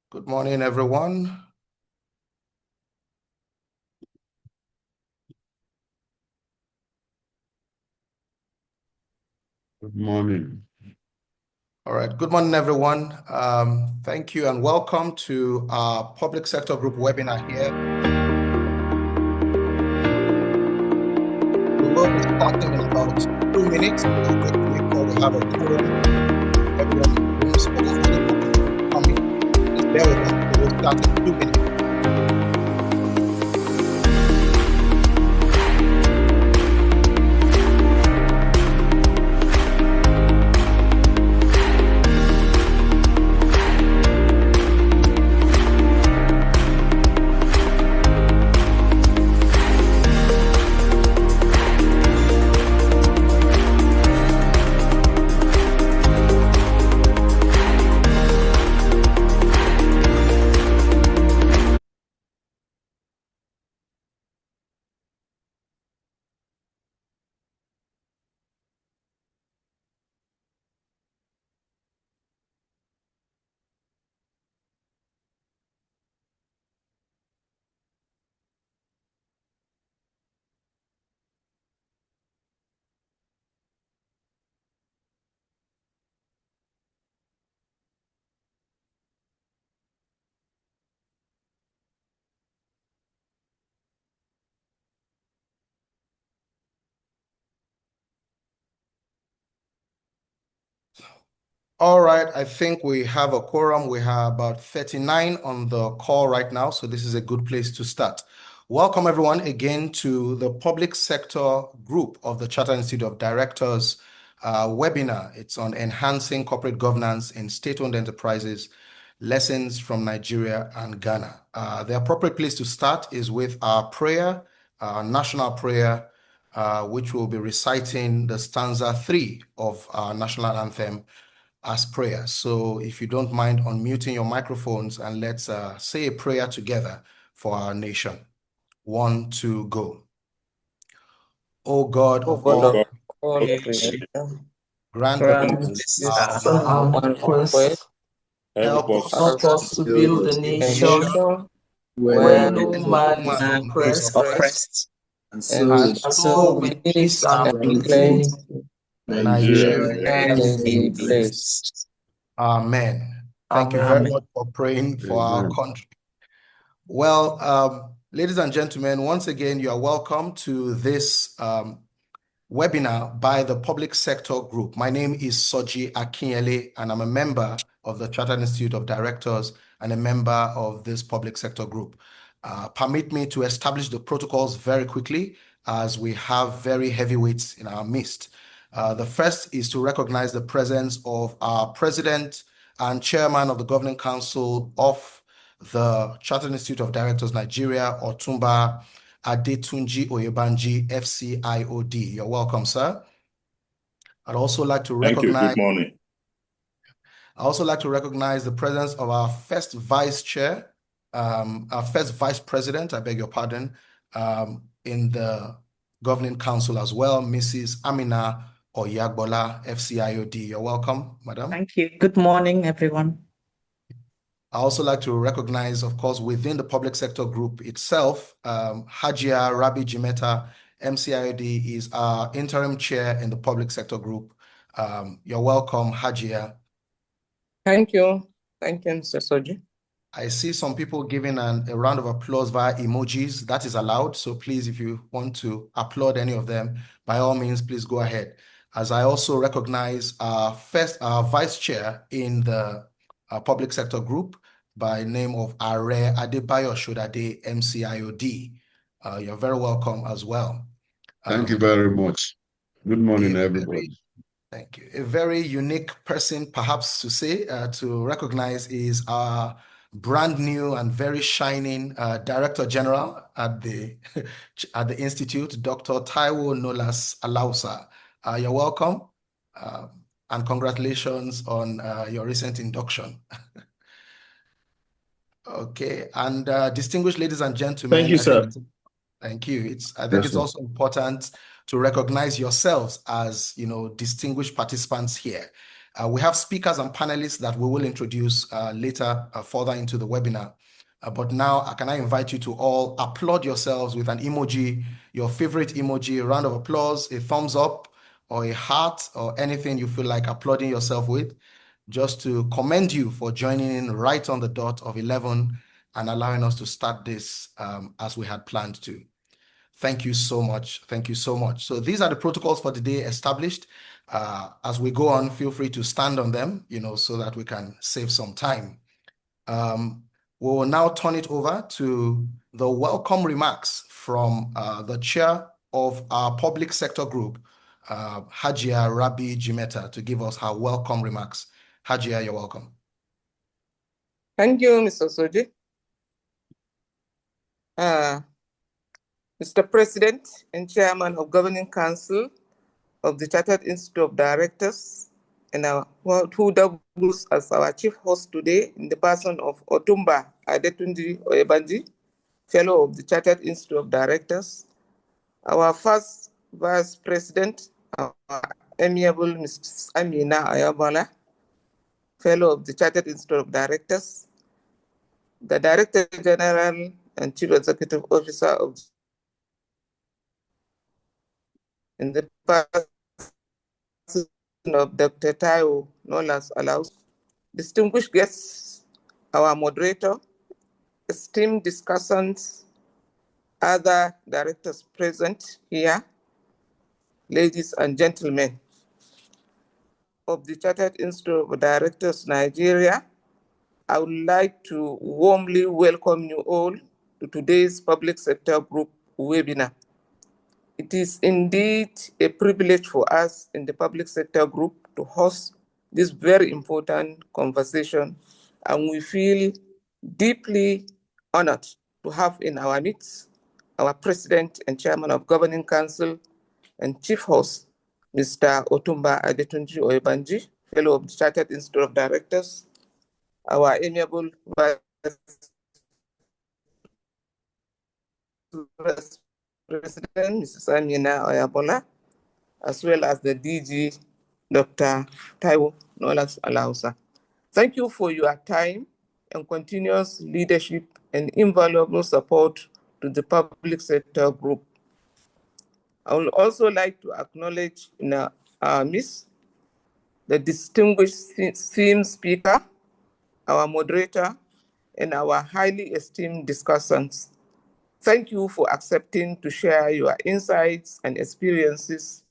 Good morning, everyone. Good morning. All right. Good morning, everyone. Thank you and welcome to our public sector group webinar here. We will be starting in about 2 minutes. We'll just make sure we have a quorum. Everyone in the room, so that if any people coming, please bear with us. We will start in 2 minutes. All right, I think we have a quorum. We have about 39 on the call right now, so this is a good place to start. Welcome, everyone, again to the public sector group of the Chartered Institute of Directors webinar. It's on enhancing corporate governance in state-owned enterprises, lessons from Nigeria and Ghana. The appropriate place to start is with our prayer, our national prayer, which will be reciting the stanza 3 of our national anthem as prayer. So if you don't mind unmuting your microphones and let's say a prayer together for our nation. 1, 2, go. O God of all creation, grant grant this this our one request. help Help us us to build a nation where no man is oppressed, and so with peace and plenty, Nigeria may be blessed. Amen. Thank you very much for praying for our country. Well, ladies and gentlemen, once again, you are welcome to this webinar by the Public Sector Group. My name is Soji Akinyele, and I'm a member of the Chartered Institute of Directors and a member of this Public Sector Group. Permit me to establish the protocols very quickly, as we have very heavyweights in our midst. The first is to recognize the presence of our President and Chairman of the Governing Council of the Chartered Institute of Directors Nigeria, Otumba Adetunji Oyebanji, FCIOD. You're welcome, sir. I'd also like to recognize. Thank you. Good morning. I also like to recognize the presence of our first vice chair, our first vice president, I beg your pardon, in the Governing Council as well, Mrs. Amina Oyagbola, FCIOD. You're welcome, madam. Thank you. Good morning, everyone. I also like to recognize, of course, within the public sector group itself, Hajia Rabi Jimeta, MCIOD, is our interim chair in the public sector group. You're welcome, Hajia. Thank you. Thank you, Mr. Soji. I see some people giving a round of applause via emojis. That is allowed. So please, if you want to applaud any of them, by all means, please go ahead. As I also recognize our vice chair in the public sector group by name of Are Adebayo Shodade, MCIOD. You're very welcome as well. Thank you very much. Good morning, everybody. Thank you. A very unique person, perhaps to say, to recognize is our brand new and very shining Director General at the Institute, Dr. Taiwo Nolas Alausa. You're welcome, and congratulations on your recent induction. Okay, and distinguished ladies and gentlemen. Thank you, sir. Thank you. I think it's also important to recognize yourselves as, distinguished participants here. We have speakers and panelists that we will introduce later further into the webinar. But now, can I invite you to all applaud yourselves with an emoji, your favorite emoji, a round of applause, a thumbs up, or a heart, or anything you feel like applauding yourself with, just to commend you for joining in right on the dot of 11 and allowing us to start this as we had planned to. Thank you so much. Thank you so much. So these are the protocols for the day established. As we go on, feel free to stand on them, so that we can save some time. We will now turn it over to the welcome remarks from the chair of our public sector group, Hajia Rabi Jimeta, to give us her welcome remarks. Hajia, you're welcome. Thank you, Mr. Soji. Mr. President and Chairman of Governing Council of the Chartered Institute of Directors, and who doubles as our chief host today in the person of Otumba Adetunji Oyebanji, Fellow of the Chartered Institute of Directors, our first Vice President, our amiable Mrs. Amina Ayabola, Fellow of the Chartered Institute of Directors, the Director General and Chief Executive Officer of in the person of Dr. Taiwo Nolas Alaus, distinguished guests, our moderator, esteemed discussants, other directors present here, ladies and gentlemen of the Chartered Institute of Directors Nigeria, I would like to warmly welcome you all to today's Public Sector Group webinar. It is indeed a privilege for us in the Public Sector Group to host this very important conversation, and we feel deeply honored to have in our midst our President and Chairman of Governing Council and Chief Host, Mr. Otumba Adetunji Oyebanji, Fellow of the Chartered Institute of Directors, our amiable Vice President, Mrs. Amina Ayabola, as well as the DG, Dr. Taiwo Nolas Alausa. Thank you for your time and continuous leadership and invaluable support to the Public Sector Group. I would also like to acknowledge in our midst the distinguished theme speaker, our moderator, and our highly esteemed discussants. Thank you for accepting to share your insights and experiences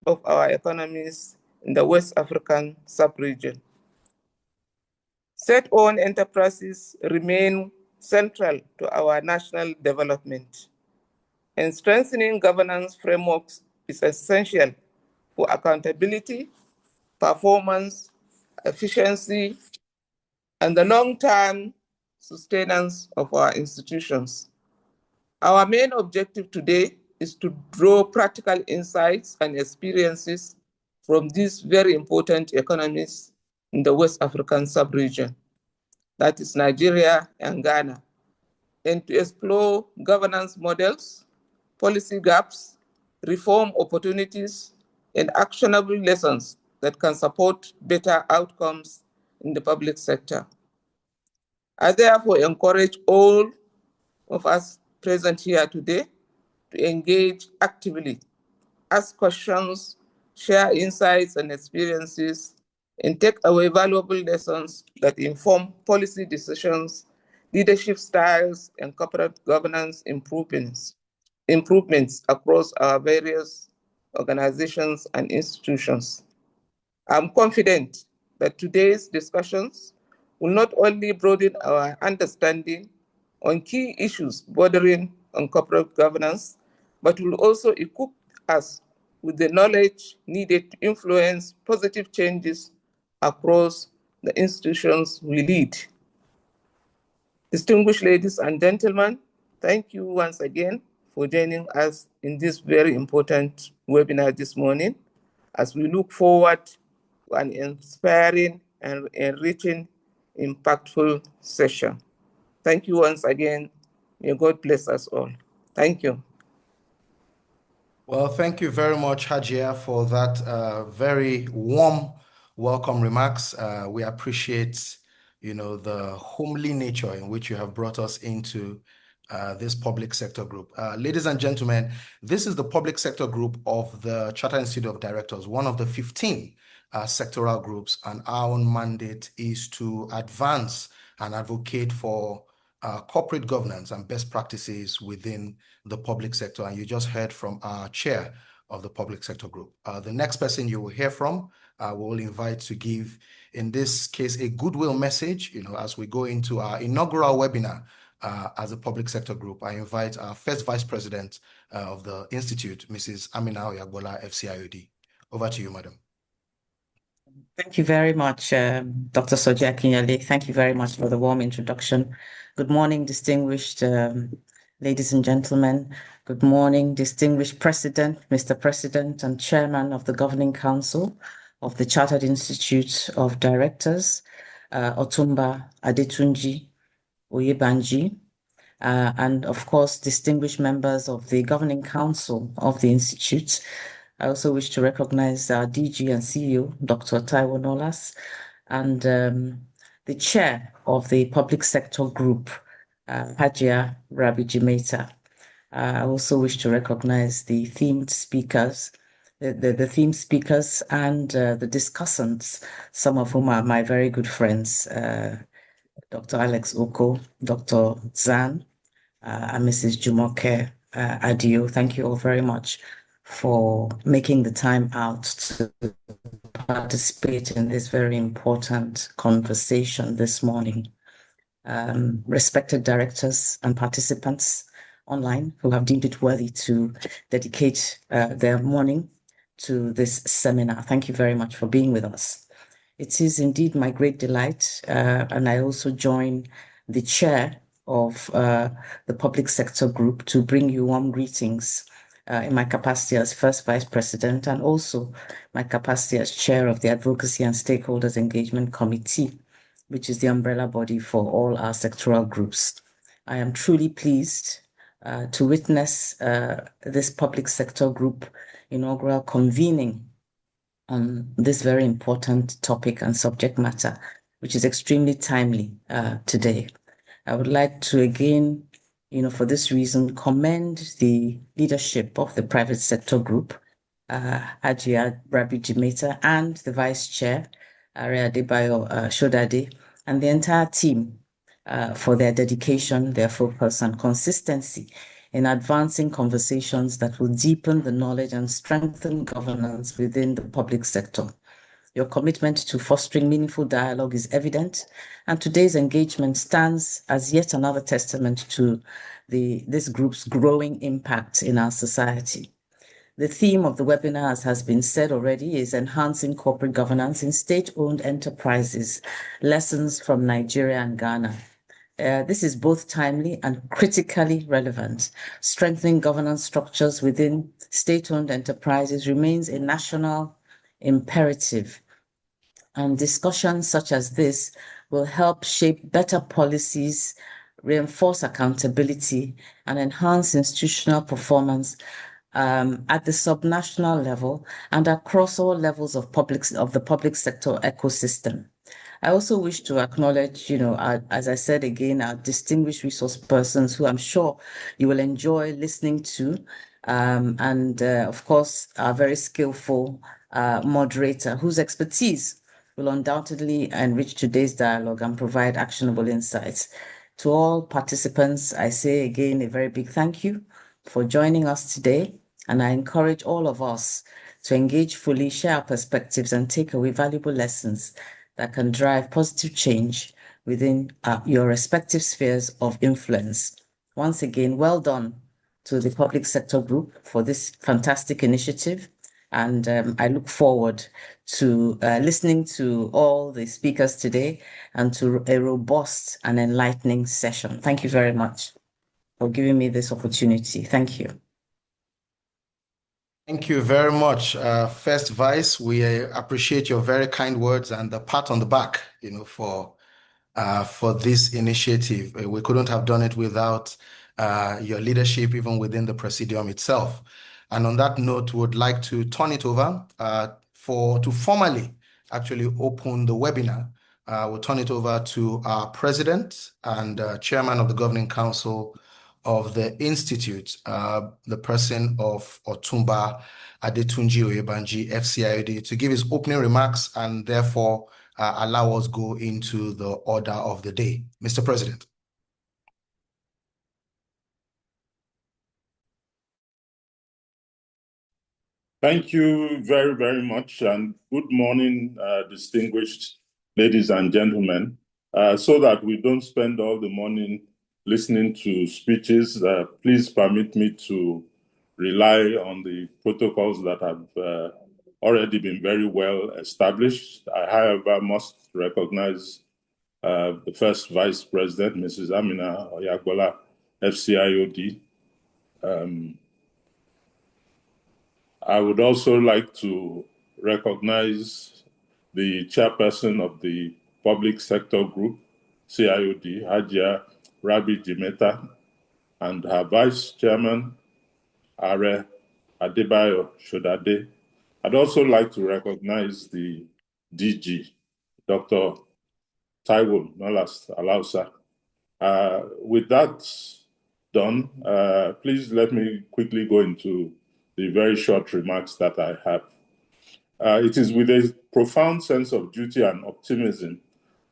of our economies in the West African sub-region. State-owned enterprises remain central to our national development, and strengthening governance frameworks is essential for accountability, performance, efficiency, and the long-term sustenance of our institutions. Our main objective today is to draw practical insights and experiences from these very important economies in the West African sub-region, that is Nigeria and Ghana, and to explore governance models, policy gaps, reform opportunities, and actionable lessons that can support better outcomes in the public sector. I therefore encourage all of us present here today to engage actively, ask questions, share insights and experiences, and take away valuable lessons that inform policy decisions, leadership styles, and corporate governance improvements across our various organizations and institutions. I'm confident that today's discussions will not only broaden our understanding on key issues bordering on corporate governance, but will also equip us with the knowledge needed to influence positive changes across the institutions we lead. Distinguished ladies and gentlemen, thank you once again for joining us in this very important webinar this morning. as we look forward to an inspiring and enriching, impactful session. Thank you once again. May God bless us all. Thank you. Well, thank you very much, Hajia, for that very warm welcome remarks. We appreciate, the homely nature in which you have brought us into this public sector group. Ladies and gentlemen, this is the public sector group of the Chartered Institute of Directors, one of the 15 sectoral groups, and our own mandate is to advance and advocate for corporate governance and best practices within the public sector. And you just heard from our chair of the public sector group. The next person you will hear from, we will invite to give, in this case, a goodwill message, as we go into our inaugural webinar as a public sector group. I invite our first vice president of the Institute, Mrs. Amina Oyagbola, FCIOD. Over to you, madam. Thank you very much, Dr. Soji Akinyele. Thank you very much for the warm introduction. Good morning, distinguished ladies and gentlemen. Good morning, distinguished President, Mr. President, and Chairman of the Governing Council of the Chartered Institute of Directors, Otumba Adetunji Oyebanji, and of course, distinguished members of the Governing Council of the Institute. I also wish to recognize our DG and CEO, Dr. Taiwo Nolas, and the chair of the public sector group, Hajia Rabi Jimeta. I also wish to recognize the themed speakers, the theme speakers and the discussants, some of whom are my very good friends, Dr. Alex Oko, Dr. Zan, and Mrs. Jumoke Adio. Thank you all very much for making the time out to participate in this very important conversation this morning. Respected directors and participants online who have deemed it worthy to dedicate their morning to this seminar, thank you very much for being with us. It is indeed my great delight, and I also join the chair of the public sector group to bring you warm greetings in my capacity as first vice president and also my capacity as chair of the Advocacy and Stakeholders Engagement Committee, which is the umbrella body for all our sectoral groups. I am truly pleased to witness this public sector group inaugural convening on this very important topic and subject matter, which is extremely timely today. I would like to again, for this reason, commend the leadership of the private sector group, Hajia Rabi Jimeta, and the vice chair, Aria Adebayo Shodade, and the entire team for their dedication, their focus, and consistency in advancing conversations that will deepen the knowledge and strengthen governance within the public sector. Your commitment to fostering meaningful dialogue is evident, and today's engagement stands as yet another testament to this group's growing impact in our society. The theme of the webinar, as has been said already, is Enhancing Corporate Governance in State-Owned Enterprises, Lessons from Nigeria and Ghana. This is both timely and critically relevant. Strengthening governance structures within state-owned enterprises remains a national imperative, and discussions such as this will help shape better policies, reinforce accountability, and enhance institutional performance at the subnational level and across all levels of the public sector ecosystem. I also wish to acknowledge, as I said again, our distinguished resource persons who I'm sure you will enjoy listening to, and of course, our very skillful moderator whose expertise will undoubtedly enrich today's dialogue and provide actionable insights. To all participants, I say again a very big thank you for joining us today, and I encourage all of us to engage fully, share our perspectives, and take away valuable lessons that can drive positive change within your respective spheres of influence. Once again, well done to the public sector group for this fantastic initiative. And I look forward to listening to all the speakers today and to a robust and enlightening session. Thank you very much for giving me this opportunity. Thank you. Thank you very much, First Vice. We appreciate your very kind words and the pat on the back, for this initiative. We couldn't have done it without your leadership, even within the Presidium itself. And on that note, would like to turn it over to formally actually open the webinar. We'll turn it over to our President and Chairman of the Governing Council of the Institute, the person of Otumba Adetunji Oyebanji, FCIOD, to give his opening remarks and therefore allow us go into the order of the day. Mr. President. Thank you very, very much, and good morning, distinguished ladies and gentlemen. So that we don't spend all the morning listening to speeches, please permit me to rely on the protocols that have already been very well established. I, however, must recognize the first Vice President, Mrs. Amina Oyagbola, FCIOD. I would also like to recognize the chairperson of the Public Sector Group, CIOD, Hajia Rabi Jimeta, and her Vice Chairman, Are Adebayo Shodade. I'd also like to recognize the DG, Dr. Taiwo Nolas Alausa. With that done, please let me quickly go into the very short remarks that I have. It is with a profound sense of duty and optimism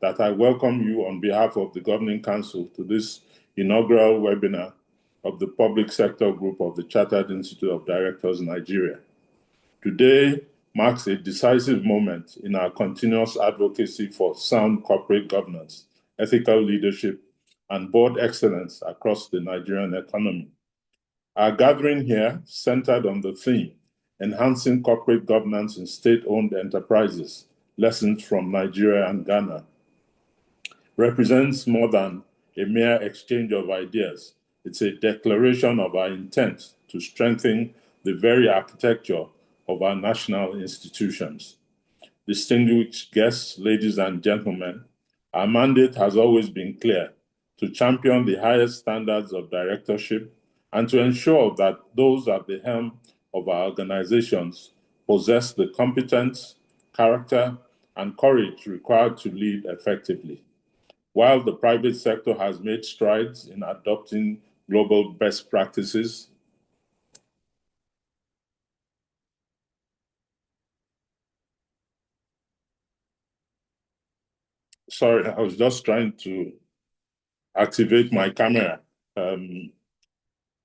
that I welcome you on behalf of the Governing Council to this inaugural webinar of the Public Sector Group of the Chartered Institute of Directors, Nigeria. Today marks a decisive moment in our continuous advocacy for sound corporate governance, ethical leadership, and board excellence across the Nigerian economy. Our gathering here, centered on the theme, Enhancing Corporate Governance in State-Owned Enterprises, Lessons from Nigeria and Ghana, represents more than a mere exchange of ideas. It's a declaration of our intent to strengthen the very architecture of our national institutions. Distinguished guests, ladies and gentlemen, our mandate has always been clear: to champion the highest standards of directorship and to ensure that those at the helm of our organizations possess the competence, character, and courage required to lead effectively. While the private sector has made strides in adopting global best practices, sorry, I was just trying to activate my camera.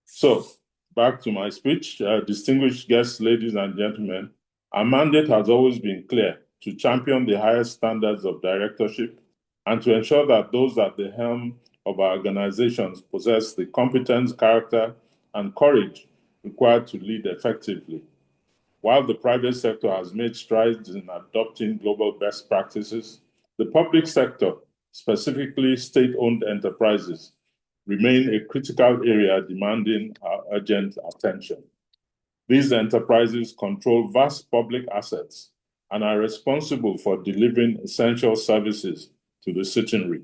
So, back to my speech. Distinguished guests, ladies and gentlemen, our mandate has always been clear: to champion the highest standards of directorship and to ensure that those at the helm of our organizations possess the competence, character, and courage required to lead effectively. While the private sector has made strides in adopting global best practices, the public sector, specifically state-owned enterprises, remain a critical area demanding our urgent attention. These enterprises control vast public assets and are responsible for delivering essential services to the citizenry.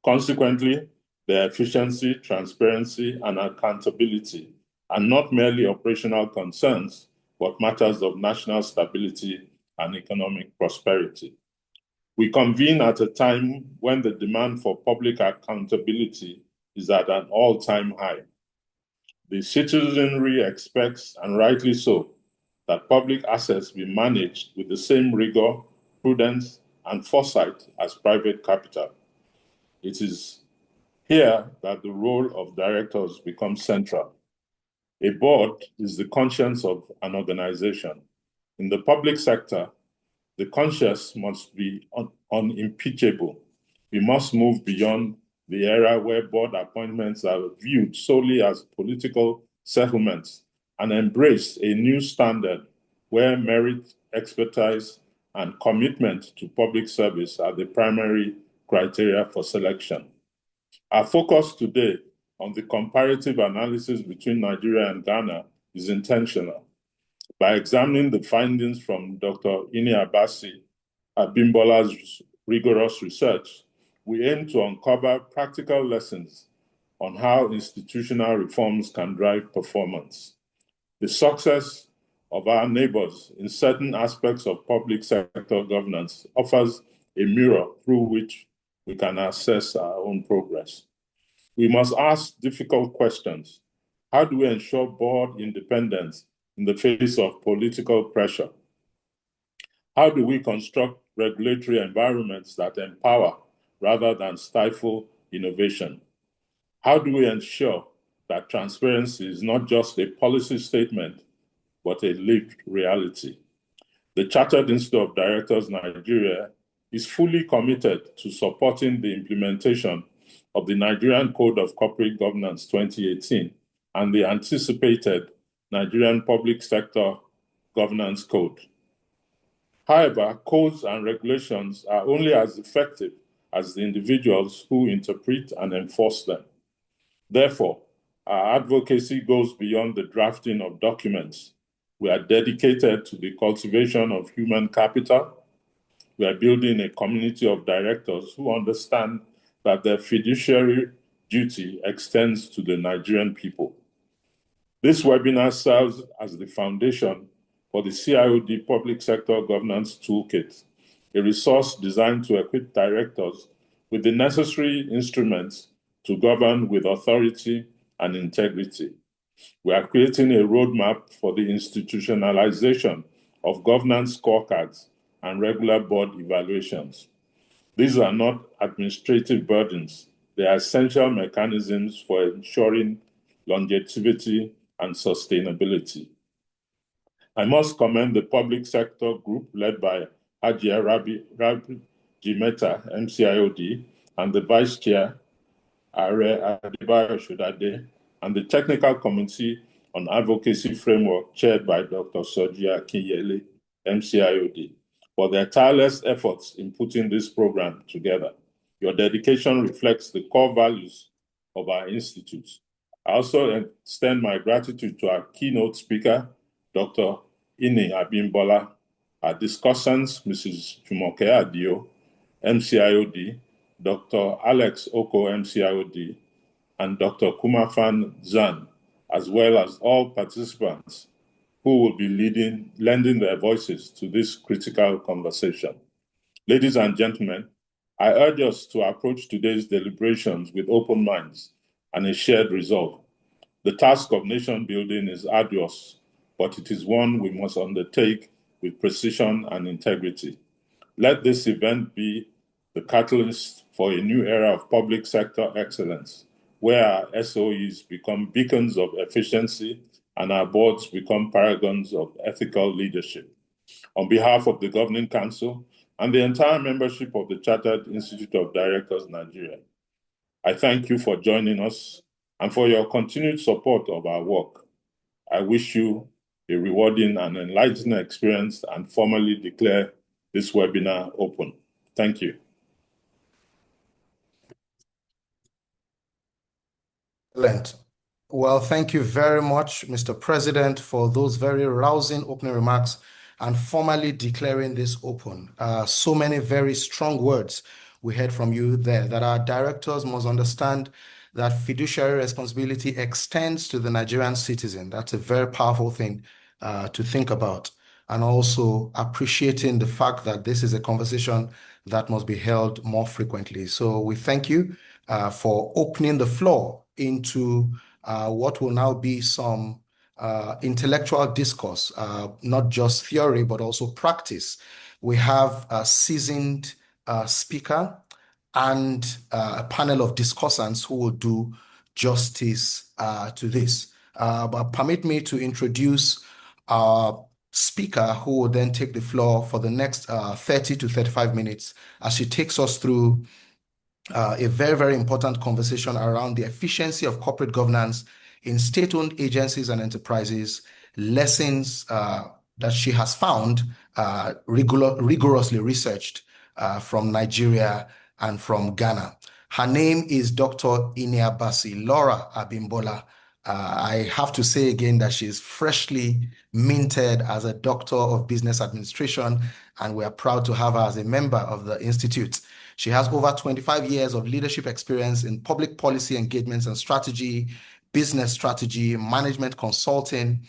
Consequently, their efficiency, transparency, and accountability are not merely operational concerns, but matters of national stability and economic prosperity. We convene at a time when the demand for public accountability is at an all-time high. The citizenry expects, and rightly so, that public assets be managed with the same rigor, prudence, and foresight as private capital. It is here that the role of directors becomes central. A board is the conscience of an organization. In the public sector, the conscience must be unimpeachable. We must move beyond the era where board appointments are viewed solely as political settlements and embrace a new standard where merit, expertise, and commitment to public service are the primary criteria for selection. Our focus today on the comparative analysis between Nigeria and Ghana is intentional. By examining the findings from Dr. Ini Abimbola's rigorous research, we aim to uncover practical lessons on how institutional reforms can drive performance. The success of our neighbors in certain aspects of public sector governance offers a mirror through which we can assess our own progress. We must ask difficult questions. How do we ensure board independence in the face of political pressure? How do we construct regulatory environments that empower rather than stifle innovation? How do we ensure that transparency is not just a policy statement, but a lived reality? The Chartered Institute of Directors Nigeria is fully committed to supporting the implementation of the Nigerian Code of Corporate Governance 2018 and the anticipated Nigerian Public Sector Governance Code. However, codes and regulations are only as effective as the individuals who interpret and enforce them. Therefore, our advocacy goes beyond the drafting of documents. We are dedicated to the cultivation of human capital. We are building a community of directors who understand that their fiduciary duty extends to the Nigerian people. This webinar serves as the foundation for the CIOD Public Sector Governance Toolkit, a resource designed to equip directors with the necessary instruments to govern with authority and integrity. We are creating a roadmap for the institutionalization of governance scorecards and regular board evaluations. These are not administrative burdens. They are essential mechanisms for ensuring longevity and sustainability. I must commend the public sector group led by Hajia Rabi Jimeta, MCIOD, and the Vice Chair, Are Adebayo Shodade, and the Technical Committee on Advocacy Framework chaired by Dr. Soji Akinyele, MCIOD, for their tireless efforts in putting this program together. Your dedication reflects the core values of our institute. I also extend my gratitude to our keynote speaker, Dr. Ini Abimbola, our discussants, Mrs. Jumoke Adio, MCIOD, Dr. Alex Oko, MCIOD, and Dr. Kumafan Zan, as well as all participants who will be lending their voices to this critical conversation. Ladies and gentlemen, I urge us to approach today's deliberations with open minds and a shared resolve. The task of nation building is arduous, but it is one we must undertake with precision and integrity. Let this event be the catalyst for a new era of public sector excellence, where our SOEs become beacons of efficiency and our boards become paragons of ethical leadership. On behalf of the Governing Council and the entire membership of the Chartered Institute of Directors Nigeria, I thank you for joining us and for your continued support of our work. I wish you a rewarding and enlightening experience and formally declare this webinar open. Thank you. Excellent. Well, thank you very much, Mr. President, for those very rousing opening remarks and formally declaring this open. So many very strong words we heard from you there, that our directors must understand that fiduciary responsibility extends to the Nigerian citizen. That's a very powerful thing to think about. And also appreciating the fact that this is a conversation that must be held more frequently. So we thank you for opening the floor into what will now be some intellectual discourse, not just theory, but also practice. We have a seasoned speaker and a panel of discussants who will do justice to this. But permit me to introduce our speaker, who will then take the floor for the next 30 to 35 minutes as she takes us through a very, very important conversation around the efficiency of corporate governance in state-owned agencies and enterprises, lessons that she has found rigorously researched from Nigeria and from Ghana. Her name is Dr. Iniabasi Laura Abimbola. I have to say again that she's freshly minted as a Doctor of Business Administration, and we are proud to have her as a member of the Institute. She has over 25 years of leadership experience in public policy engagements and strategy, business strategy, management consulting,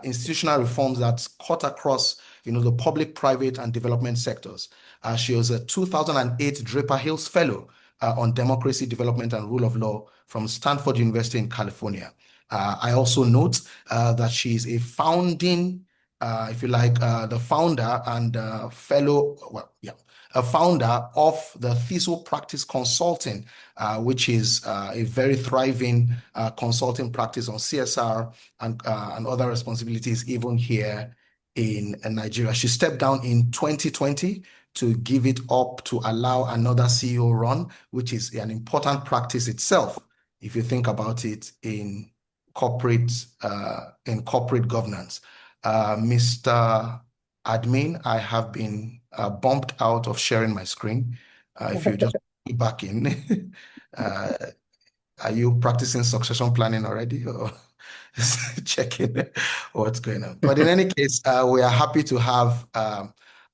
institutional reforms that cut across the public, private, and development sectors. She was a 2008 Draper Hills Fellow on Democracy, Development, and Rule of Law from Stanford University in California. I also note that she's a founding, if you like, the founder and fellow, a founder of the Thistle Practice Consulting, which is a very thriving consulting practice on CSR and other responsibilities, even here in Nigeria. She stepped down in 2020 to give it up to allow another CEO run, which is an important practice itself, if you think about it in corporate governance. Mr. Admin, I have been bumped out of sharing my screen. If you just be back in, are you practicing succession planning already, or checking what's going on? But in any case, we are happy to have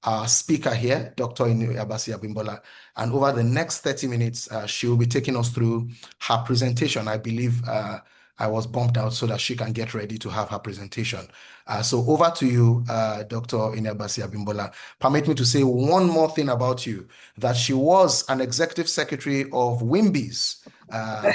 our speaker here, Dr. Abasi Abimbola, and over the next 30 minutes, she will be taking us through her presentation. I believe I was bumped out so that she can get ready to have her presentation. So over to you, Dr. Abasi Abimbola. Permit me to say one more thing about you, that she was an executive secretary of WIMBIS.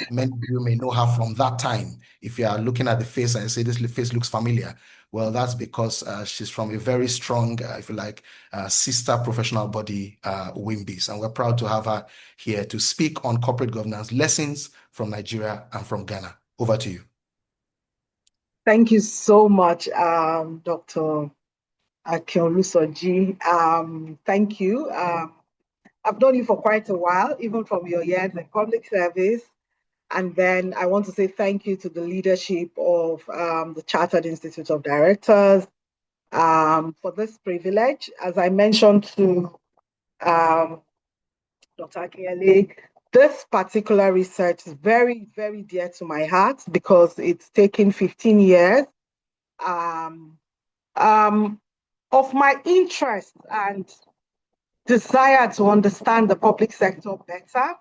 Many of you may know her from that time. If you are looking at the face and say this face looks familiar, well, that's because she's from a very strong, if you like, sister professional body, WIMBIS. And we're proud to have her here to speak on corporate governance lessons from Nigeria and from Ghana. Over to you. Thank you so much, Dr. Akinolusoji. Thank you. I've known you for quite a while, even from your years in public service. And then I want to say thank you to the leadership of the Chartered Institute of Directors for this privilege. As I mentioned to Dr. Akinyele, this particular research is very, very dear to my heart because it's taken 15 years of my interest and desire to understand the public sector better.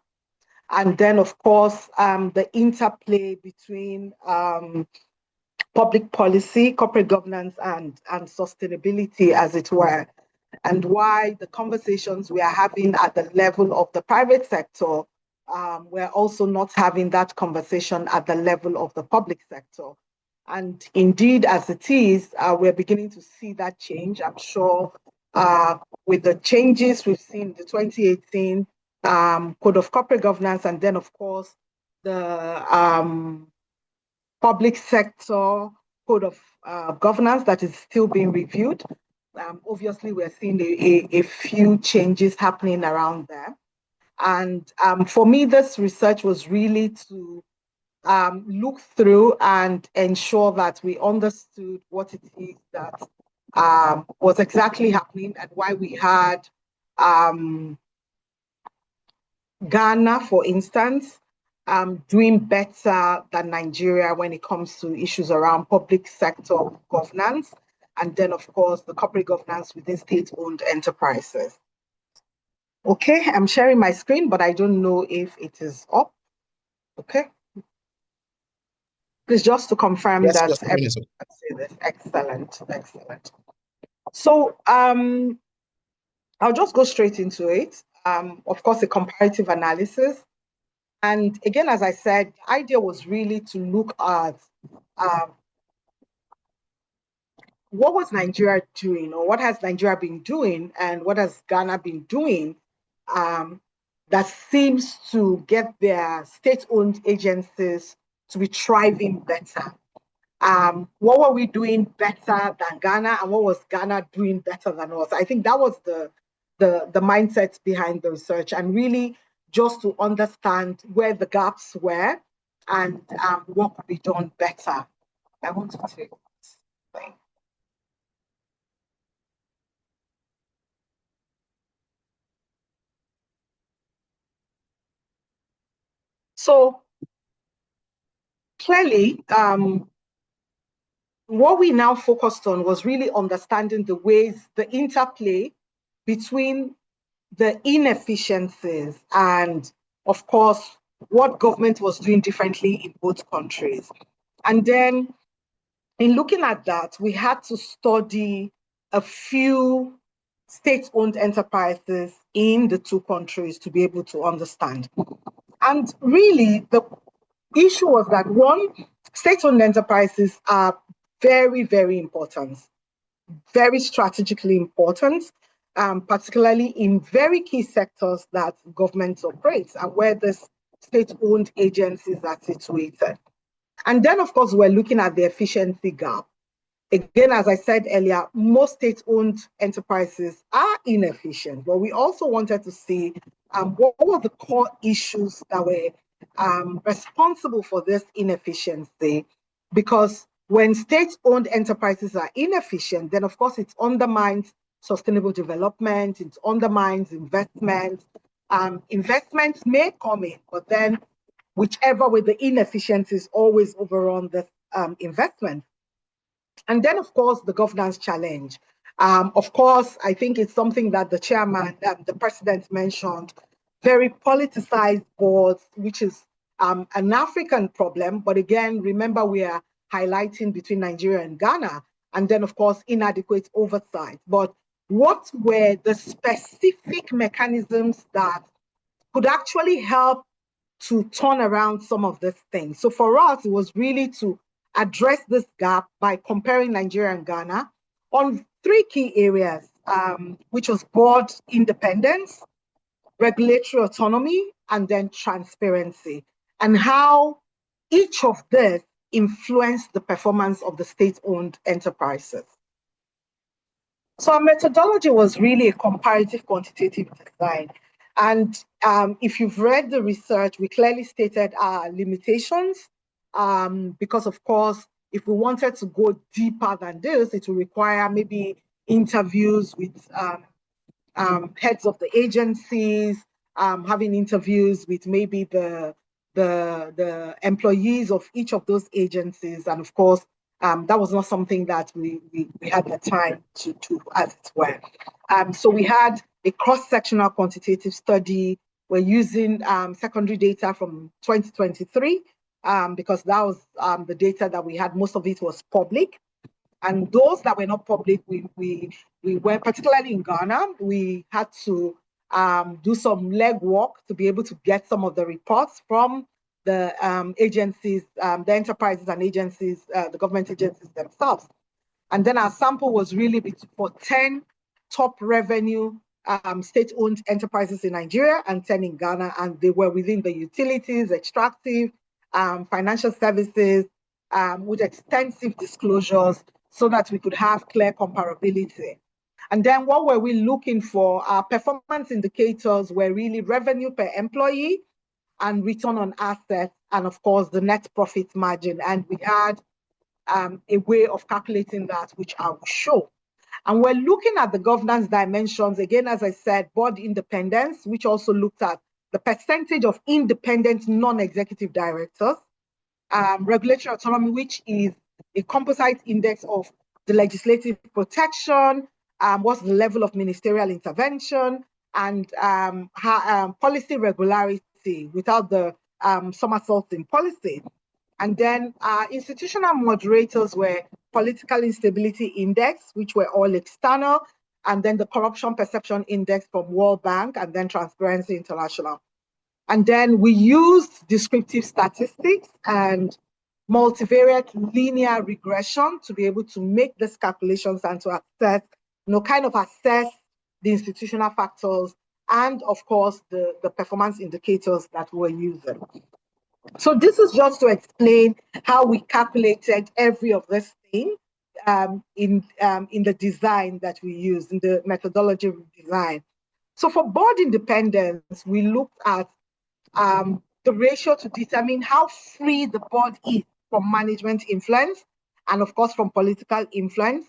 And then, of course, the interplay between public policy, corporate governance, and sustainability, as it were, and why the conversations we are having at the level of the private sector, we're also not having that conversation at the level of the public sector. And indeed, as it is, we're beginning to see that change. I'm sure with the changes we've seen in the 2018 Code of Corporate Governance, and then, of course, the public sector Code of Governance that is still being reviewed. Obviously, we're seeing a few changes happening around there. And for me, this research was really to look through and ensure that we understood what it is that was exactly happening and why we had Ghana, for instance, doing better than Nigeria when it comes to issues around public sector governance, and then, of course, the corporate governance within state-owned enterprises. Okay, I'm sharing my screen, but I don't know if it is up. Okay. Please, just to confirm that everyone can see this. Excellent, excellent. So I'll just go straight into it. Of course, a comparative analysis. And again, as I said, the idea was really to look at what was Nigeria doing, or what has Nigeria been doing, and what has Ghana been doing that seems to get their state-owned agencies to be thriving better. What were we doing better than Ghana, and what was Ghana doing better than us? I think that was the mindset behind the research, and really just to understand where the gaps were and what could be done better. I want to take this thing. So clearly, what we now focused on was really understanding the ways, the interplay between the inefficiencies and, of course, what government was doing differently in both countries. And then in looking at that, we had to study a few state-owned enterprises in the two countries to be able to understand. And really, the issue was that, one, state-owned enterprises are very, very important, very strategically important, particularly in very key sectors that governments operate and where these state-owned agencies are situated. And then, of course, we're looking at the efficiency gap. Again, as I said earlier, most state-owned enterprises are inefficient, but we also wanted to see what were the core issues that were responsible for this inefficiency. Because when state-owned enterprises are inefficient, then of course it undermines sustainable development, it undermines investment. Investments may come in, but then whichever way, the inefficiencies always overrun the investment. And then, of course, the governance challenge. Of course, I think it's something that the chairman, the president mentioned, very politicized boards, which is an African problem. But again, remember, we are highlighting between Nigeria and Ghana. And then, of course, inadequate oversight. But what were the specific mechanisms that could actually help to turn around some of these things? So for us, it was really to address this gap by comparing Nigeria and Ghana on three key areas, which was board independence, regulatory autonomy, and then transparency, and how each of these influenced the performance of the state-owned enterprises. So our methodology was really a comparative quantitative design. And if you've read the research, we clearly stated our limitations, because of course, if we wanted to go deeper than this, it will require maybe interviews with heads of the agencies, having interviews with maybe the employees of each of those agencies. And of course, that was not something that we had the time to as it were. So we had a cross-sectional quantitative study. We're using secondary data from 2023 because that was the data that we had. Most of it was public. And those that were not public, we were, particularly in Ghana, we had to do some legwork to be able to get some of the reports from the agencies, the enterprises and agencies, the government agencies themselves. And then our sample was really for 10 top revenue state-owned enterprises in Nigeria and 10 in Ghana, and they were within the utilities, extractive, financial services, with extensive disclosures so that we could have clear comparability. And then what were we looking for? Our performance indicators were really revenue per employee and return on assets, and of course, the net profit margin. And we had a way of calculating that, which I will show. And we're looking at the governance dimensions, again, as I said, board independence, which also looked at the percentage of independent non-executive directors, regulatory autonomy, which is a composite index of the legislative protection, what's the level of ministerial intervention, and policy regularity without the somersaults in policy. And then institutional moderators were political instability index, which were all external, and then the corruption perception index from World Bank, and then Transparency International. And then we used descriptive statistics and multivariate linear regression to be able to make these calculations and to assess, kind of assess the institutional factors and, of course, the performance indicators that we're using. So this is just to explain how we calculated every of this thing in the design that we used, in the methodology design. So for board independence, we looked at the ratio to determine how free the board is from management influence and, of course, from political influence.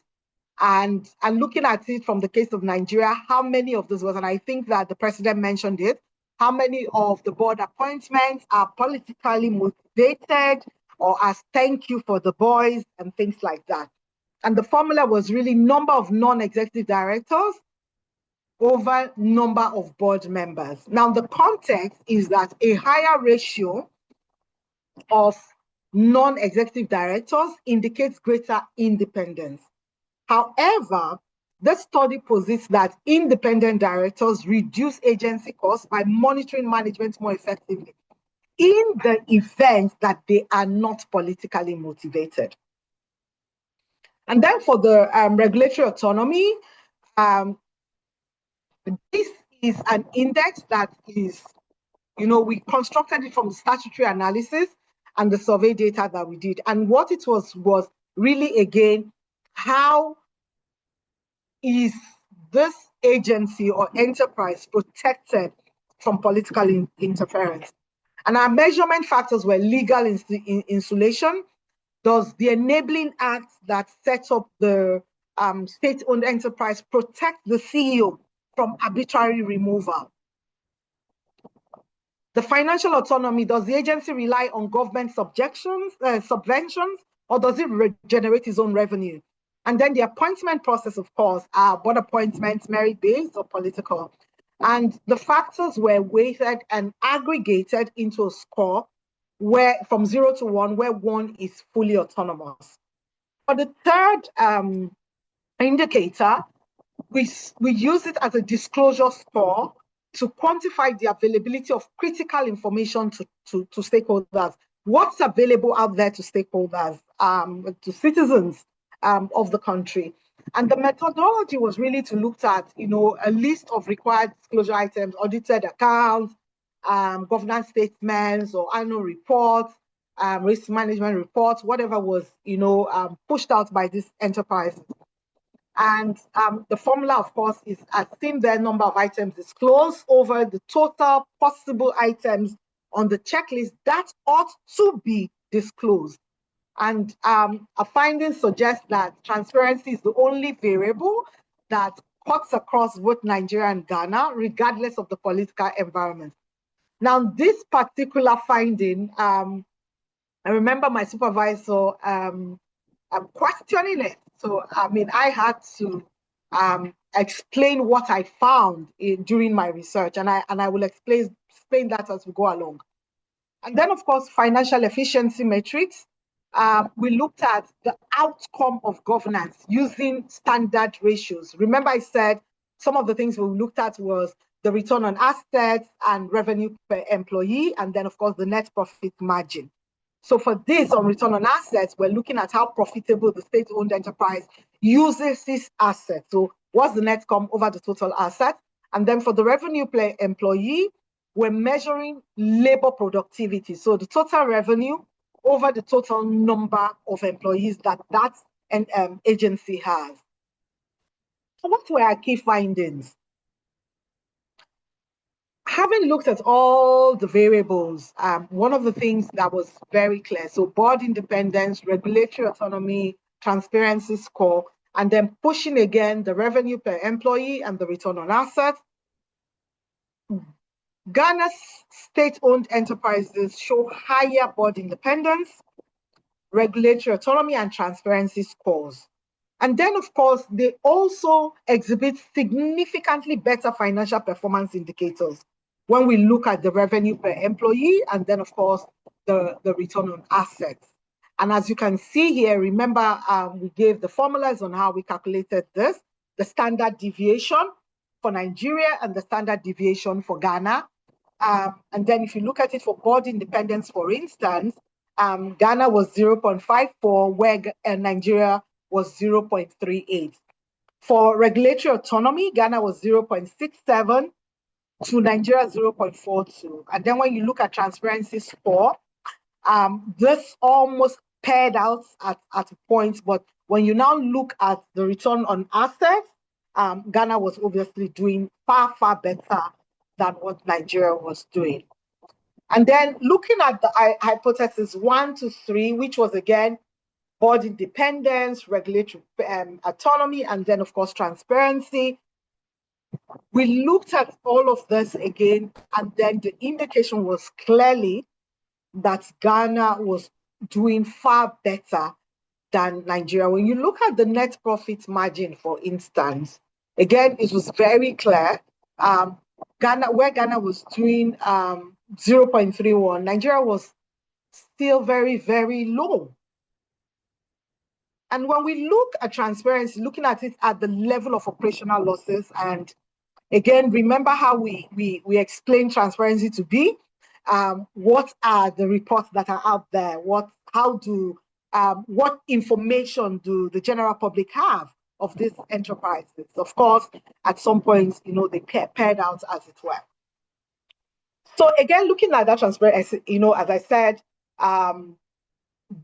And looking at it from the case of Nigeria, how many of those was, and I think that the president mentioned it, how many of the board appointments are politically motivated, or as thank you for the boys and things like that. And the formula was really number of non-executive directors over number of board members. Now, the context is that a higher ratio of non-executive directors indicates greater independence. However, this study posits that independent directors reduce agency costs by monitoring management more effectively in the event that they are not politically motivated. And then for the regulatory autonomy, this is an index that is, we constructed it from the statutory analysis and the survey data that we did. And what it was really, again, how is this agency or enterprise protected from political interference? And our measurement factors were legal insulation. Does the enabling act that sets up the state-owned enterprise protect the CEO from arbitrary removal? The financial autonomy, does the agency rely on government subventions, or does it generate its own revenue? And then the appointment process, of course, are board appointments, merit-based or political. And the factors were weighted and aggregated into a score where from 0 to 1, where 1 is fully autonomous. For the third indicator, we use it as a disclosure score to quantify the availability of critical information to stakeholders. What's available out there to stakeholders, to citizens of the country. And the methodology was really to look at, a list of required disclosure items, audited accounts, governance statements or annual reports, risk management reports, whatever was, pushed out by this enterprise. And the formula, of course, is as seen there, number of items disclosed over the total possible items on the checklist that ought to be disclosed. And our findings suggest that transparency is the only variable that cuts across both Nigeria and Ghana, regardless of the political environment. Now, this particular finding, I remember my supervisor questioning it. So, I had to explain what I found during my research, and I will explain that as we go along. And then, of course, financial efficiency metrics. We looked at the outcome of governance using standard ratios. Remember, I said some of the things we looked at was the return on assets and revenue per employee, and then, of course, the net profit margin. So for this, on return on assets, we're looking at how profitable the state-owned enterprise uses these assets. So what's the net come over the total assets? And then for the revenue per employee, we're measuring labor productivity. So the total revenue over the total number of employees that agency has. So what were our key findings? Having looked at all the variables, one of the things that was very clear, so board independence, regulatory autonomy, transparency score, and then pushing again the revenue per employee and the return on assets. Ghana's state-owned enterprises show higher board independence, regulatory autonomy, and transparency scores. And then, of course, they also exhibit significantly better financial performance indicators when we look at the revenue per employee and then, of course, the return on assets. And as you can see here, remember, we gave the formulas on how we calculated this, the standard deviation for Nigeria and the standard deviation for Ghana. And then if you look at it for board independence, for instance, Ghana was 0.54, where Nigeria was 0.38. For regulatory autonomy, Ghana was 0.67 to Nigeria 0.42. And then when you look at transparency score, this almost paired out at a point, but when you now look at the return on assets, Ghana was obviously doing far, far better than what Nigeria was doing. And then looking at the hypothesis 1 to 3, which was again, board independence, regulatory autonomy, and then of course, transparency. We looked at all of this again, and then the indication was clearly that Ghana was doing far better than Nigeria. When you look at the net profit margin, for instance, again, it was very clear. Ghana was doing 0.31, Nigeria was still very, very low. And when we look at transparency, looking at it at the level of operational losses, and again, remember how we explain transparency to be. What are the reports that are out there? What information do the general public have of these enterprises? Of course, at some point, they paired out, as it were. So again, looking at that transparency, as I said,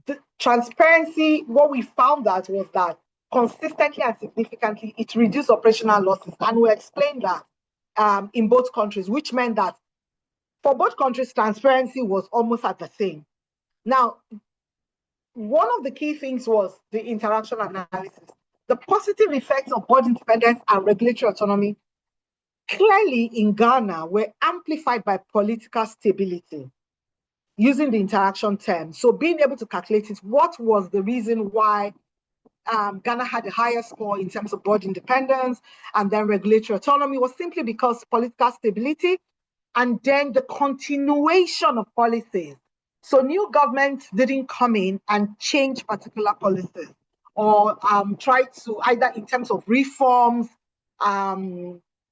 the transparency, what we found out was that consistently and significantly, it reduced operational losses. And we explained that in both countries, which meant that for both countries, transparency was almost at the same. Now, one of the key things was the interaction analysis. The positive effects of board independence and regulatory autonomy clearly in Ghana were amplified by political stability, using the interaction term. So being able to calculate it, what was the reason why Ghana had a higher score in terms of board independence and then regulatory autonomy was simply because political stability and then the continuation of policies. So new governments didn't come in and change particular policies or try to either in terms of reforms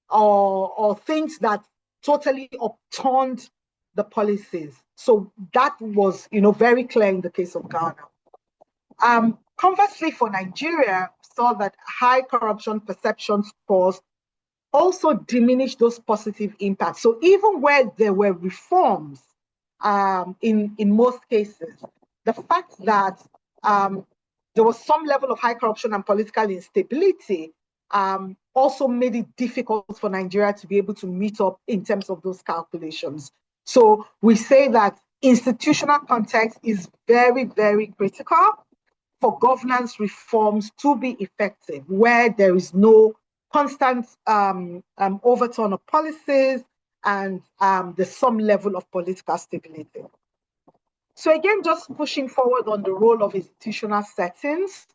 or things that totally upturned the policies. So that was, very clear in the case of Ghana. Conversely, for Nigeria, saw that high corruption perception scores also diminished those positive impacts. So even where there were reforms, in most cases, the fact that there was some level of high corruption and political instability also made it difficult for Nigeria to be able to meet up in terms of those calculations. So we say that institutional context is very, very critical for governance reforms to be effective, where there is no constant overturn of policies and there's some level of political stability. So again, just pushing forward on the role of institutional settings.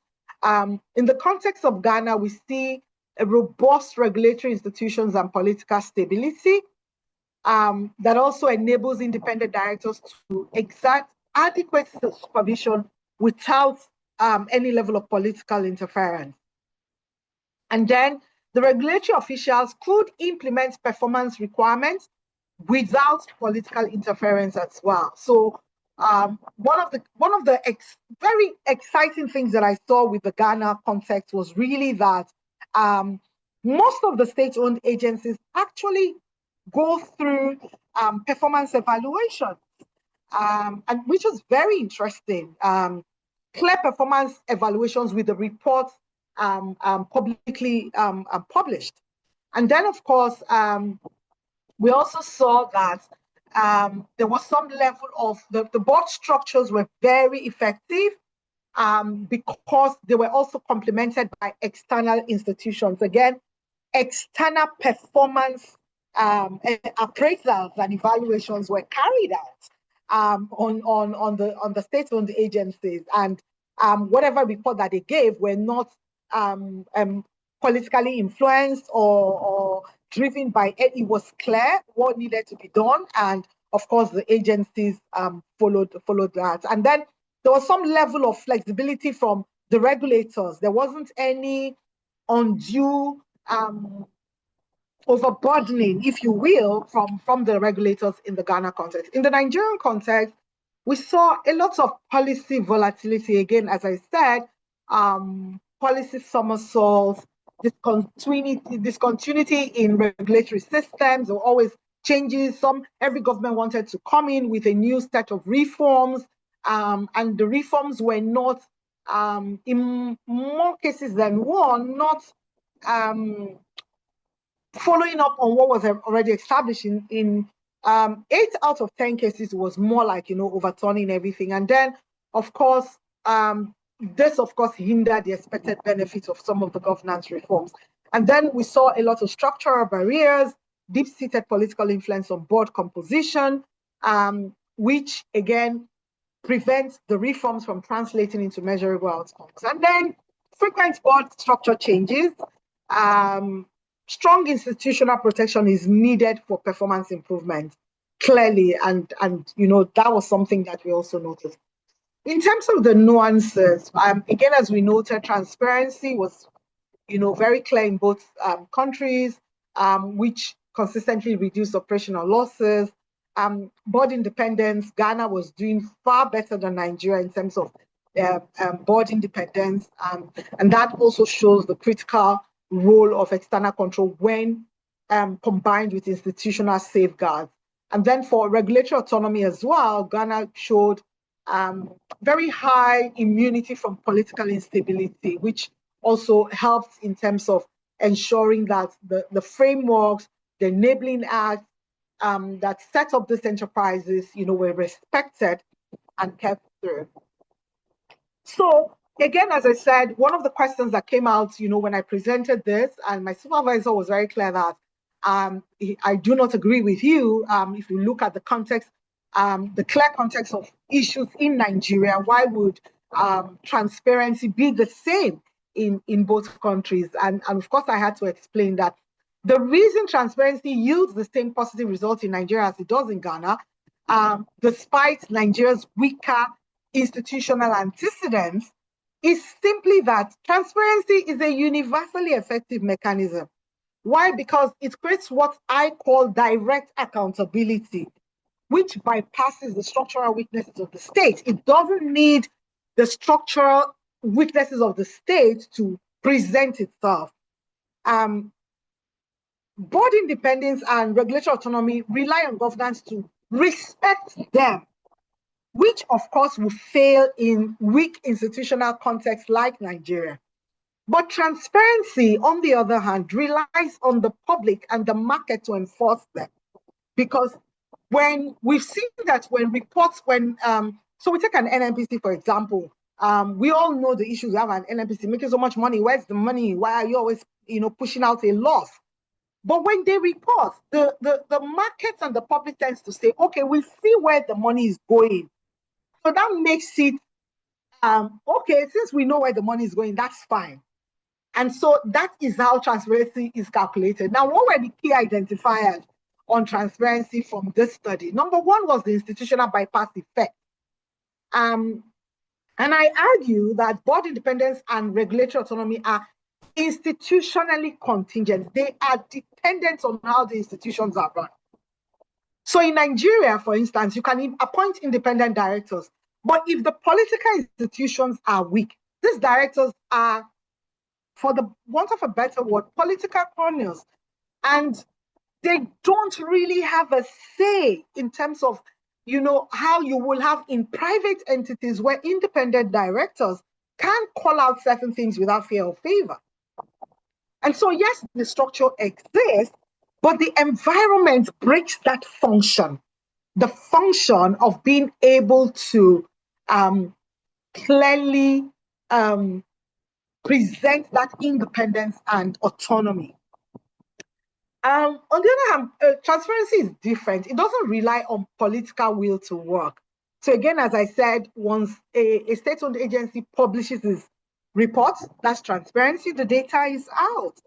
In the context of Ghana, we see a robust regulatory institutions and political stability that also enables independent directors to exert adequate supervision without any level of political interference. And then the regulatory officials could implement performance requirements without political interference as well. So one of the very exciting things that I saw with the Ghana context was really that most of the state-owned agencies actually go through performance evaluations, and which was very interesting. Clear performance evaluations with the reports publicly published. And then, of course, we also saw that there was some level of the board structures were very effective because they were also complemented by external institutions. Again, external performance appraisals and evaluations were carried out on the state-owned agencies, and whatever report that they gave were not politically influenced or driven by it. It was clear what needed to be done, and of course the agencies followed that. And then there was some level of flexibility from the regulators. There wasn't any undue overburdening, if you will, from the regulators in the Ghana context. In the Nigerian context, we saw a lot of policy volatility. Again, as I said, policy somersaults, discontinuity in regulatory systems, or always changes. Every government wanted to come in with a new set of reforms, and the reforms were not, in more cases than one, not following up on what was already established. In 8 out of 10 cases, it was more like, overturning everything. And then, of course, this, of course, hindered the expected benefits of some of the governance reforms. And then we saw a lot of structural barriers, deep-seated political influence on board composition, which, again, prevent the reforms from translating into measurable outcomes. And then frequent board structure changes. Strong institutional protection is needed for performance improvement, clearly, and that was something that we also noticed. In terms of the nuances, again, as we noted, transparency was very clear in both countries, which consistently reduced operational losses. Board independence, Ghana was doing far better than Nigeria in terms of board independence. And that also shows the critical role of external control when combined with institutional safeguards. And then for regulatory autonomy as well, Ghana showed very high immunity from political instability, which also helps in terms of ensuring that the frameworks, the enabling acts that set up these enterprises, were respected and kept through. So again, as I said, one of the questions that came out, when I presented this, and my supervisor was very clear that I do not agree with you. If you look at the context, the clear context of issues in Nigeria, why would transparency be the same in both countries? And of course, I had to explain that the reason transparency yields the same positive results in Nigeria as it does in Ghana, despite Nigeria's weaker institutional antecedents, is simply that transparency is a universally effective mechanism. Why? Because it creates what I call direct accountability, which bypasses the structural weaknesses of the state. It doesn't need the structural weaknesses of the state to present itself. Board independence and regulatory autonomy rely on governance to respect them, which of course will fail in weak institutional contexts like Nigeria. But transparency, on the other hand, relies on the public and the market to enforce them. Because when we've seen that when reports, so we take an NNPC, for example, we all know the issues we have an NNPC, making so much money, where's the money? Why are you always, pushing out a loss? But when they report, the markets and the public tends to say, okay, we see where the money is going. So that makes it, okay, since we know where the money is going, that's fine. And so that is how transparency is calculated. Now, what were the key identifiers on transparency from this study? Number one was the institutional bypass effect. And I argue that board independence and regulatory autonomy are institutionally contingent. They are dependent on how the institutions are run. So in Nigeria, for instance, you can appoint independent directors, but if the political institutions are weak, these directors are, for the want of a better word, political corners, and they don't really have a say in terms of, how you will have in private entities where independent directors can call out certain things without fear or favor. And so, yes, the structure exists, but the environment breaks that function, the function of being able to clearly present that independence and autonomy. On the other hand, transparency is different. It doesn't rely on political will to work. So again, as I said, once a state-owned agency publishes its report, that's transparency, the data is out.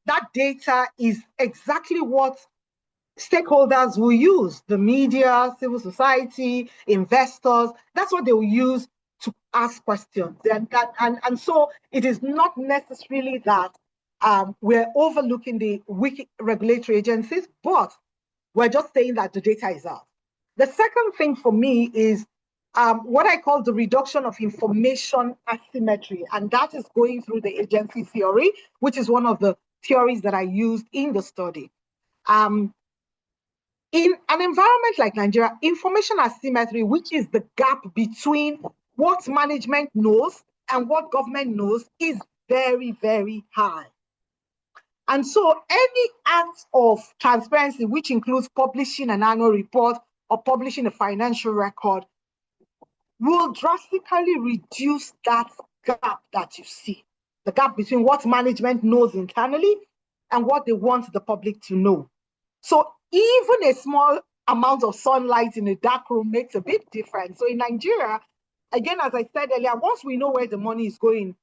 That data is exactly what stakeholders will use, the media, civil society, investors. That's what they will use to ask questions. And so it is not necessarily that we're overlooking the weak regulatory agencies, but we're just saying that the data is out. The second thing for me is what I call the reduction of information asymmetry, and that is going through the agency theory, which is one of the theories that I used in the study. In an environment like Nigeria, information asymmetry, which is the gap between what management knows and what government knows, is very, very high. And so any act of transparency, which includes publishing an annual report or publishing a financial record, will drastically reduce that gap that you see, the gap between what management knows internally and what they want the public to know. So even a small amount of sunlight in a dark room makes a big difference. So in Nigeria, again, as I said earlier, once we know where the money is going,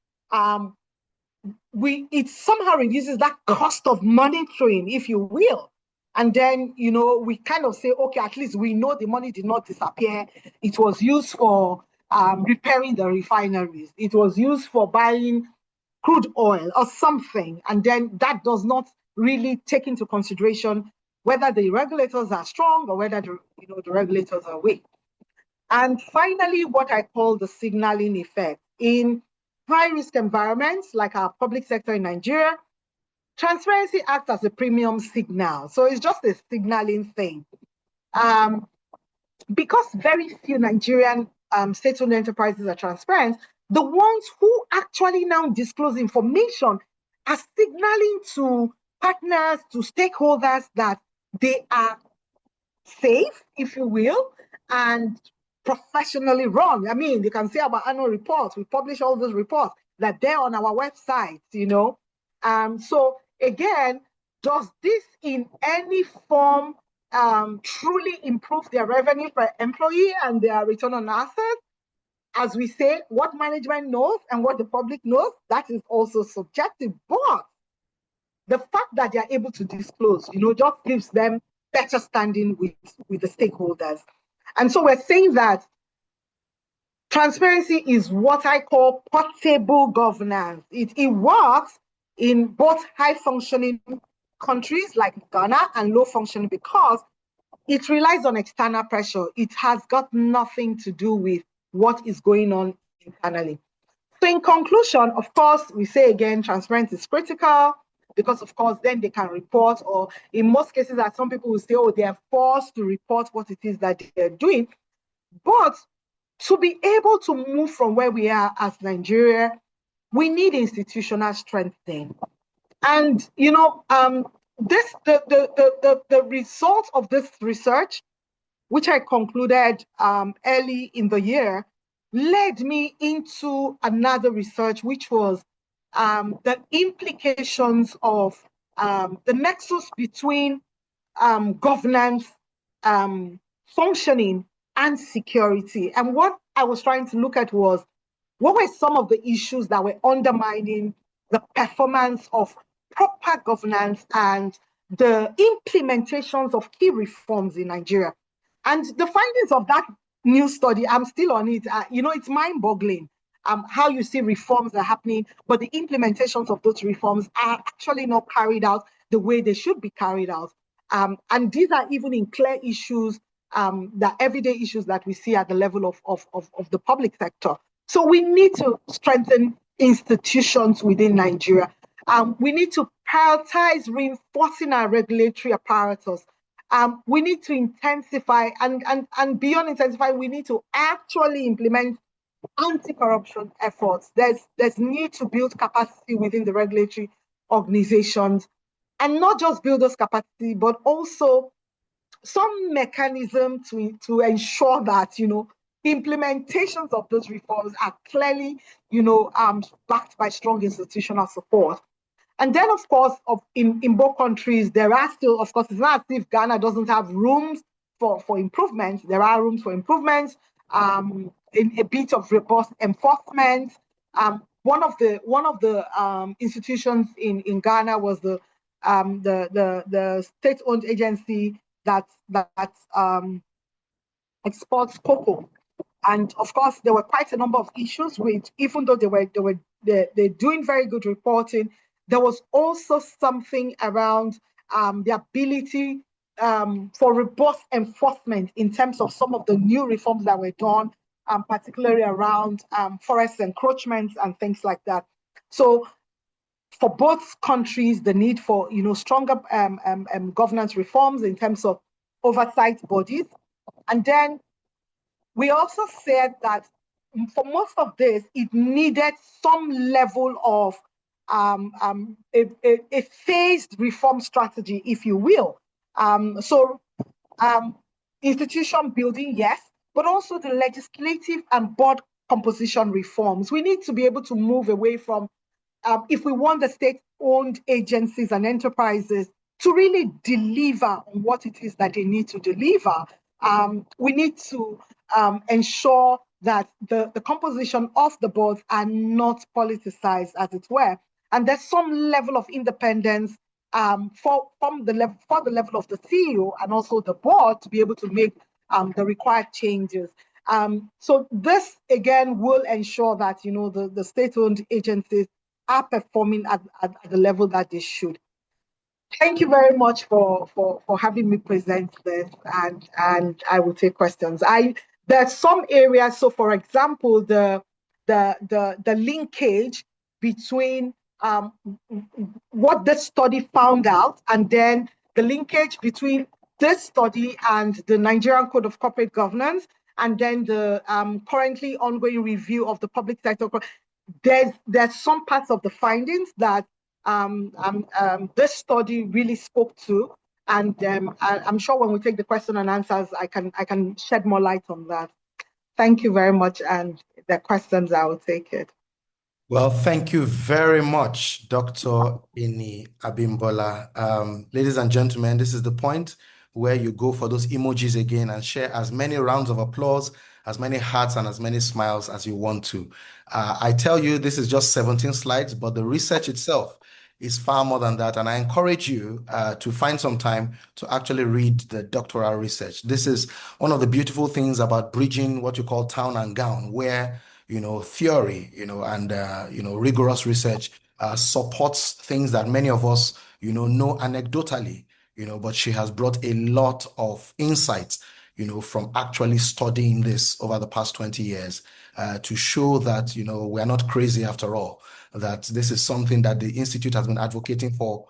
it somehow reduces that cost of monitoring, if you will. And then, we kind of say, okay, at least we know the money did not disappear. It was used for repairing the refineries. It was used for buying crude oil or something. And then that does not really take into consideration whether the regulators are strong or whether the regulators are weak. And finally, what I call the signaling effect. In high-risk environments like our public sector in Nigeria, transparency acts as a premium signal. So it's just a signaling thing. Because very few Nigerian state-owned enterprises are transparent, the ones who actually now disclose information are signaling to partners, to stakeholders that they are safe, if you will, and professionally run. I mean, you can see about annual reports. We publish all those reports that they're on our website, So again, does this in any form truly improve their revenue per employee and their return on assets? As we say, what management knows and what the public knows, that is also subjective. But the fact that they're able to disclose, just gives them better standing with the stakeholders. And so we're saying that transparency is what I call portable governance. It works in both high-functioning countries like Ghana and low-functioning because it relies on external pressure. It has got nothing to do with what is going on internally. So in conclusion, of course, we say again, transparency is critical because, of course, then they can report, or in most cases, as some people will say, oh, they are forced to report what it is that they're doing. But to be able to move from where we are as Nigeria, we need institutional strengthening. And, the result of this research, which I concluded early in the year, led me into another research, which was the implications of the nexus between governance, functioning, and security. And what I was trying to look at was, what were some of the issues that were undermining the performance of proper governance and the implementations of key reforms in Nigeria? And the findings of that new study, I'm still on it. It's mind-boggling how you see reforms are happening, but the implementations of those reforms are actually not carried out the way they should be carried out. And these are even in clear issues, the everyday issues that we see at the level of the public sector. So we need to strengthen institutions within Nigeria. We need to prioritize reinforcing our regulatory apparatus. We need to intensify and beyond intensify, we need to actually implement anti-corruption efforts. There's need to build capacity within the regulatory organizations, and not just build those capacity, but also some mechanism to ensure that implementations of those reforms are clearly backed by strong institutional support. And then, of course, in both countries, there are still, of course, it's not as if Ghana doesn't have rooms for improvements. There are rooms for improvements, in a bit of robust enforcement. One of the institutions in Ghana was the state-owned agency that exports cocoa. And of course, there were quite a number of issues with, even though they're doing very good reporting, there was also something around the ability for robust enforcement in terms of some of the new reforms that were done, particularly around forest encroachments and things like that. So for both countries, the need for stronger governance reforms in terms of oversight bodies. And then we also said that for most of this, it needed some level of a phased reform strategy, if you will. Institution building, yes, but also the legislative and board composition reforms. We need to be able to move away from, if we want the state-owned agencies and enterprises to really deliver on what it is that they need to deliver, we need to ensure that the composition of the boards are not politicized, as it were. And there's some level of independence for the level of the CEO and also the board to be able to make the required changes. So this again will ensure that the state-owned agencies are performing at the level that they should. Thank you very much for having me present this, and I will take questions. There's some areas. So, for example, the linkage between what this study found out, and then the linkage between this study and the Nigerian Code of Corporate Governance, and then the currently ongoing review of the public sector. There's some parts of the findings that this study really spoke to, and I'm sure when we take the question and answers, I can shed more light on that. Thank you very much, and if there are questions, I will take it. Well, thank you very much, Dr. Ini Abimbola. Ladies and gentlemen, this is the point where you go for those emojis again and share as many rounds of applause, as many hearts, and as many smiles as you want to. I tell you, this is just 17 slides, but the research itself is far more than that. And I encourage you to find some time to actually read the doctoral research. This is one of the beautiful things about bridging what you call town and gown, where theory, and rigorous research supports things that many of us, know anecdotally, but she has brought a lot of insights, from actually studying this over the past 20 years to show that, we are not crazy after all, that this is something that the Institute has been advocating for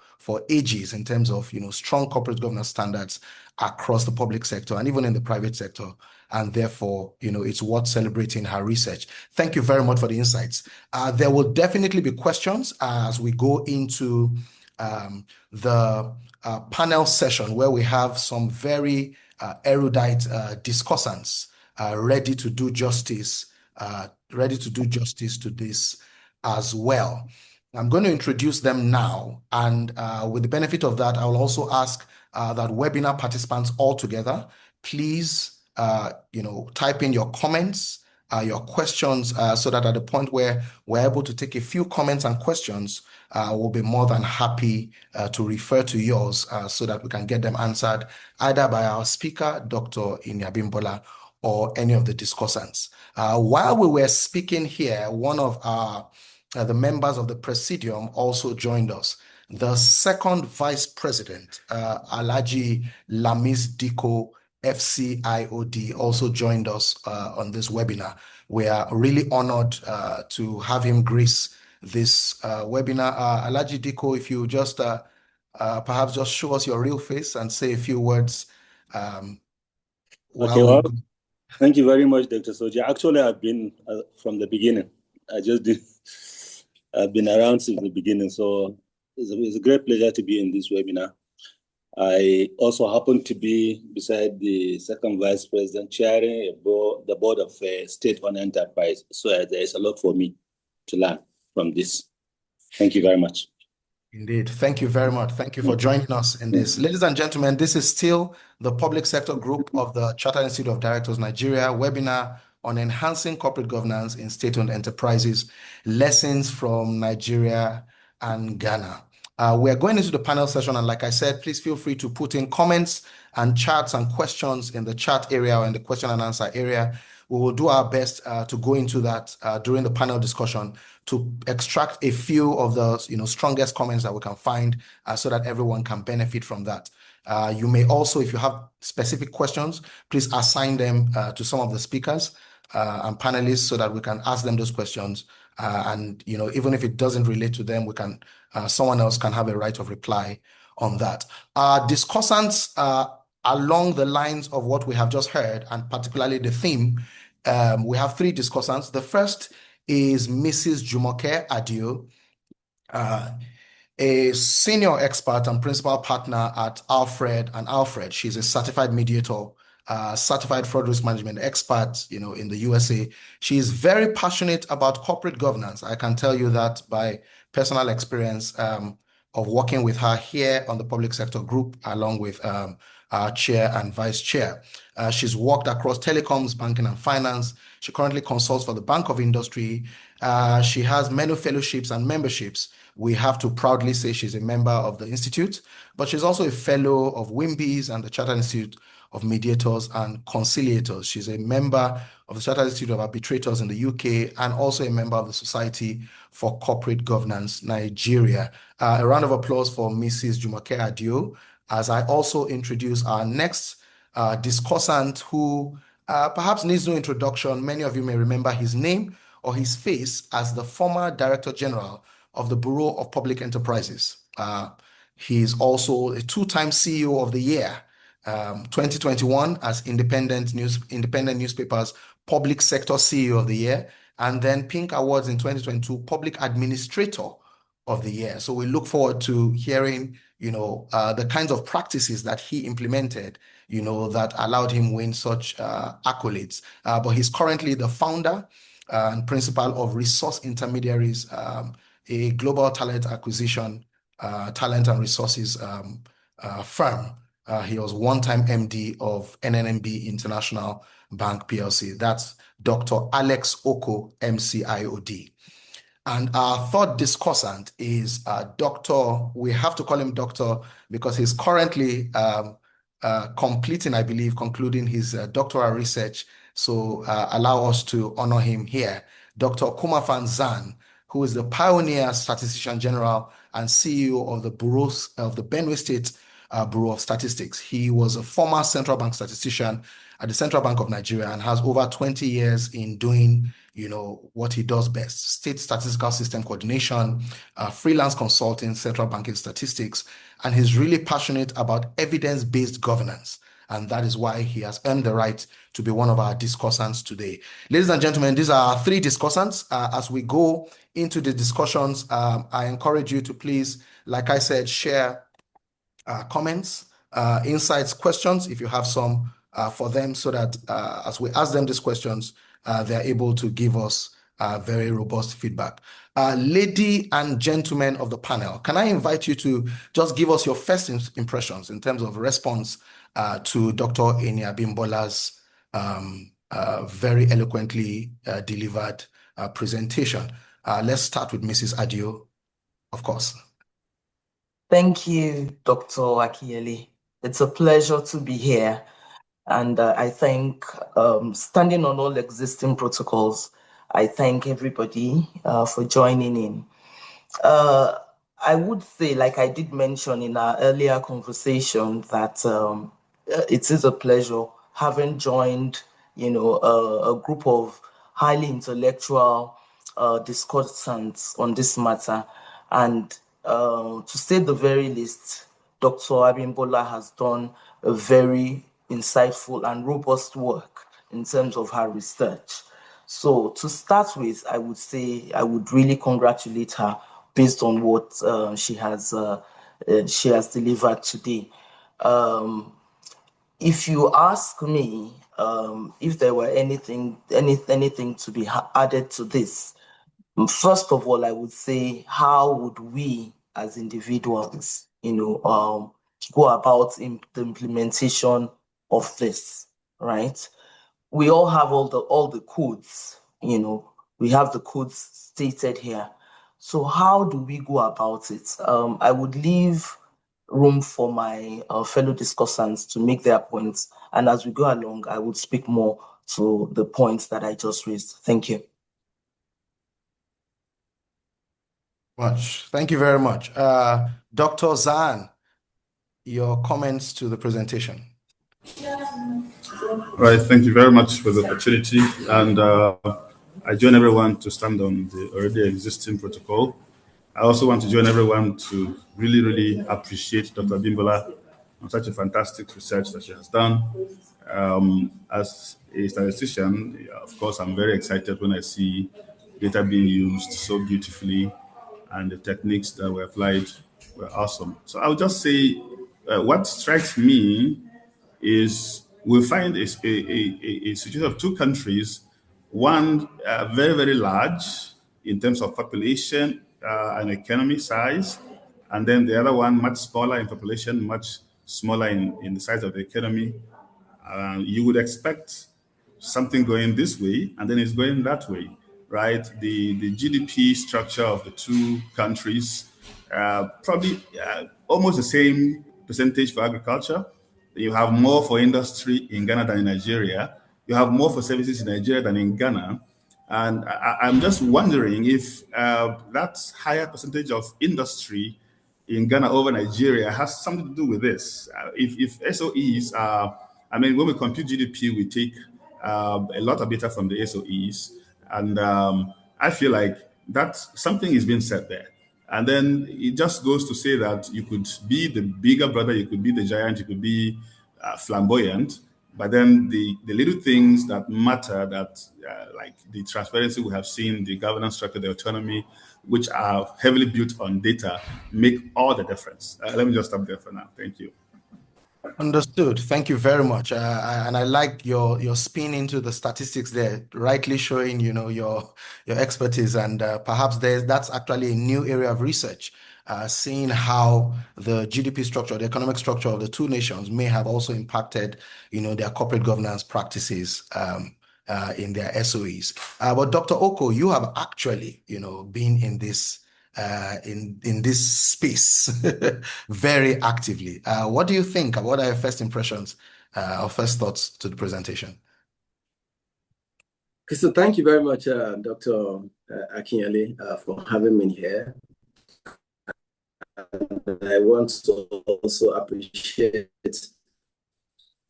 ages in terms of, strong corporate governance standards across the public sector and even in the private sector. And therefore, it's worth celebrating her research. Thank you very much for the insights. There will definitely be questions as we go into the panel session, where we have some very erudite discussants ready to do justice to this as well. I'm going to introduce them now, and with the benefit of that, I will also ask that webinar participants all together, please type in your comments, your questions, so that at the point where we're able to take a few comments and questions, we'll be more than happy to refer to yours so that we can get them answered either by our speaker, Dr. Ini Abimbola, or any of the discussants. While we were speaking here, one of the members of the Presidium also joined us. The second Vice President, Alhaji Lamis Diko, FCIOD, also joined us on this webinar. We are really honored to have him grace this webinar. Alhaji Diko, if you just perhaps just show us your real face and say a few words. Okay, well, thank you very much, Dr. Soji. Actually, I've been from the beginning. I've been around since the beginning, so it's a great pleasure to be in this webinar. I also happen to be beside the second vice president chairing the board of state-owned enterprise. So there is a lot for me to learn from this. Thank you very much. Indeed. Thank you very much. Thank you for joining us in this. Ladies and gentlemen, this is still the public sector group of the Chartered Institute of Directors Nigeria webinar on enhancing corporate governance in state-owned enterprises, lessons from Nigeria and Ghana. We're going into the panel session, and like I said, please feel free to put in comments and chats and questions in the chat area or in the question and answer area. We will do our best to go into that during the panel discussion to extract a few of the strongest comments that we can find so that everyone can benefit from that. You may also, if you have specific questions, please assign them to some of the speakers and panelists so that we can ask them those questions. And even if it doesn't relate to them, we can someone else can have a right of reply on that. Discussants along the lines of what we have just heard, and particularly the theme, we have three discussants. The first is Mrs. Jumoke Adio, a senior expert and principal partner at Alfred & Alfred. She's a certified mediator, certified fraud risk management expert, in the USA. She is very passionate about corporate governance. I can tell you that by personal experience of working with her here on the public sector group, along with our chair and vice chair. She's worked across telecoms, banking, and finance. She currently consults for the Bank of Industry. She has many fellowships and memberships. We have to proudly say she's a member of the Institute, but she's also a fellow of WIMBIS and the Chartered Institute of Mediators and Conciliators. She's a member of the Chartered Institute of Arbitrators in the UK and also a member of the Society for Corporate Governance Nigeria. A round of applause for Mrs. Jumoke Adio, as I also introduce our next discussant who perhaps needs no introduction. Many of you may remember his name or his face as the former Director General of the Bureau of Public Enterprises. He's also a two-time CEO of the Year, 2021 as Independent Newspapers Public Sector CEO of the Year, and then Pink Awards in 2022 Public Administrator of the Year. So we look forward to hearing, the kinds of practices that he implemented, that allowed him win such accolades. But he's currently the founder and principal of Resource Intermediaries, a global talent acquisition, talent and resources firm. He was one-time MD of NNMB International Bank PLC. That's Dr. Alex Oko, MCIOD. And our third discussant is Dr. We have to call him Doctor because he's currently concluding his doctoral research. So allow us to honor him here. Dr. Kumafan Zan, who is the pioneer statistician general and CEO of the Benue State Bureau of Statistics. He was a former central bank statistician at the Central Bank of Nigeria and has over 20 years in doing, what he does best: state statistical system coordination, freelance consulting, central banking statistics, and he's really passionate about evidence-based governance. And that is why he has earned the right to be one of our discussants today. Ladies and gentlemen, these are our three discussants. As we go into the discussions, I encourage you to please, like I said, share comments, insights, questions, if you have some for them, so that as we ask them these questions, they're able to give us very robust feedback. Lady and gentlemen of the panel, can I invite you to just give us your first impressions in terms of response to Dr. Eni Abimbola's very eloquently delivered presentation. Let's start with Mrs. Adio, of course. Thank you, Dr. Akinyele. It's a pleasure to be here. And I think, standing on all existing protocols, I thank everybody for joining in. I would say, like I did mention in our earlier conversation, that it is a pleasure having joined, a group of highly intellectual discussants on this matter. And to say the very least, Dr. Abimbola has done a very insightful and robust work in terms of her research. So to start with, I would say I would really congratulate her based on what she has delivered today. If you ask me if there were anything to be added to this, first of all, I would say, how would we as individuals, go about the implementation of this, right? We all have all the codes, we have the codes stated here. So how do we go about it? I would leave room for my fellow discussants to make their points. And as we go along, I would speak more to the points that I just raised. Thank you. Thank you very much. Dr. Zan, your comments to the presentation. Right, thank you very much for the opportunity. And I join everyone to stand on the already existing protocol. I also want to join everyone to really, really appreciate Dr. Abimbola on such a fantastic research that she has done. As a statistician, of course, I'm very excited when I see data being used so beautifully, and the techniques that were applied were awesome. So I would just say what strikes me is we find a situation of two countries, one very, very large in terms of population and economy size, And then the other one, much smaller in population, much smaller in the size of the economy. You would expect something going this way, and then it's going that way, right? The GDP structure of the two countries, probably almost the same percentage for agriculture. You have more for industry in Ghana than in Nigeria. You have more for services in Nigeria than in Ghana. And I'm just wondering if that higher percentage of industry in Ghana over Nigeria has something to do with this. If SOEs are, I mean, when we compute GDP, we take a lot of data from the SOEs, and I feel like that something is being said there. And then it just goes to say that you could be the bigger brother, you could be the giant, you could be flamboyant, but then the little things that matter, that like the transparency we have seen, the governance structure, the autonomy, which are heavily built on data, make all the difference. Let me just stop there for now. Thank you. Understood. Thank you very much. And I like your spin into the statistics there, rightly showing, your expertise, and perhaps that's actually a new area of research, seeing how the GDP structure, the economic structure of the two nations may have also impacted, their corporate governance practices in their SOEs. But Dr. Oko, you have actually, been in this space very actively. What do you think? What are your first impressions or first thoughts to the presentation? Okay, so thank you very much, Dr. Akinyele, for having me here. And I want to also appreciate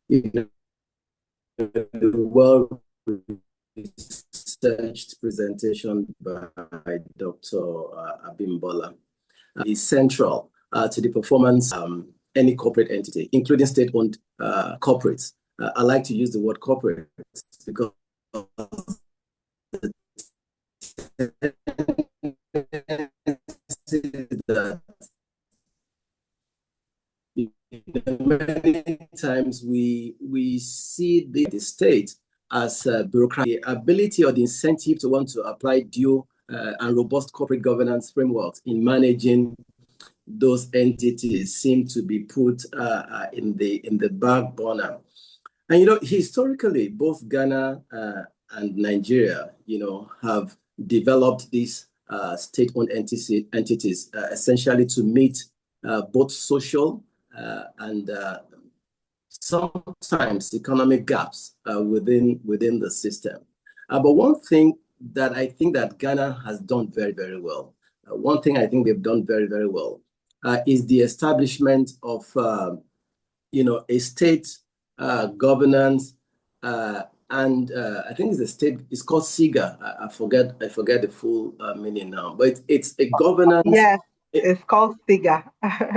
the well-researched presentation by Dr. Abimbola. Is central to the performance any corporate entity, including state-owned corporates. I like to use the word corporate because many times we see the state as bureaucratic. The ability or the incentive to want to apply due and robust corporate governance frameworks in managing those entities seem to be put in the back burner. And historically, both Ghana and Nigeria, have developed these state-owned entities essentially to meet both social and sometimes economic gaps within the system. But one thing that I think that Ghana has done very, very well, one thing I think they've done very, very well is the establishment of, a state governance, and I think it's called SIGA. I forget the full meaning now, but it's a governance. Yes, it's called SIGA.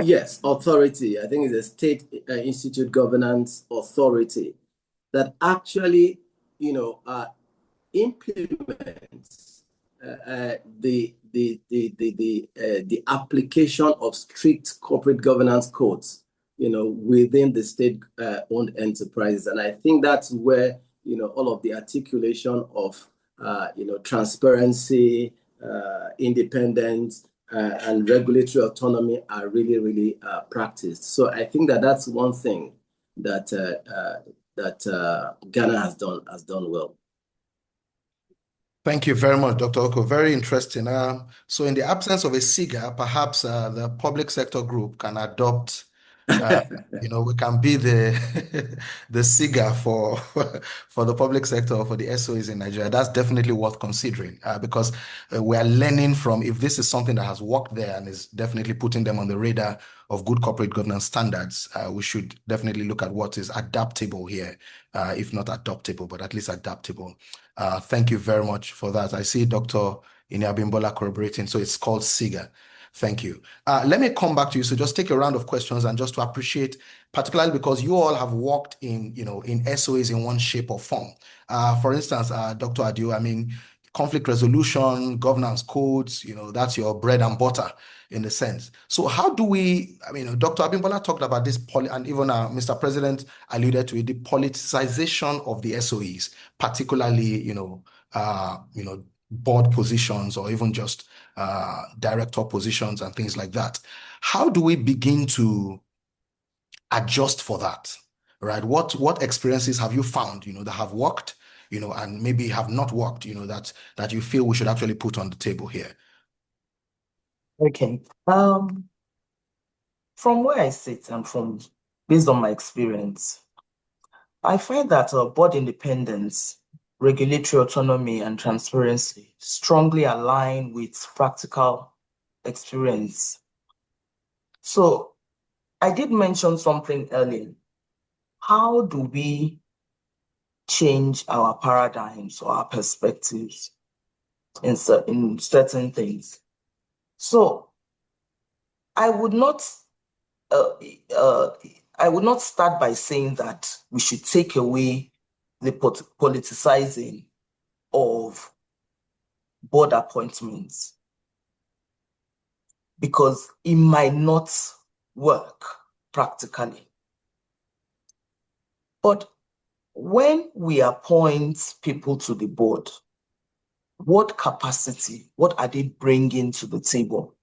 Yes, authority. I think it's a state institute governance authority that actually, implements the application of strict corporate governance codes, within the state-owned enterprises. And I think that's where, all of the articulation of, transparency, independence, and regulatory autonomy are really, really practiced. So I think that that's one thing that Ghana has done well. Thank you very much, Dr. Oko. Very interesting. So in the absence of a SIGA, perhaps the public sector group can adopt, we can be the SIGA for the public sector or for the SOEs in Nigeria. That's definitely worth considering because we are learning from, if this is something that has worked there and is definitely putting them on the radar of good corporate governance standards, we should definitely look at what is adaptable here, if not adoptable, but at least adaptable. Thank you very much for that. I see Dr. Abimbola corroborating, so it's called SIGA. Thank you. Let me come back to you. So just take a round of questions and just to appreciate, particularly because you all have worked in SOEs in one shape or form. For instance, Dr. Adio, I mean, conflict resolution, governance codes, that's your bread and butter in a sense. So how do we, Dr. Abimbola talked about this, and even Mr. President alluded to it, the politicization of the SOEs, particularly, board positions or even just director positions and things like that. How do we begin to adjust for that, right? What experiences have you found, that have worked, and maybe have not worked, that you feel we should actually put on the table here? Okay. From where I sit and based on my experience, I find that board independence, regulatory autonomy, and transparency strongly align with practical experience. So I did mention something earlier. How do we change our paradigms or our perspectives in certain things? So I would not start by saying that we should take away the politicizing of board appointments, because it might not work practically. But when we appoint people to the board, what capacity, what are they bringing to the table?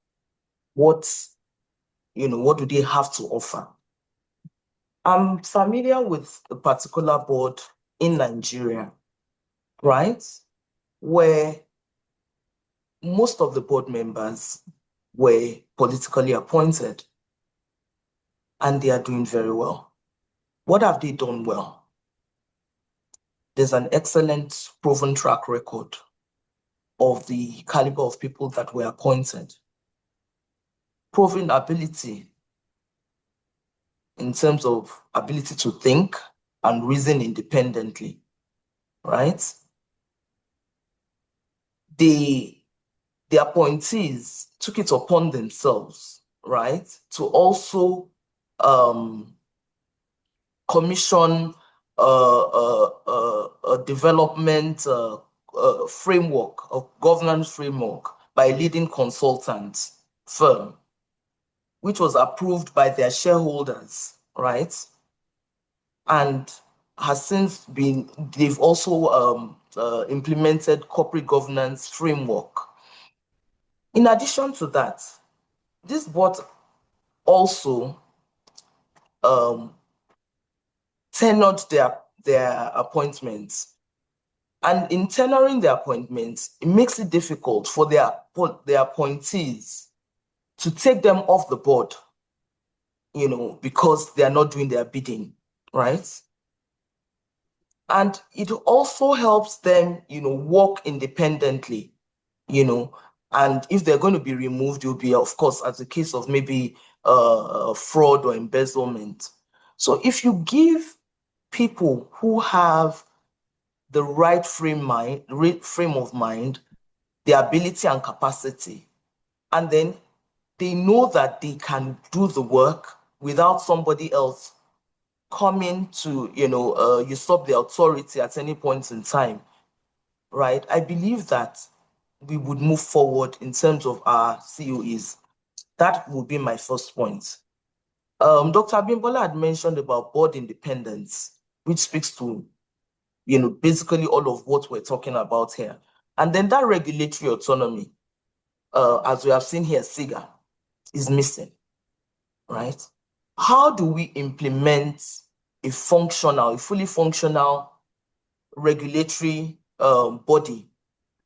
What do they have to offer? I'm familiar with a particular board in Nigeria, right, where most of the board members were politically appointed, and they are doing very well. What have they done well? There's an excellent proven track record of the caliber of people that were appointed. Proven ability in terms of ability to think and reason independently, right? The appointees took it upon themselves, right, to also commission a development framework, a governance framework by a leading consultant firm, which was approved by their shareholders, right? And has since they've also implemented corporate governance framework. In addition to that, this board also tenured their appointments. And in tenoring their appointments, it makes it difficult for their appointees to take them off the board, because they are not doing their bidding, right? And it also helps them, work independently, and if they're going to be removed, it will be, of course, as a case of maybe fraud or embezzlement. So if you give people who have the right frame of mind, the ability and capacity, and then they know that they can do the work without somebody else coming to, usurp the authority at any point in time, right? I believe that we would move forward in terms of our SOEs. That would be my first point. Dr. Abimbola had mentioned about board independence, which speaks to, basically all of what we're talking about here. And then that regulatory autonomy, as we have seen here, SIGA, is missing, right? How do we implement a fully functional regulatory body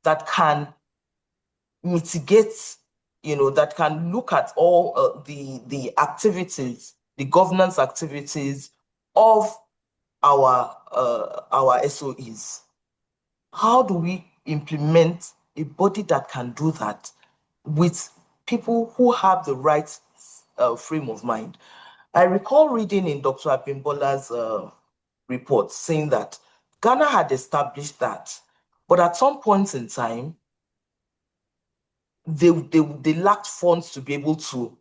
that can mitigate, that can look at all the activities, the governance activities of our SOEs? How do we implement a body that can do that with people who have the right frame of mind? I recall reading in Dr. Abimbola's report saying that Ghana had established that, but at some point in time, they lacked funds to be able to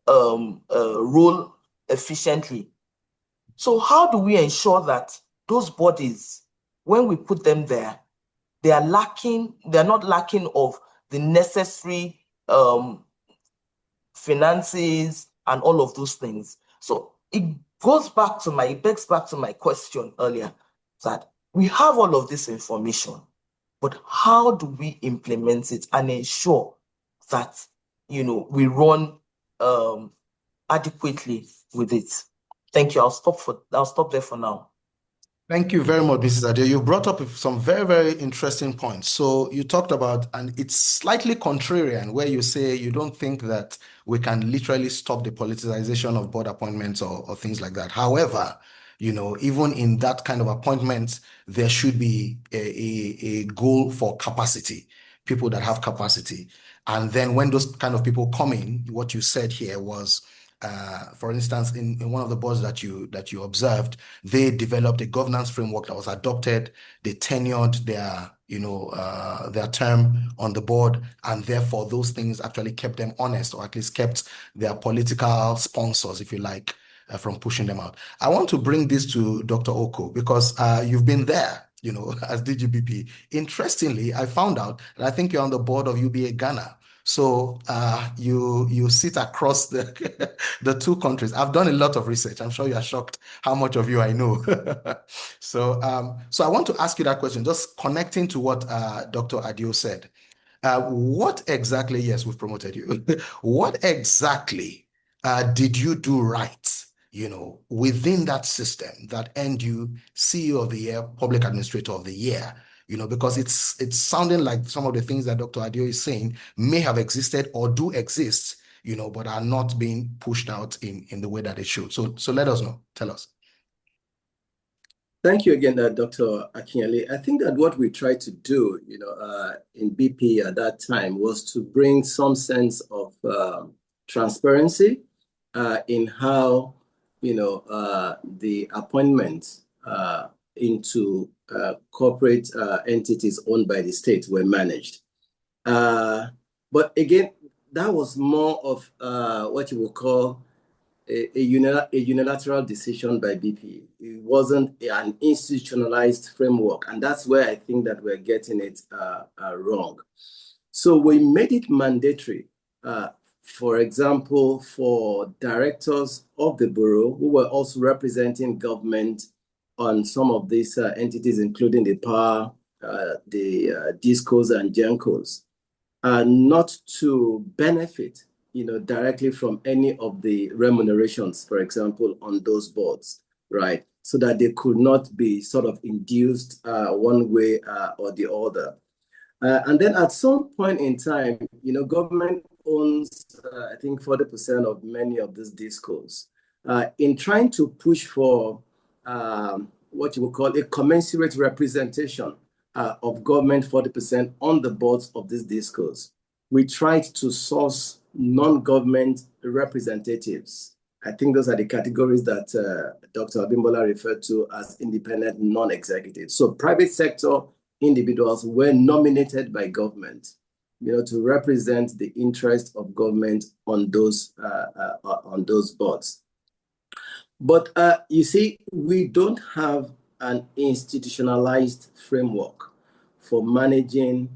roll efficiently. So how do we ensure that those bodies, when we put them there, they're not lacking of the necessary finances and all of those things? So it begs back to my question earlier, that we have all of this information. but how do we implement it and ensure that, we run adequately with it? Thank you. I'll stop there for now. Thank you very much, Mrs. Ade. You brought up some very, very interesting points. So you talked about, and it's slightly contrarian, where you say you don't think that we can literally stop the politicization of board appointments or things like that. However, even in that kind of appointment, there should be a goal for capacity, people that have capacity. And then when those kind of people come in, what you said here was, for instance, in one of the boards that you observed, they developed a governance framework that was adopted. They tenured their term on the board, and therefore those things actually kept them honest, or at least kept their political sponsors, if you like, from pushing them out. I want to bring this to Dr. Oko because you've been there, as DGBP. Interestingly, I found out that I think you're on the board of UBA Ghana. So you sit across the the two countries. I've done a lot of research. I'm sure you're shocked how much of you I know. So I want to ask you that question, just connecting to what Dr. Adio said. What exactly, yes, we've promoted you. What exactly did you do right, within that system that earned you CEO of the Year, Public Administrator of the Year? Because it's sounding like some of the things that Dr. Adio is saying may have existed or do exist, but are not being pushed out in the way that it should. So let us know. Tell us. Thank you again, Dr. Akinyele. I think that what we tried to do, in BP at that time was to bring some sense of transparency in how, the appointments into corporate entities owned by the state were managed. But again, that was more of what you would call a unilateral decision by BP. It wasn't an institutionalized framework, and that's where I think that we're getting it wrong. So we made it mandatory, for example, for directors of the Bureau who were also representing government on some of these entities, including the power, the DISCOs and GENCOs, not to benefit directly from any of the remunerations, for example, on those boards, right? So that they could not be sort of induced one way or the other. And then at some point in time, government owns, I think, 40% of many of these DISCOs. In trying to push for what you would call a commensurate representation of government 40% on the boards of these DISCOs, we tried to source non-government representatives. I think those are the categories that Dr. Abimbola referred to as independent non-executive. So private sector individuals were nominated by government, to represent the interest of government on those boards. But you see, we don't have an institutionalized framework for managing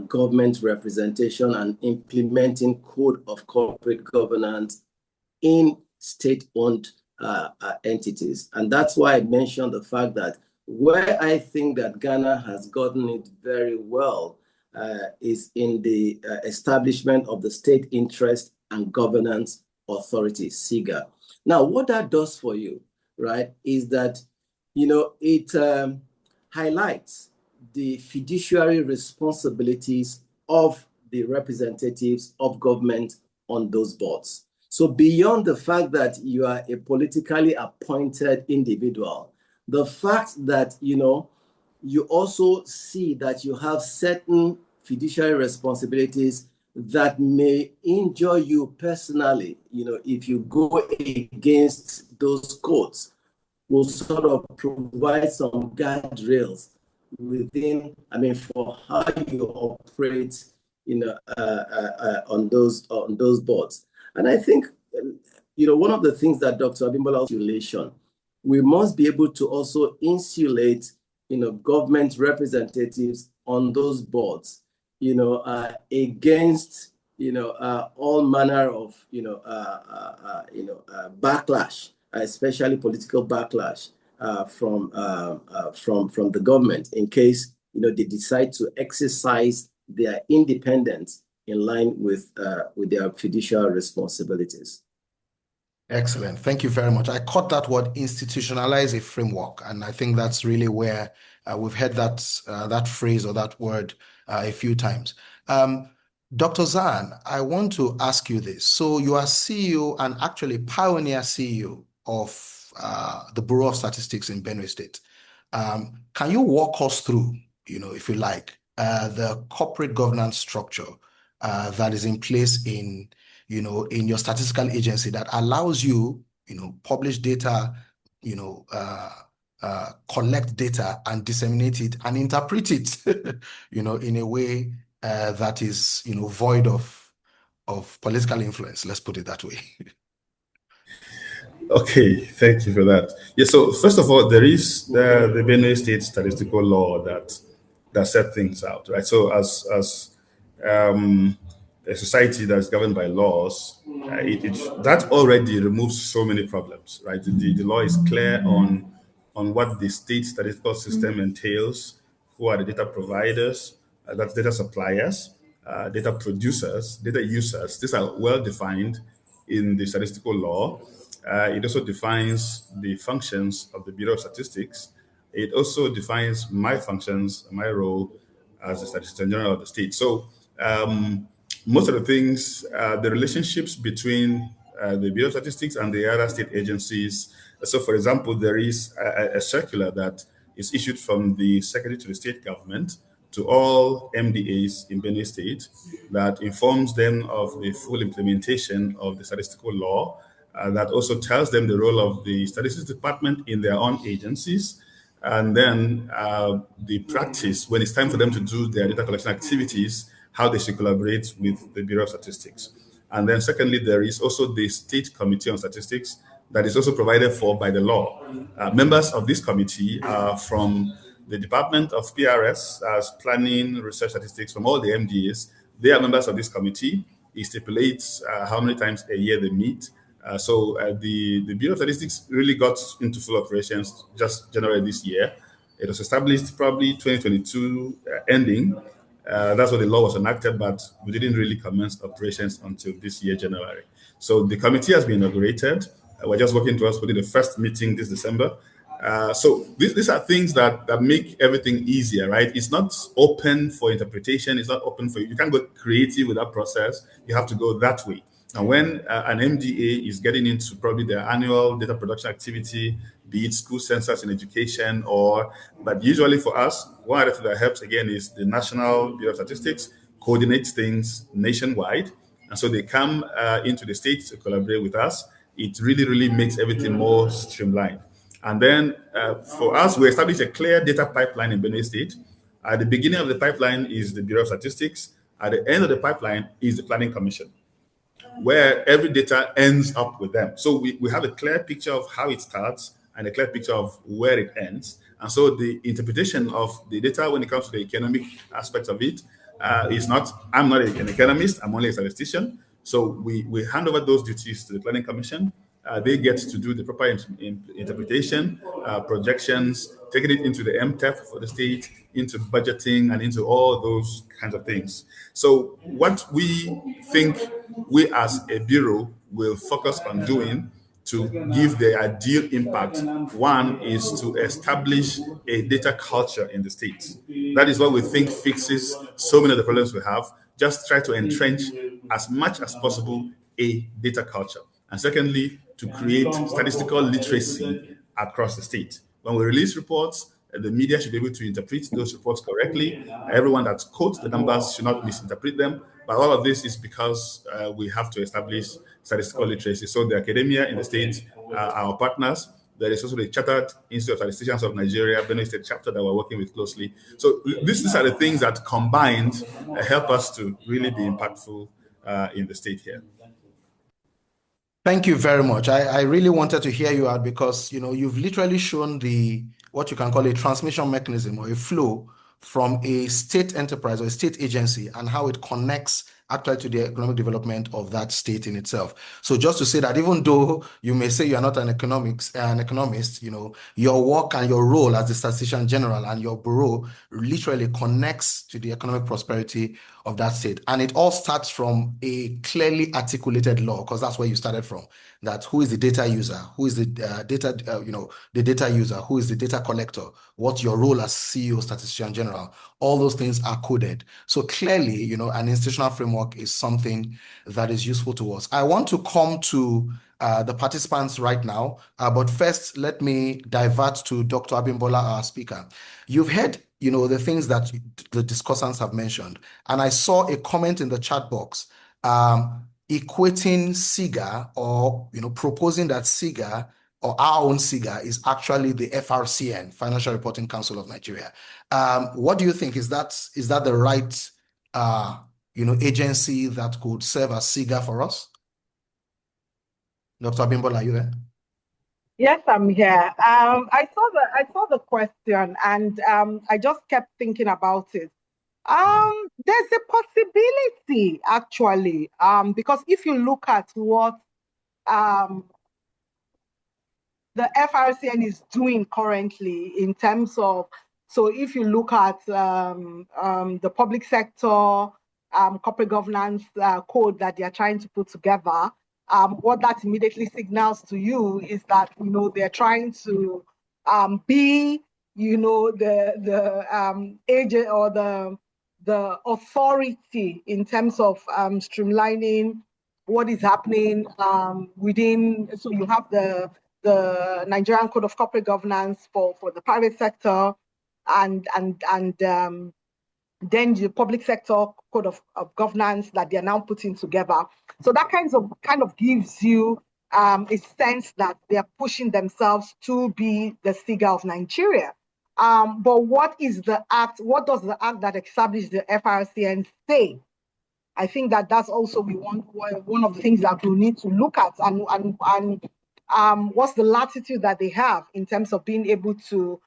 government representation and implementing code of corporate governance in state-owned entities. And that's why I mentioned the fact that where I think that Ghana has gotten it very well is in the establishment of the State Interest and Governance Authority, SIGA. Now, what that does for you, right, is that, it highlights the fiduciary responsibilities of the representatives of government on those boards. So beyond the fact that you are a politically appointed individual, the fact that, you also see that you have certain fiduciary responsibilities that may injure you personally, if you go against those codes, will sort of provide some guardrails within, for how you operate, on those boards. And I think, one of the things that Dr. Abimbola insulation, we must be able to also insulate, government representatives on those boards, against, all manner of, backlash, especially political backlash from the government, in case, they decide to exercise their independence in line with their fiduciary responsibilities. Excellent. Thank you very much. I caught that word, institutionalize a framework, and I think that's really where we've heard that phrase or that word a few times. Dr. Zahn, I want to ask you this. So you are CEO and actually pioneer CEO of the Bureau of Statistics in Benue State. Can you walk us through, if you like, the corporate governance structure that is in place in your statistical agency that allows you, publish data, collect data and disseminate it and interpret it, in a way that is, void of political influence. Let's put it that way. Okay, thank you for that. Yeah, so first of all, there is the Benue State statistical law that set things out, right? So as a society that's governed by laws, that already removes so many problems, right? The law is clear on what the state statistical system entails, who are the data providers, that's data suppliers, data producers, data users. These are well defined in the statistical law. It also defines the functions of the Bureau of Statistics. It also defines my functions, my role as the Statistician General of the state. So most of the things, the relationships between the Bureau of Statistics and the other state agencies. So, for example, there is a circular that is issued from the Secretary to the State Government to all MDAs in Benue State that informs them of the full implementation of the statistical law. That also tells them the role of the statistics department in their own agencies, and then the practice when it's time for them to do their data collection activities, how they should collaborate with the Bureau of Statistics. And then secondly, there is also the State Committee on Statistics that is also provided for by the law. Members of this committee are from the Department of PRS, as Planning, Research, Statistics, from all the MDAs. They are members of this committee. It stipulates how many times a year they meet. So the Bureau of Statistics really got into full operations just January this year. It was established probably 2022 ending. That's when the law was enacted, but we didn't really commence operations until this year, January. So the committee has been inaugurated. We're just working towards putting the first meeting this December. So these are things that make everything easier, right? It's not open for interpretation. It's not open for you. You can't go creative with that process. You have to go that way. And when an MDA is getting into probably their annual data production activity, be it school census in education, but usually for us, one other thing that helps again is the National Bureau of Statistics coordinates things nationwide. And so they come into the states to collaborate with us. It really, really makes everything more streamlined. And then for us, we established a clear data pipeline in Benue State. At the beginning of the pipeline is the Bureau of Statistics. At the end of the pipeline is the Planning Commission, where every data ends up with them. So we have a clear picture of how it starts and a clear picture of where it ends. And so the interpretation of the data when it comes to the economic aspects of it is not, I'm not an economist, I'm only a statistician. So we hand over those duties to the Planning Commission. They get to do the proper interpretation, projections, taking it into the MTEF for the state, into budgeting, and into all those kinds of things. So what we think we as a bureau will focus on doing to give the ideal impact, one is to establish a data culture in the state. That is what we think fixes so many of the problems we have. Just try to entrench as much as possible a data culture. And secondly, to create statistical literacy across the state. When we release reports, the media should be able to interpret those reports correctly. Everyone that quotes the numbers should not misinterpret them. But all of this is because we have to establish statistical literacy. So the academia in the state are our partners. There is also the Chartered Institute of Statisticians of Nigeria, Benue State chapter that we're working with closely. So these are the things that combined help us to really be impactful in the state here. Thank you very much. I really wanted to hear you out because, you've literally shown what you can call a transmission mechanism or a flow from a state enterprise or a state agency and how it connects actually to the economic development of that state in itself. So just to say that even though you may say you are not an economist, you know, your work and your role as the statistician general and your bureau literally connects to the economic prosperity of that state. And it all starts from a clearly articulated law, because that's where you started from. That who is the data user, who is the the data user, who is the data collector, what's your role as CEO, statistician general. All those things are coded. So clearly, you know, an institutional framework is something that is useful to us. I want to come to the participants right now, but first, let me divert to Dr. Abimbola, our speaker. You've heard, you know, the things that the discussants have mentioned, and I saw a comment in the chat box equating SIGA, or, you know, proposing that SIGA or our own SIGA is actually the FRCN, Financial Reporting Council of Nigeria. What do you think? Is that the right agency that could serve as SIGA for us? Dr. Abimbola, are you there? Yes, I'm here. I saw the question, and I just kept thinking about it. There's a possibility, actually, because if you look at what the FRCN is doing currently in terms of, so if you look at the public sector corporate governance code that they are trying to put together, what that immediately signals to you is that, you know, they're trying to be, you know, the agent or the authority in terms of streamlining what is happening within. So you have the Nigerian Code of Corporate Governance for the private sector, and then the public sector code of governance that they are now putting together. So that kind of gives you a sense that they are pushing themselves to be the SIGA of Nigeria. But what is the act? What does the act that established the FRCN say? I think that's also one of the things that we need to look at, and what's the latitude that they have in terms of being able to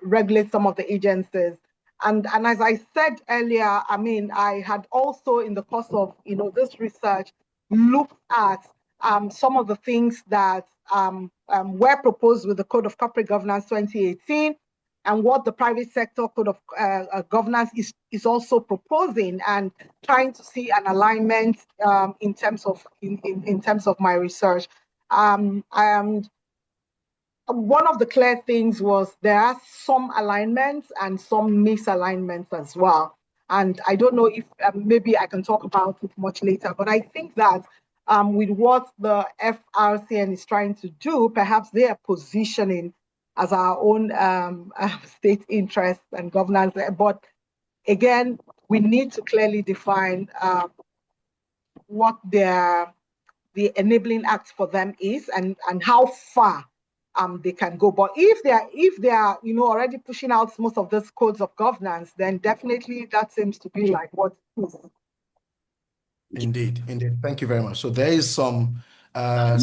regulate some of the agencies. And as I said earlier, I mean, I had also, in the course of, you know, this research, looked at some of the things that were proposed with the Code of Corporate Governance 2018, and what the private sector code of governance is also proposing, and trying to see an alignment in terms of my research. And one of the clear things was there are some alignments and some misalignments as well. And I don't know if maybe I can talk about it much later, but I think that with what the FRCN is trying to do, perhaps they are positioning as our own state interests and governance. But again, we need to clearly define what the enabling act for them is, and how far they can go. But if they are you know, already pushing out most of those codes of governance, then definitely that seems to be like what is. Indeed. Thank you very much. So there is some, I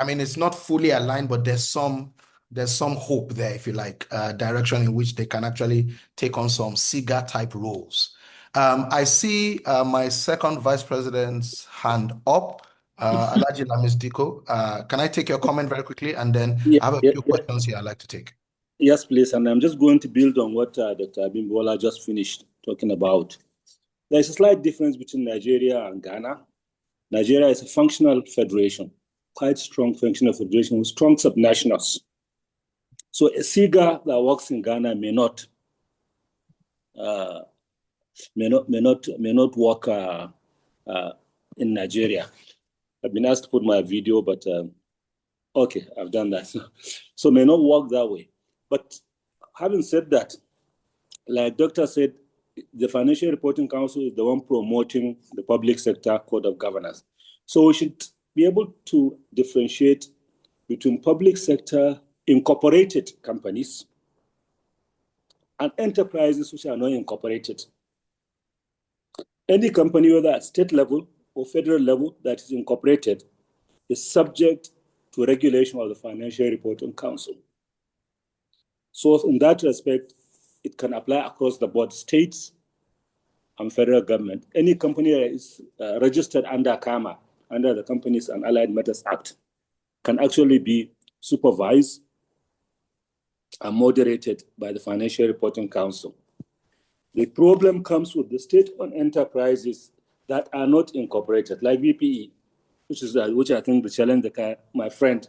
mean, it's not fully aligned, but there's some hope there, if you like, direction in which they can actually take on some SIGA type roles. I see my second vice president's hand up, Alhaji Lamis Diko. Can I take your comment very quickly? And then I have a few questions here I'd like to take. Yes, please. And I'm just going to build on what Dr. Abimbola just finished talking about. There's a slight difference between Nigeria and Ghana. Nigeria is a functional federation, quite strong functional federation with strong subnationals. So a SIGA that works in Ghana may not work in Nigeria. I've been asked to put my video, but okay, I've done that. So may not work that way. But having said that, like Doctor said, the Financial Reporting Council is the one promoting the public sector code of governance. So we should be able to differentiate between public sector incorporated companies and enterprises which are not incorporated. Any company, whether at state level or federal level, that is incorporated is subject to regulation of the Financial Reporting Council. So in that respect, it can apply across the board, states, and federal government, any company that is registered under CAMA, under the Companies and Allied Matters Act, can actually be supervised and moderated by the Financial Reporting Council. The problem comes with the state-owned enterprises that are not incorporated, like VPE, which I think the challenge that my friend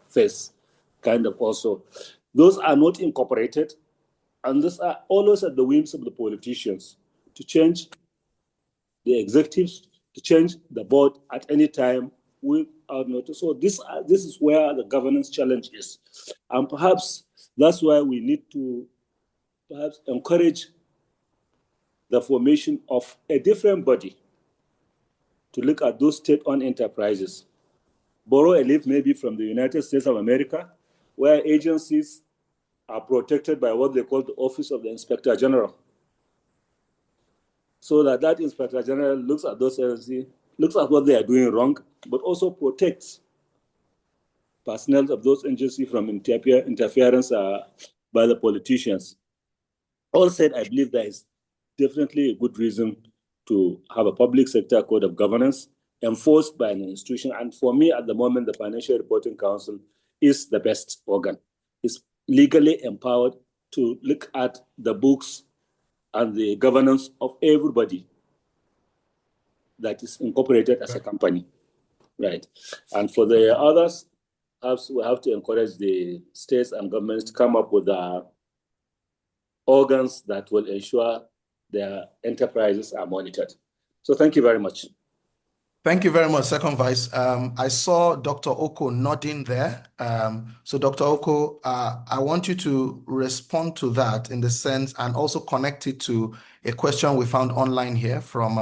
faced kind of also. Those are not incorporated, and these are always at the whims of the politicians to change the executives, to change the board at any time without notice. So this is where the governance challenge is. And perhaps that's why we need to perhaps encourage the formation of a different body to look at those state-owned enterprises. Borrow a leaf maybe from the United States of America, where agencies are protected by what they call the Office of the Inspector General. So that Inspector General looks at those agencies, looks at what they are doing wrong, but also protects personnel of those agencies from interference by the politicians. All said, I believe there is definitely a good reason to have a public sector code of governance enforced by an institution. And for me, at the moment, the Financial Reporting Council is the best organ. It's legally empowered to look at the books and the governance of everybody that is incorporated as a company, right? And for the others, perhaps we have to encourage the states and governments to come up with organs that will ensure their enterprises are monitored. So thank you very much. Thank you very much, Second Vice. I saw Dr. Oko nodding there. So Dr. Oko, I want you to respond to that in the sense and also connect it to a question we found online here from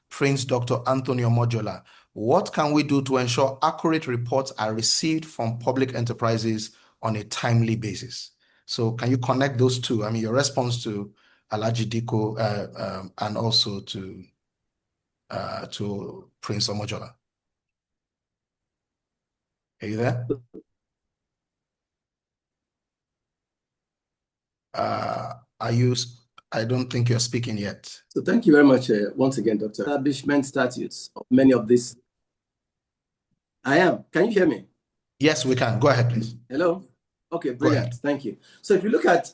Prince Dr. Antonio Mojola. What can we do to ensure accurate reports are received from public enterprises on a timely basis? So can you connect those two? I mean, your response to Alhaji Diko and also to Prince Omojola. Are you there? Are you? I don't think you're speaking yet. So thank you very much once again, Dr. Establishment statutes of many of these. I am. Can you hear me? Yes, we can. Go ahead, please. Hello? Okay, brilliant. Thank you. So if you look at,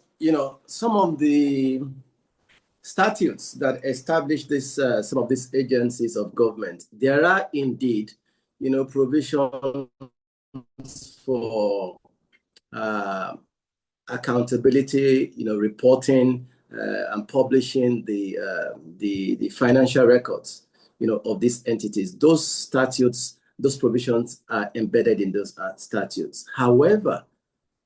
some of the statutes that establish this, some of these agencies of government, there are indeed, provisions for accountability, reporting and publishing the financial records, of these entities. Those statutes, those provisions are embedded in those statutes. However,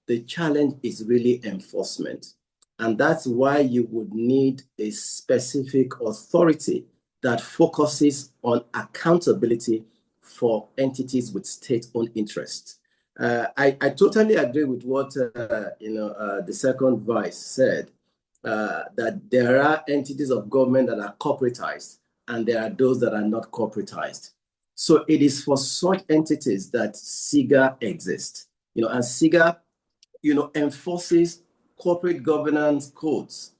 the challenge is really enforcement. And that's why you would need a specific authority that focuses on accountability for entities with state-owned interests. I totally agree with what the Second Vice said, that there are entities of government that are corporatized and there are those that are not corporatized. So it is for such entities that SIGA exists. And SIGA, enforces corporate governance codes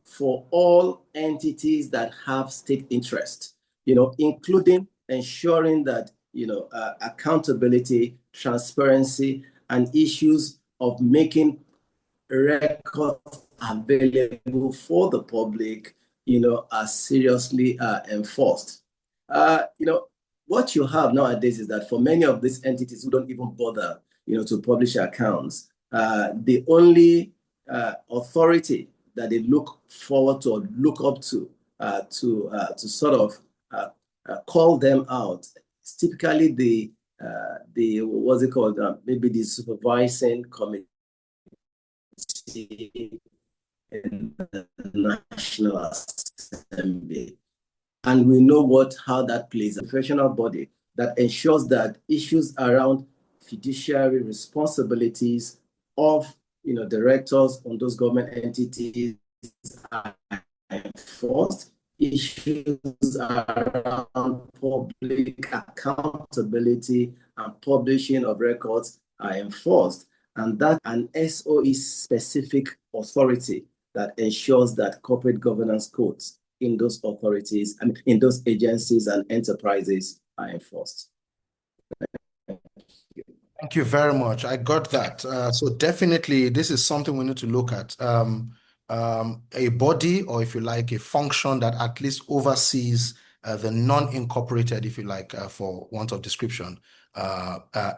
for all entities that have state interest, including ensuring that, accountability, transparency, and issues of making records available for the public, are seriously enforced. What you have nowadays is that for many of these entities who don't even bother, to publish accounts, the only authority that they look forward to or look up to sort of call them out is typically the what's it called? Maybe the supervising committee in the National Assembly. And we know how that plays a professional body that ensures that issues around fiduciary responsibilities of directors on those government entities are enforced. Issues around public accountability and publishing of records are enforced. And that an SOES specific authority that ensures that corporate governance codes in those authorities, in those agencies and enterprises are enforced. Thank you very much. I got that. So definitely, this is something we need to look at. A body, or if you like, a function that at least oversees the non-incorporated, if you like, for want of description,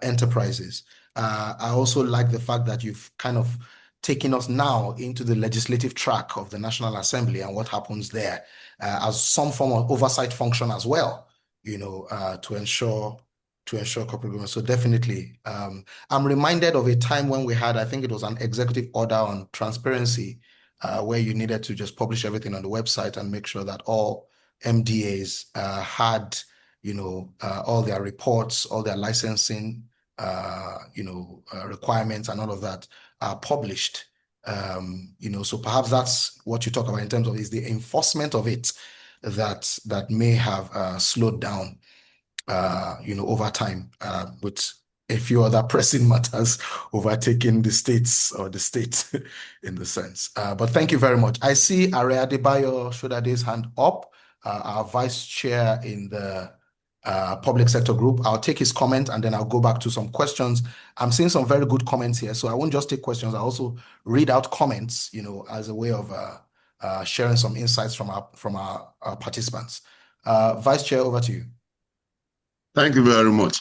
enterprises. I also like the fact that you've kind of taken us now into the legislative track of the National Assembly and what happens there as some form of oversight function as well, to ensure corporate governance. So definitely, I'm reminded of a time when we had, I think it was an executive order on transparency, where you needed to just publish everything on the website and make sure that all MDAs had, all their reports, all their licensing, requirements and all of that are published. So perhaps that's what you talk about in terms of is the enforcement of it that may have slowed down over time, with a few other pressing matters overtaking the states or the state in the sense. But thank you very much. I see Are Adebayo Shodade's hand up, our vice chair in the public sector group. I'll take his comment and then I'll go back to some questions. I'm seeing some very good comments here, so I won't just take questions. I'll also read out comments, as a way of sharing some insights from our participants. Vice Chair, over to you. Thank you very much.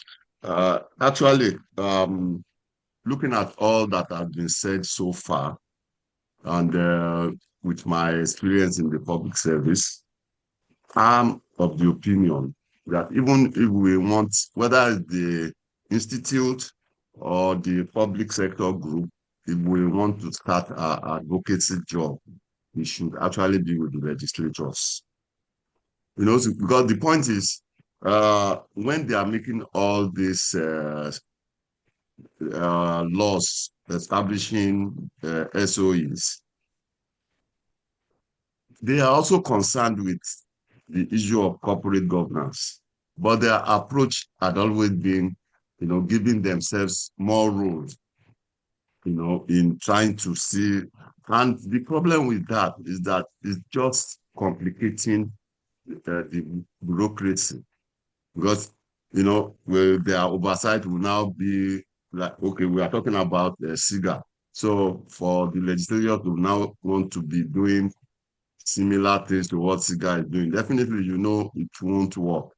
Actually, looking at all that has been said so far, and with my experience in the public service, I'm of the opinion that even if we want, whether it's the institute or the public sector group, if we want to start our advocacy job, we should actually be with the legislatures. Because the point is, when they are making all these laws establishing SOEs, they are also concerned with the issue of corporate governance, but their approach had always been, giving themselves more roles, in trying to see. And the problem with that is that it's just complicating the bureaucracy. Because, where their oversight will now be like, okay, we are talking about SIGA. So for the legislature to now want to be doing similar things to what SIGA is doing, definitely, it won't work.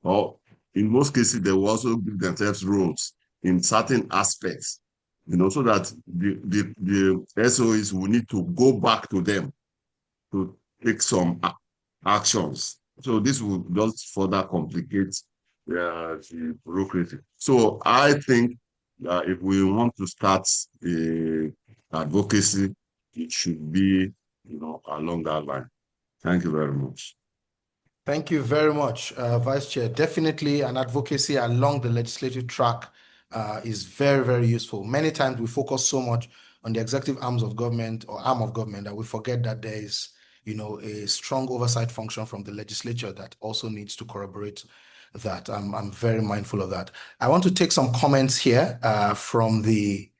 Or in most cases, they will also give themselves roles in certain aspects, so that the SOEs will need to go back to them to take some actions. So this will just further complicate the bureaucracy. So I think if we want to start advocacy, it should be, along that line. Thank you very much. Thank you very much, Vice Chair. Definitely an advocacy along the legislative track is very, very useful. Many times we focus so much on the executive arm of government that we forget that there is, a strong oversight function from the legislature that also needs to corroborate that. I'm very mindful of that. I want to take some comments here from the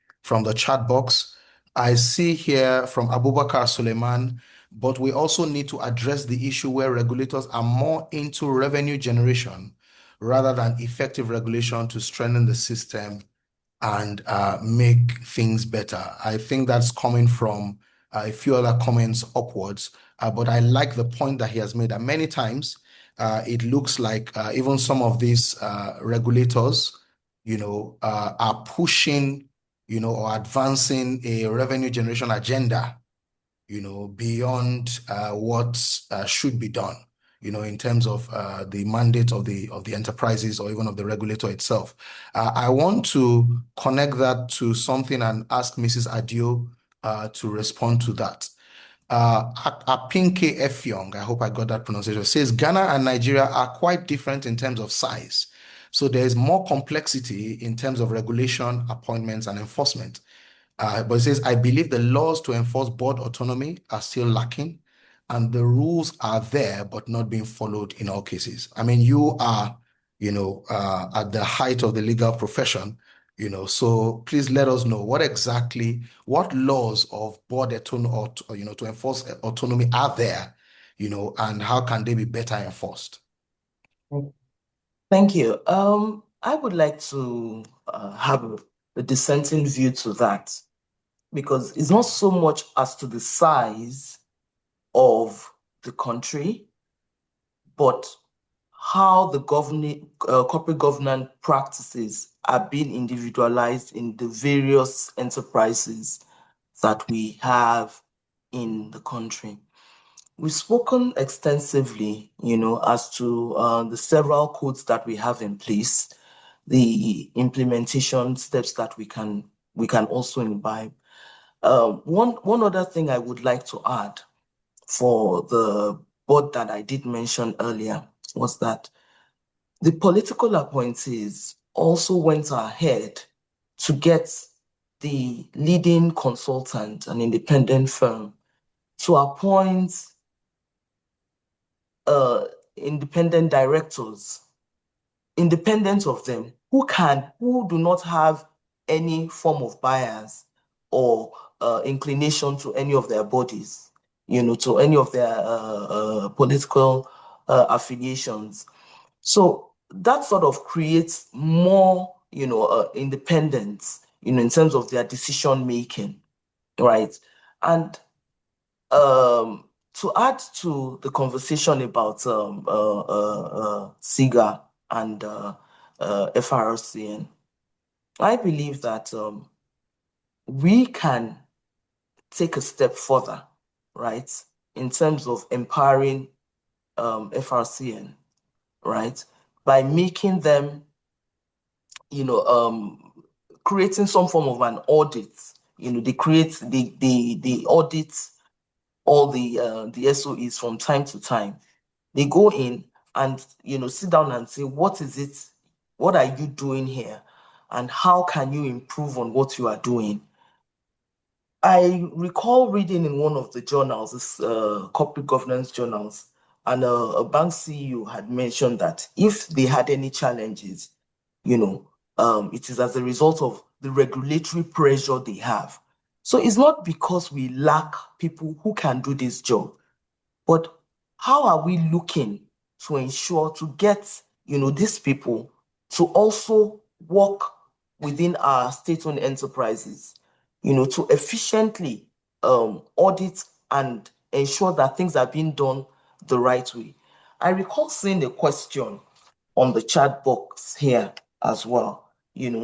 chat box. I see here from Abubakar Suleiman, but we also need to address the issue where regulators are more into revenue generation rather than effective regulation to strengthen the system and make things better. I think that's coming from a few other comments upwards, but I like the point that he has made that many times it looks like even some of these regulators, are pushing, or advancing a revenue generation agenda, beyond what should be done, in terms of the mandate of the enterprises or even of the regulator itself. I want to connect that to something and ask Mrs. Adio to respond to that. Apinke Efyong, I hope I got that pronunciation, says Ghana and Nigeria are quite different in terms of size. So there is more complexity in terms of regulation, appointments, and enforcement. But it says, I believe the laws to enforce board autonomy are still lacking, and the rules are there, but not being followed in all cases. I mean, you are, at the height of the legal profession, so please let us know what laws of board autonomy, to enforce autonomy are there, and how can they be better enforced? Thank you. I would like to have a dissenting view to that, because it's not so much as to the size of the country, but how the corporate governance practices are being individualized in the various enterprises that we have in the country. We've spoken extensively, as to the several codes that we have in place, the implementation steps that we can also imbibe. One other thing I would like to add for the board that I did mention earlier was that the political appointees also went ahead to get the leading consultant, an independent firm, to appoint independent directors, independent of them, who do not have any form of bias or inclination to any of their bodies, to any of their political affiliations. So that sort of creates more, independence, in terms of their decision making, right? And to add to the conversation about SIGA and FRCN, I believe that we can take a step further, right, in terms of empowering FRCN, right, by making them, creating some form of an audit. They audit all the SOEs from time to time. They go in and sit down and say, what is it? What are you doing here? And how can you improve on what you are doing? I recall reading in one of the journals, this corporate governance journals, and a bank CEO had mentioned that if they had any challenges, it is as a result of the regulatory pressure they have. So it's not because we lack people who can do this job, but how are we looking to ensure to get, these people to also work within our state-owned enterprises, to efficiently audit and ensure that things are being done the right way. I recall seeing a question on the chat box here as well,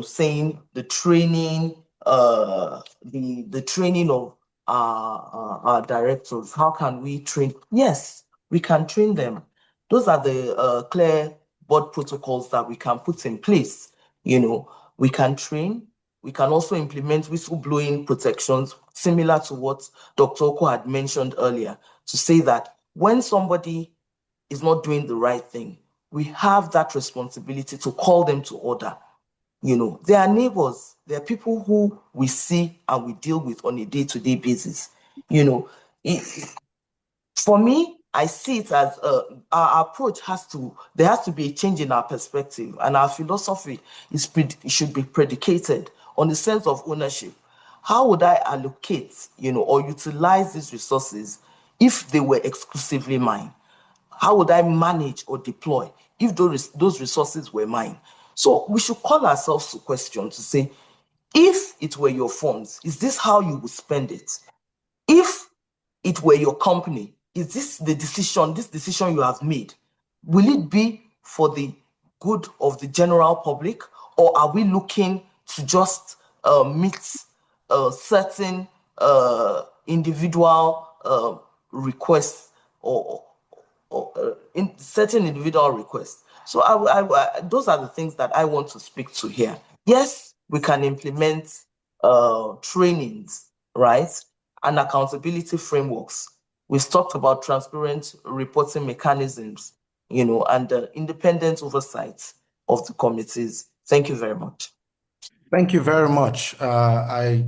saying the training, the training of our directors. How can we train? Yes, we can train them. Those are the clear board protocols that we can put in place. We can train. We can also implement whistleblowing protections, similar to what Dr. Oko had mentioned earlier, to say that when somebody is not doing the right thing, we have that responsibility to call them to order. They are neighbors. They are people who we see and we deal with on a day-to-day basis. For me, I see it as our approach there has to be a change in our perspective, and our philosophy should be predicated on the sense of ownership. How would I allocate, or utilize these resources if they were exclusively mine? How would I manage or deploy if those resources were mine? So we should call ourselves to question to say, if it were your funds, is this how you would spend it? If it were your company, is this decision you have made, will it be for the good of the general public, or are we looking to just meet certain individual requests or in certain individual requests? So those are the things that I want to speak to here. Yes, we can implement trainings, right, and accountability frameworks. We've talked about transparent reporting mechanisms, and independent oversight of the committees. Thank you very much. Thank you very much. I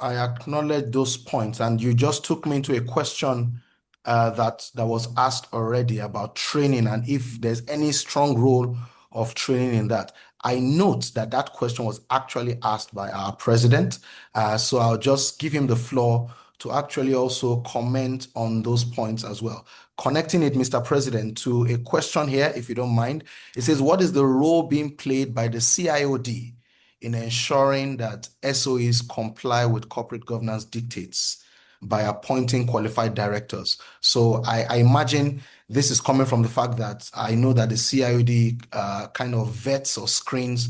acknowledge those points, and you just took me into a question that was asked already about training and if there's any strong role of training in that. I note that that question was actually asked by our president, so I'll just give him the floor to actually also comment on those points as well. Connecting it, Mr. President, to a question here, if you don't mind. It says, what is the role being played by the CIOD in ensuring that SOEs comply with corporate governance dictates by appointing qualified directors? So I imagine this is coming from the fact that I know that the CIOD kind of vets or screens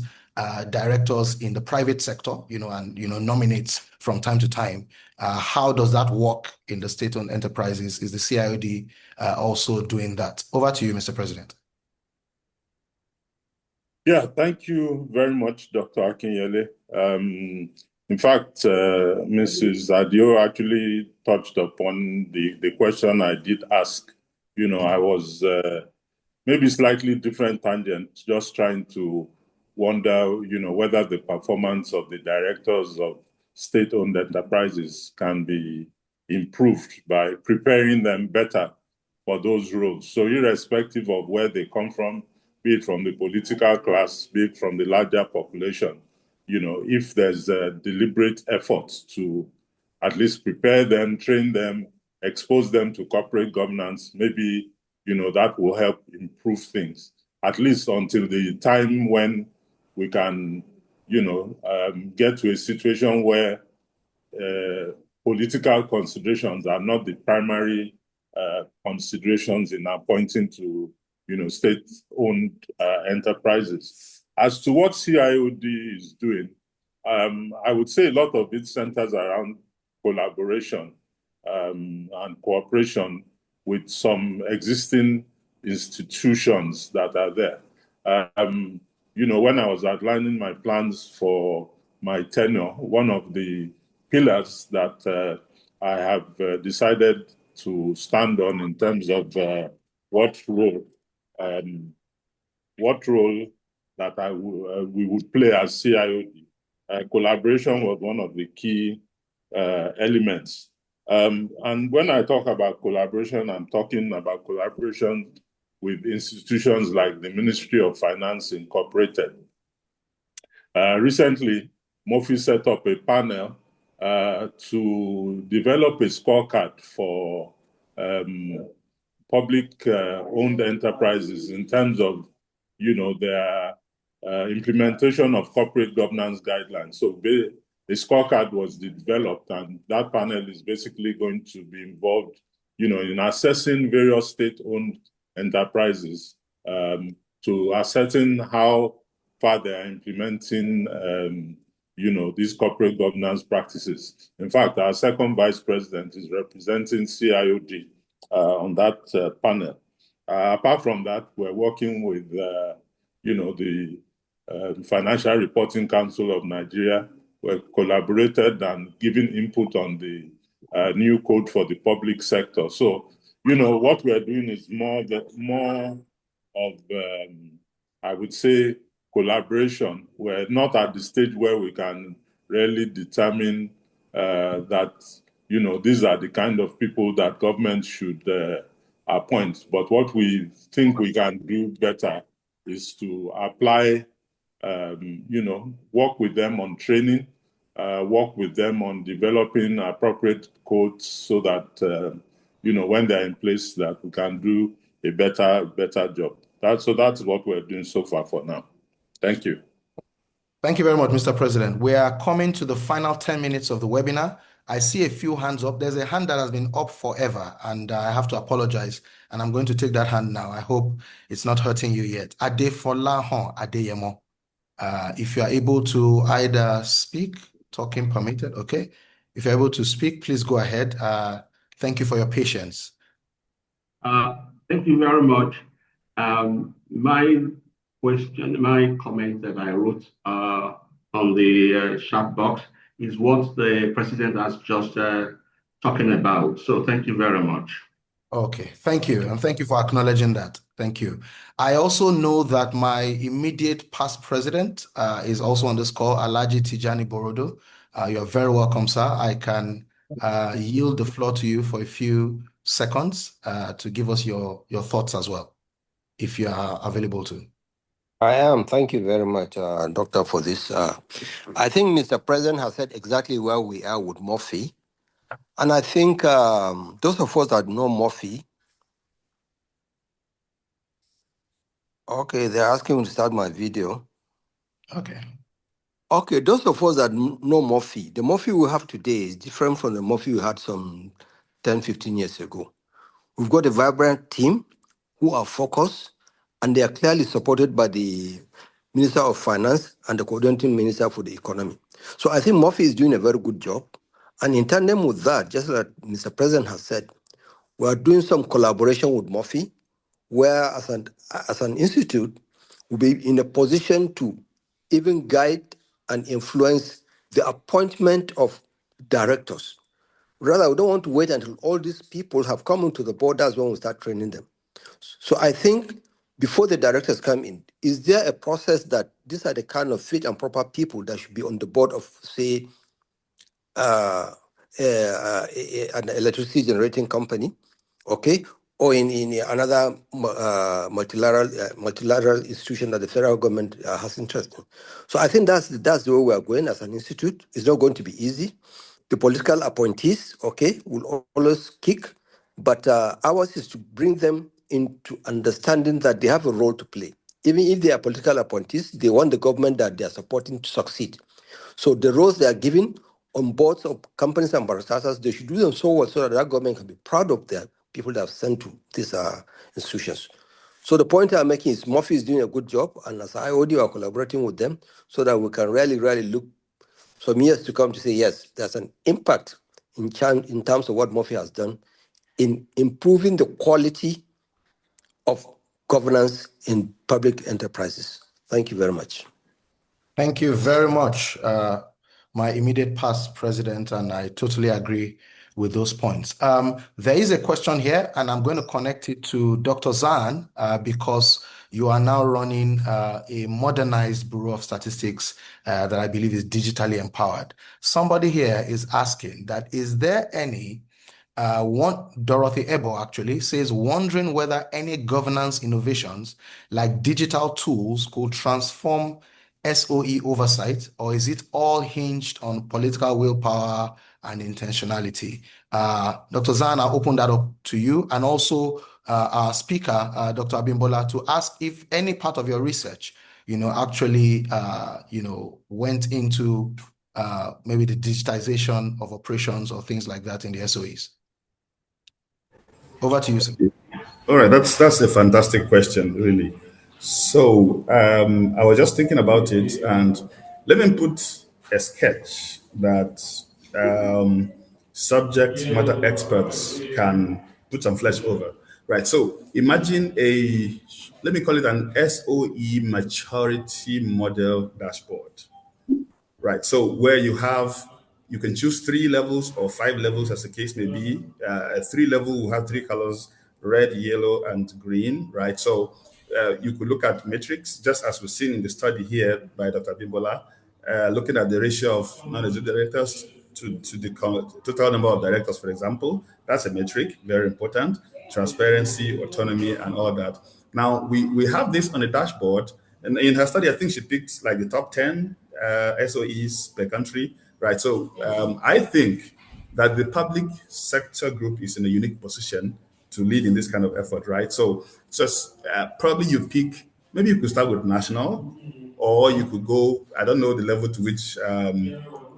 directors in the private sector, and nominates from time to time. How does that work in the state-owned enterprises? Is the CIOD also doing that? Over to you, Mr. President. Yeah, thank you very much, Dr. Akinyele. In fact, Mrs. Adio actually touched upon the question I did ask. I was maybe slightly different tangent, just trying to wonder, whether the performance of the directors of state-owned enterprises can be improved by preparing them better for those roles. So irrespective of where they come from, be it from the political class, be it from the larger population, if there's a deliberate effort to at least prepare them, train them, expose them to corporate governance, maybe, that will help improve things, at least until the time when we can, get to a situation where political considerations are not the primary considerations in appointing to, state-owned enterprises. As to what CIOD is doing, I would say a lot of it centers around collaboration and cooperation with some existing institutions that are there. When I was outlining my plans for my tenure, one of the pillars that I have decided to stand on in terms of what role that we would play as CIOD. Collaboration was one of the key elements. And when I talk about collaboration, I'm talking about collaboration with institutions like the Ministry of Finance Incorporated. Recently, Mofi set up a panel to develop a scorecard for public-owned enterprises in terms of, their implementation of corporate governance guidelines. So the scorecard was developed, and that panel is basically going to be involved, in assessing various state-owned enterprises to ascertain how far they are implementing, these corporate governance practices. In fact, our second vice president is representing CIOD on that panel. Apart from that, we're working with, the Financial Reporting Council of Nigeria. We've collaborated and given input on the new code for the public sector. So, what we're doing is more of, I would say, collaboration. We're not at the stage where we can really determine that, these are the kind of people that government should appoint. But what we think we can do better is to apply, work with them on training, work with them on developing appropriate codes so that, when they're in place, that we can do a better job. That's what we're doing so far for now. Thank you. Thank you very much, Mr. President. We are coming to the final 10 minutes of the webinar. I see a few hands up. There's a hand that has been up forever, and I have to apologize, and I'm going to take that hand now. I hope it's not hurting you yet. Adefolahon Adeyemo. If you are able to either speak, talking permitted, okay? If you're able to speak, please go ahead. Thank you for your patience. Thank you very much. My comment that I wrote on the chat box is what the president has just talking about. So thank you very much. Okay, thank you. And thank you for acknowledging that. Thank you. I also know that my immediate past president is also on this call, Alhaji Tijani Borodo. You're very welcome, sir. I can yield the floor to you for a few seconds to give us your thoughts as well, if you are available to. I am. Thank you very much, Doctor, for this. I think Mr. President has said exactly where we are with Mofi. And I think those of us that know Murphy, okay, they're asking me to start my video. Okay. Okay, those of us that know Murphy, the Murphy we have today is different from the Murphy we had some 10, 15 years ago. We've got a vibrant team who are focused, and they are clearly supported by the Minister of Finance and the coordinating Minister for the Economy. So I think Murphy is doing a very good job. And in tandem with that, just like Mr. President has said, we are doing some collaboration with Murphy, where as an institute, we'll be in a position to even guide and influence the appointment of directors. Rather, we don't want to wait until all these people have come into the board. That's when we start training them. So I think before the directors come in, is there a process that these are the kind of fit and proper people that should be on the board of, say, an electricity generating company, okay, or in another multilateral institution that the federal government has interest in. So I think that's the way we are going as an institute. It's not going to be easy. The political appointees, okay, will always kick, but ours is to bring them into understanding that they have a role to play. Even if they are political appointees, they want the government that they are supporting to succeed. So the roles they are given on boards of companies and parastatals, they should do them so well so that that government can be proud of their people that have sent to these institutions. So the point I'm making is Murphy is doing a good job, and as IOD are collaborating with them so that we can really look some years to come to say, yes, there's an impact in terms of what Murphy has done in improving the quality of governance in public enterprises. Thank you very much. Thank you very much, my immediate past president, and I totally agree with those points. There is a question here, and I'm going to connect it to Dr. Zahn because you are now running a modernized Bureau of Statistics that I believe is digitally empowered. Somebody here is asking that, is there any Dorothy Ebo actually says, wondering whether any governance innovations like digital tools could transform SOE oversight, or is it all hinged on political willpower and intentionality? Dr. Zahn, I'll open that up to you, and also our speaker, Dr. Abimbola, to ask if any part of your research, actually, went into maybe the digitization of operations or things like that in the SOEs. Over to you, sir. All right, that's a fantastic question, really. So I was just thinking about it, and let me put a sketch that subject matter experts can put some flesh over. Right. So imagine let me call it an SOE maturity model dashboard. Right. So where you can choose 3 levels or 5 levels as the case may be. A 3 level will have 3 colors: red, yellow, and green. Right. So you could look at metrics, just as we've seen in the study here by Dr. Bimbola, looking at the ratio of non-executive directors to the total number of directors, for example. That's a metric, very important. Transparency, autonomy, and all that. Now, we have this on a dashboard. And in her study, I think she picked like the top 10 SOEs per country, right? So I think that the public sector group is in a unique position to lead in this kind of effort, right? So just probably maybe you could start with national, or you could go, I don't know the level to which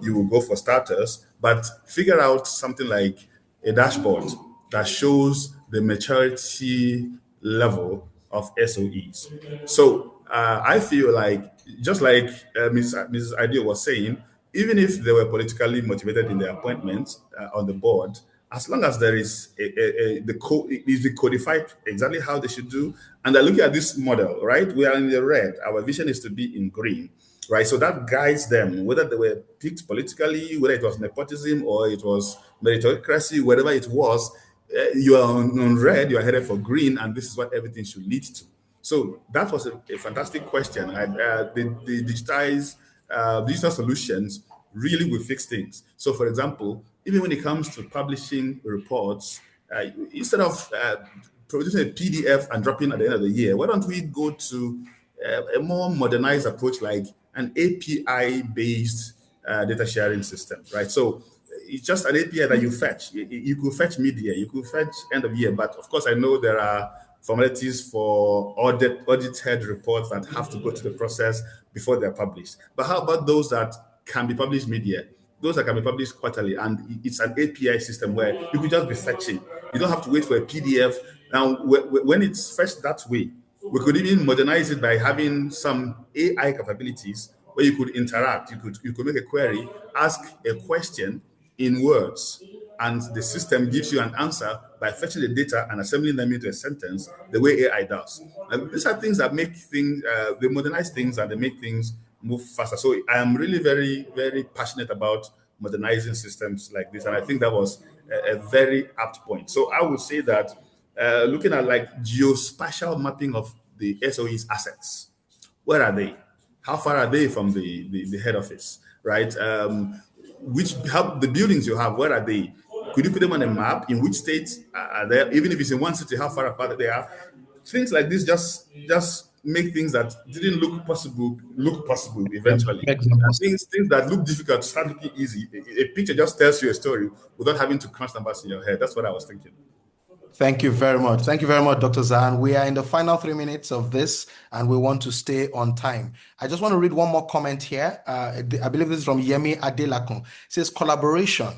you will go for starters, but figure out something like a dashboard that shows the maturity level of SOEs. So I feel like, just like Mrs. Ideo was saying, even if they were politically motivated in their appointments on the board, as long as there is it is codified exactly how they should do, and they're looking at this model, right? We are in the red. Our vision is to be in green, right? So that guides them, whether they were picked politically, whether it was nepotism or it was meritocracy, whatever it was. You are on red, you are headed for green, and this is what everything should lead to. So that was a fantastic question. The digital solutions really will fix things. So, for example, even when it comes to publishing reports, instead of producing a PDF and dropping at the end of the year, why don't we go to a more modernized approach like an API-based data sharing system, right? So it's just an API that you fetch. You could fetch media, you could fetch end of year, but of course I know there are formalities for audited reports that have to go through the process before they're published. But how about those that can be published media? Those that can be published quarterly, and it's an API system where you could just be fetching. You don't have to wait for a PDF. Now, when it's fetched that way, we could even modernize it by having some AI capabilities where you could interact. You could make a query, ask a question in words, and the system gives you an answer by fetching the data and assembling them into a sentence the way AI does. And these are things that make things, they modernize things and they make things move faster. So I am really very, very passionate about modernizing systems like this. And I think that was a very apt point. So I would say that looking at like geospatial mapping of the SOE's assets, where are they? How far are they from the head office, right? How the buildings you have, where are they? Could you put them on a map? In which states are they? Even if it's in one city, how far apart they are? Things like this just make things that didn't look possible eventually. And things that look difficult start looking easy. A picture just tells you a story without having to crunch numbers in your head. That's what I was thinking. Thank you very much. Thank you very much, Dr. Zahn. We are in the final 3 minutes of this, and we want to stay on time. I just want to read one more comment here. I believe this is from Yemi Adelakun. It says collaboration.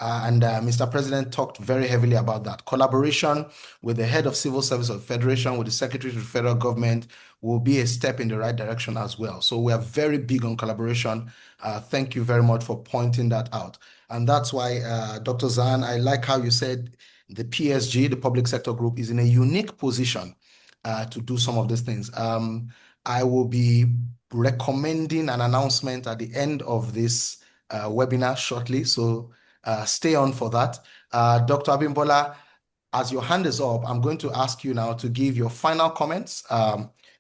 And Mr. President talked very heavily about that. Collaboration with the head of civil service of the Federation, with the Secretary to the federal government will be a step in the right direction as well. So we are very big on collaboration. Thank you very much for pointing that out. And that's why, Dr. Zahn, I like how you said the PSG, the public sector group, is in a unique position to do some of these things. I will be recommending an announcement at the end of this webinar shortly. So stay on for that. Dr. Abimbola, as your hand is up, I'm going to ask you now to give your final comments,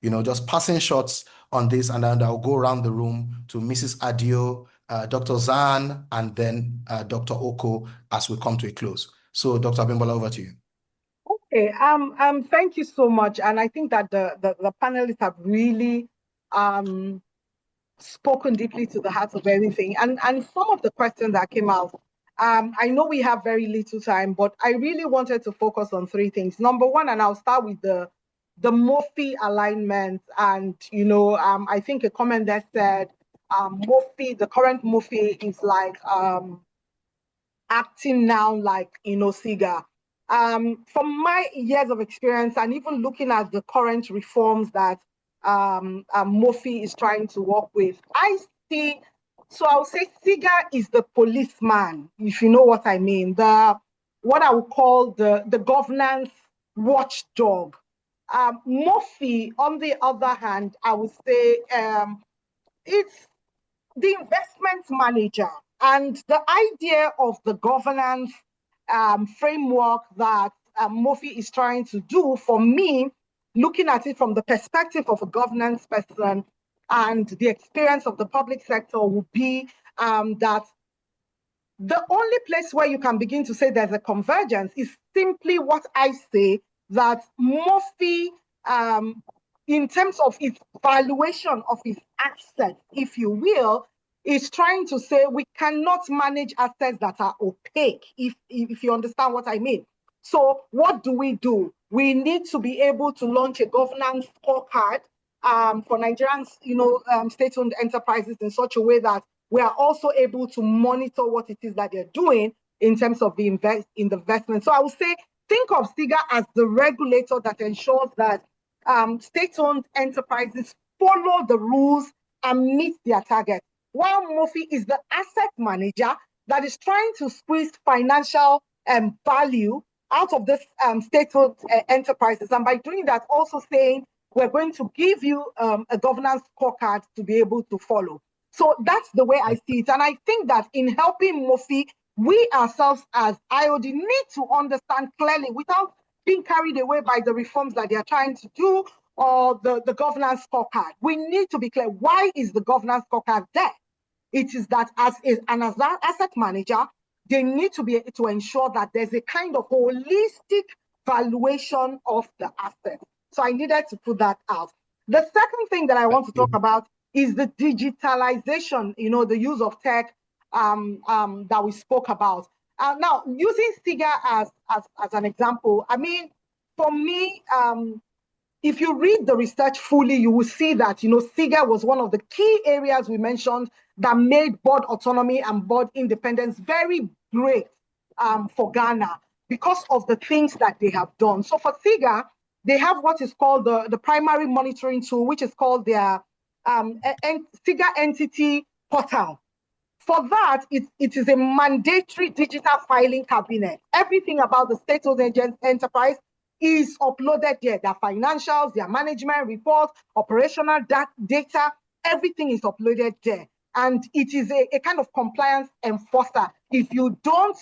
just passing shots on this, and then I'll go around the room to Mrs. Adio, Dr. Zahn, and then Dr. Oko as we come to a close. So, Dr. Abimbola, over to you. Okay. Thank you so much. And I think that the panelists have really spoken deeply to the heart of everything. And some of the questions that came out, I know we have very little time, but I really wanted to focus on 3 things. Number one, and I'll start with the MOFI alignment. And, I think a comment that said MOFI, the current MOFI is like acting now like SIGA. From my years of experience and even looking at the current reforms that MOFI is trying to work with, I'll say SIGA is the policeman, if you know what I mean, what I would call the governance watchdog. MOFI, on the other hand, I would say it's the investment manager. And the idea of the governance framework that MOFI is trying to do, for me, looking at it from the perspective of a governance person and the experience of the public sector, would be that the only place where you can begin to say there's a convergence is simply what I say, that MOFI, in terms of its valuation of its assets, if you will, is trying to say we cannot manage assets that are opaque, if you understand what I mean. So what do? We need to be able to launch a governance scorecard for Nigerian, state-owned enterprises in such a way that we are also able to monitor what it is that they're doing in terms of the investment. So I would say, think of SIGA as the regulator that ensures that state-owned enterprises follow the rules and meet their targets, while MOFI is the asset manager that is trying to squeeze financial value out of this state-owned enterprises. And by doing that, also saying, we're going to give you a governance scorecard to be able to follow. So that's the way I see it. And I think that in helping MOFI, we ourselves as IOD need to understand clearly, without being carried away by the reforms that they are trying to do or the governance scorecard. We need to be clear, why is the governance scorecard there? It is that as an asset manager, they need to be able to ensure that there's a kind of holistic valuation of the asset. So I needed to put that out. The second thing that I want to talk about is the digitalization, the use of tech that we spoke about. Now, using SIGA as an example, I mean, for me, if you read the research fully, you will see that, SIGA was one of the key areas we mentioned that made board autonomy and board independence very great for Ghana because of the things that they have done. So for SIGA, they have what is called the primary monitoring tool, which is called their SIGA entity portal. For that, it is a mandatory digital filing cabinet. Everything about the state-owned enterprise is uploaded there. Their financials, their management reports, operational data, everything is uploaded there. And it is a kind of compliance enforcer. If you don't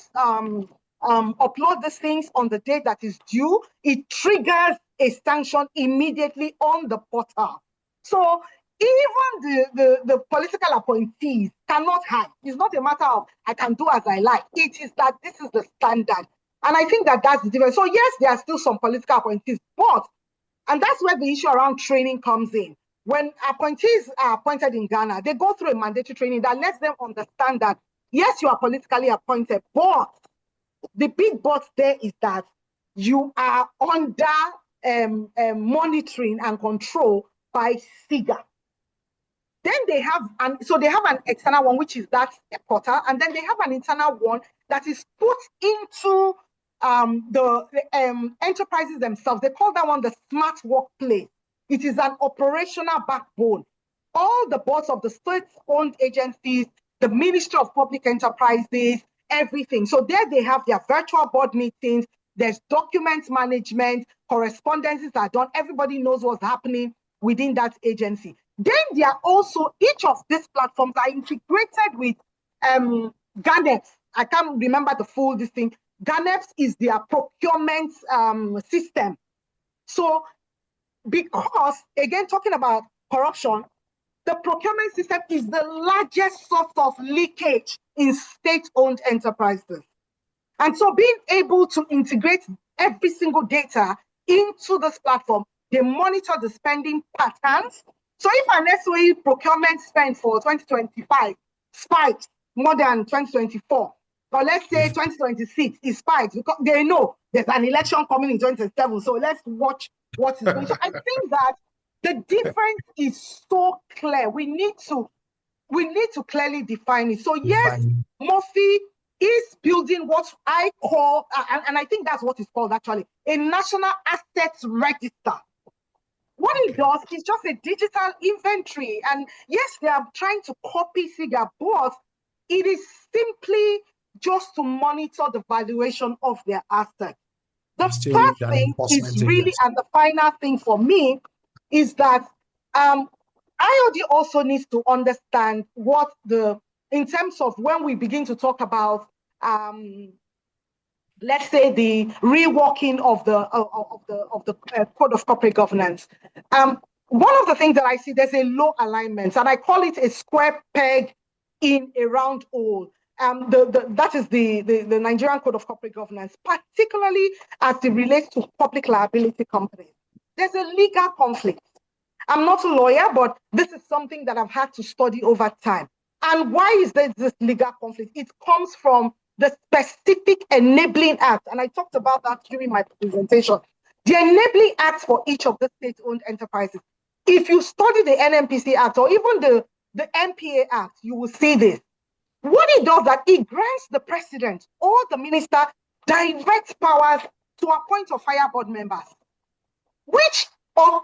upload these things on the date that is due, it triggers a sanction immediately on the portal. So even the political appointees cannot hide. It's not a matter of I can do as I like. It is that this is the standard. And I think that that's the difference. So yes, there are still some political appointees, and that's where the issue around training comes in. When appointees are appointed in Ghana, they go through a mandatory training that lets them understand that, yes, you are politically appointed, but the big but there is that you are under monitoring and control by SIGA. Then they have an external one, which is that portal, and then they have an internal one that is put into the enterprises themselves. They call that one the smart workplace. It is an operational backbone. All the boards of the state-owned agencies, the Ministry of Public Enterprises, everything. So there they have their virtual board meetings, there's document management, correspondences are done, everybody knows what's happening within that agency. Then there are also, each of these platforms are integrated with GANEPS. I can't remember the full thing. GANEPS is their procurement system. So because, again, talking about corruption, the procurement system is the largest source of leakage in state-owned enterprises. And so being able to integrate every single data into this platform, they monitor the spending patterns. So if an SOE procurement spend for 2025 spikes more than 2024, or let's say 2026 is spikes, because they know there's an election coming in 2027, so let's watch what is going on. So I think that the difference is so clear. We need to clearly define it. So yes, Murphy is building what I call, and I think that's what it's called actually, a national assets register. What it does is just a digital inventory. And yes, they are trying to copy SIGA, but it is simply just to monitor the valuation of their assets. The first thing is really, and the final thing for me, is that IOD also needs to understand what in terms of when we begin to talk about let's say the reworking of the Code of Corporate Governance. One of the things that I see, there's a low alignment, and I call it a square peg in a round hole. That is the Nigerian Code of Corporate Governance, particularly as it relates to public liability companies. There's a legal conflict. I'm not a lawyer, but this is something that I've had to study over time. And why is there this legal conflict? It comes from the specific enabling act, and I talked about that during my presentation. The enabling acts for each of the state-owned enterprises. If you study the NMPC Act or even the MPA Act, you will see this. What it does that it grants the president or the minister direct powers to appoint or fire board members, which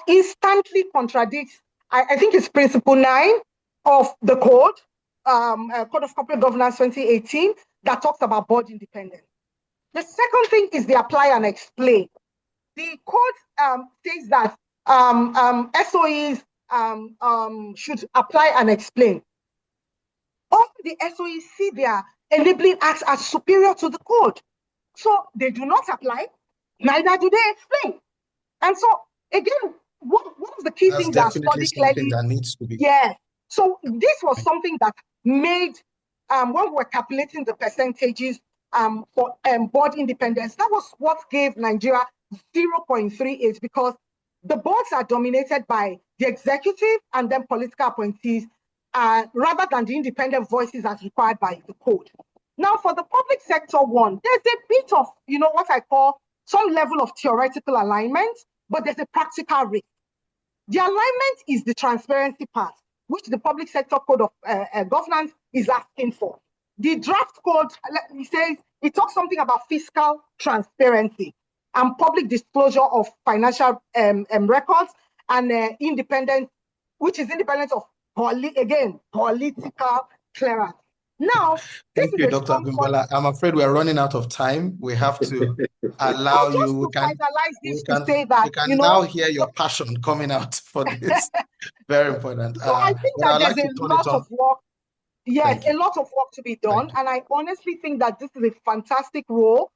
instantly contradicts, I think it's Principle 9 of the Code, Code of Corporate Governance 2018, that talks about board independence. The second thing is the apply and explain. The code says that SOEs should apply and explain. All the SOEs see their enabling acts as superior to the code. So they do not apply, neither do they explain. And so, again, one of the key things that study clearly, that needs to be. Yeah. So this was something that made, when we were calculating the percentages for board independence, that was what gave Nigeria 0.38, because the boards are dominated by the executive and then political appointees. rather than the independent voices as required by the code. Now, for the public sector one, there's a bit of, what I call some level of theoretical alignment, but there's a practical risk. The alignment is the transparency part, which the public sector code of governance is asking for. The draft code, it talks something about fiscal transparency and public disclosure of financial records and independence, which is independence of political clearance. Now, thank you, Dr. Abimbola. I'm afraid we are running out of time. We have to allow you. We can now hear your passion coming out for this. Very important. So I think that there's a lot of work. Yes, a lot of work to be done. And I honestly think that this is a fantastic role,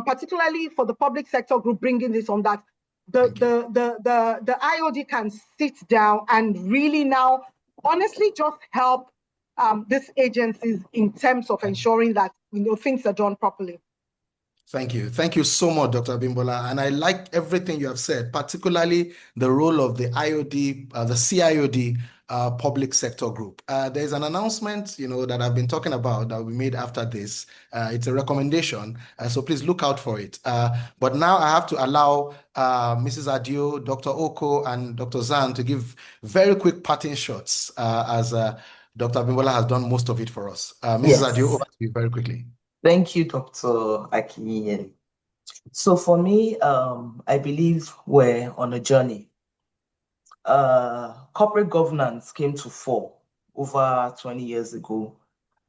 particularly for the public sector group bringing this on, that the IOD can sit down and really now honestly just help these agencies in terms of ensuring that things are done properly. Thank you. Thank you so much, Dr. Abimbola. And I like everything you have said, particularly the role of the IOD, the CIOD public sector group. There's an announcement, that I've been talking about that we made after this. It's a recommendation, so please look out for it. But now I have to allow Mrs. Adio, Dr. Oko, and Dr. Zan to give very quick parting shots as Dr. Abimbola has done most of it for us. Mrs. Adio, over to you very quickly. Thank you, Dr. Akinyele. So for me, I believe we're on a journey. Corporate governance came to fall over 20 years ago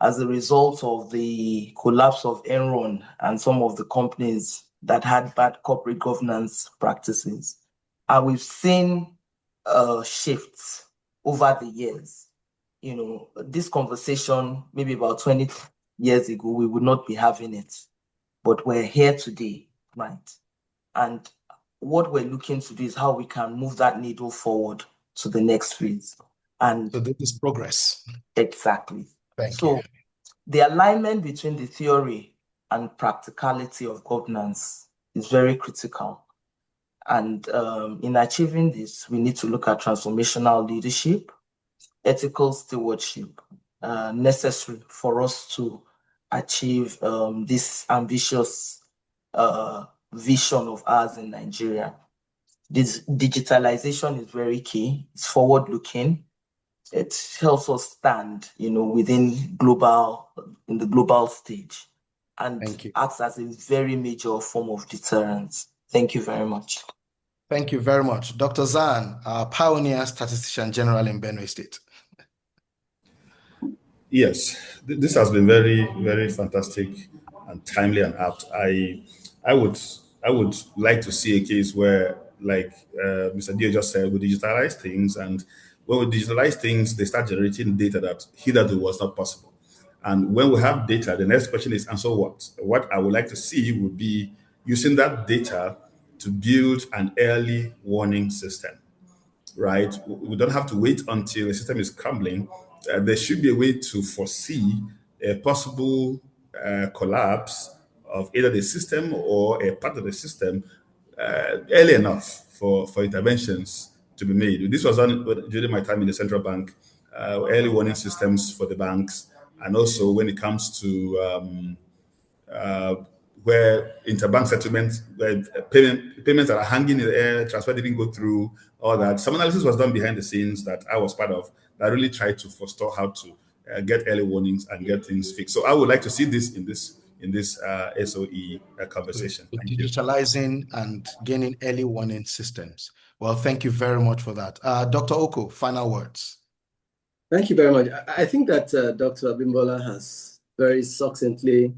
as a result of the collapse of Enron and some of the companies that had bad corporate governance practices. And we've seen shifts over the years. This conversation, maybe about 20 years ago, we would not be having it, but we're here today, right? And what we're looking to do is how we can move that needle forward to the next phase. And so this is progress. Exactly. Thank you. The alignment between the theory and practicality of governance is very critical. And in achieving this, we need to look at transformational leadership, ethical stewardship, necessary for us to achieve this ambitious vision of ours in Nigeria. This digitalization is very key. It's forward-looking. It helps us stand, within the global stage, and acts as a very major form of deterrence. Thank you very much. Thank you very much, Dr. Zan, our pioneer statistician general in Benue State. Yes, this has been very, very fantastic and timely and apt. I would like to see a case where, like Mr. Dio just said, we digitalize things, and when we digitalize things, they start generating data that hitherto was not possible. And when we have data, the next question is, and so what? What I would like to see would be using that data to build an early warning system, right? We don't have to wait until the system is crumbling. There should be a way to foresee a possible collapse of either the system or a part of the system early enough for interventions to be made. This was done during my time in the central bank, early warning systems for the banks, and also when it comes to where interbank settlements, where payments that are hanging in the air, transfer didn't go through, all that. Some analysis was done behind the scenes that I was part of that really tried to forestall how to get early warnings and get things fixed. So I would like to see this in this SOE conversation. Digitalizing and gaining early warning systems. Well, thank you very much for that. Dr. Oko, final words. Thank you very much. I think that Dr. Abimbola has very succinctly,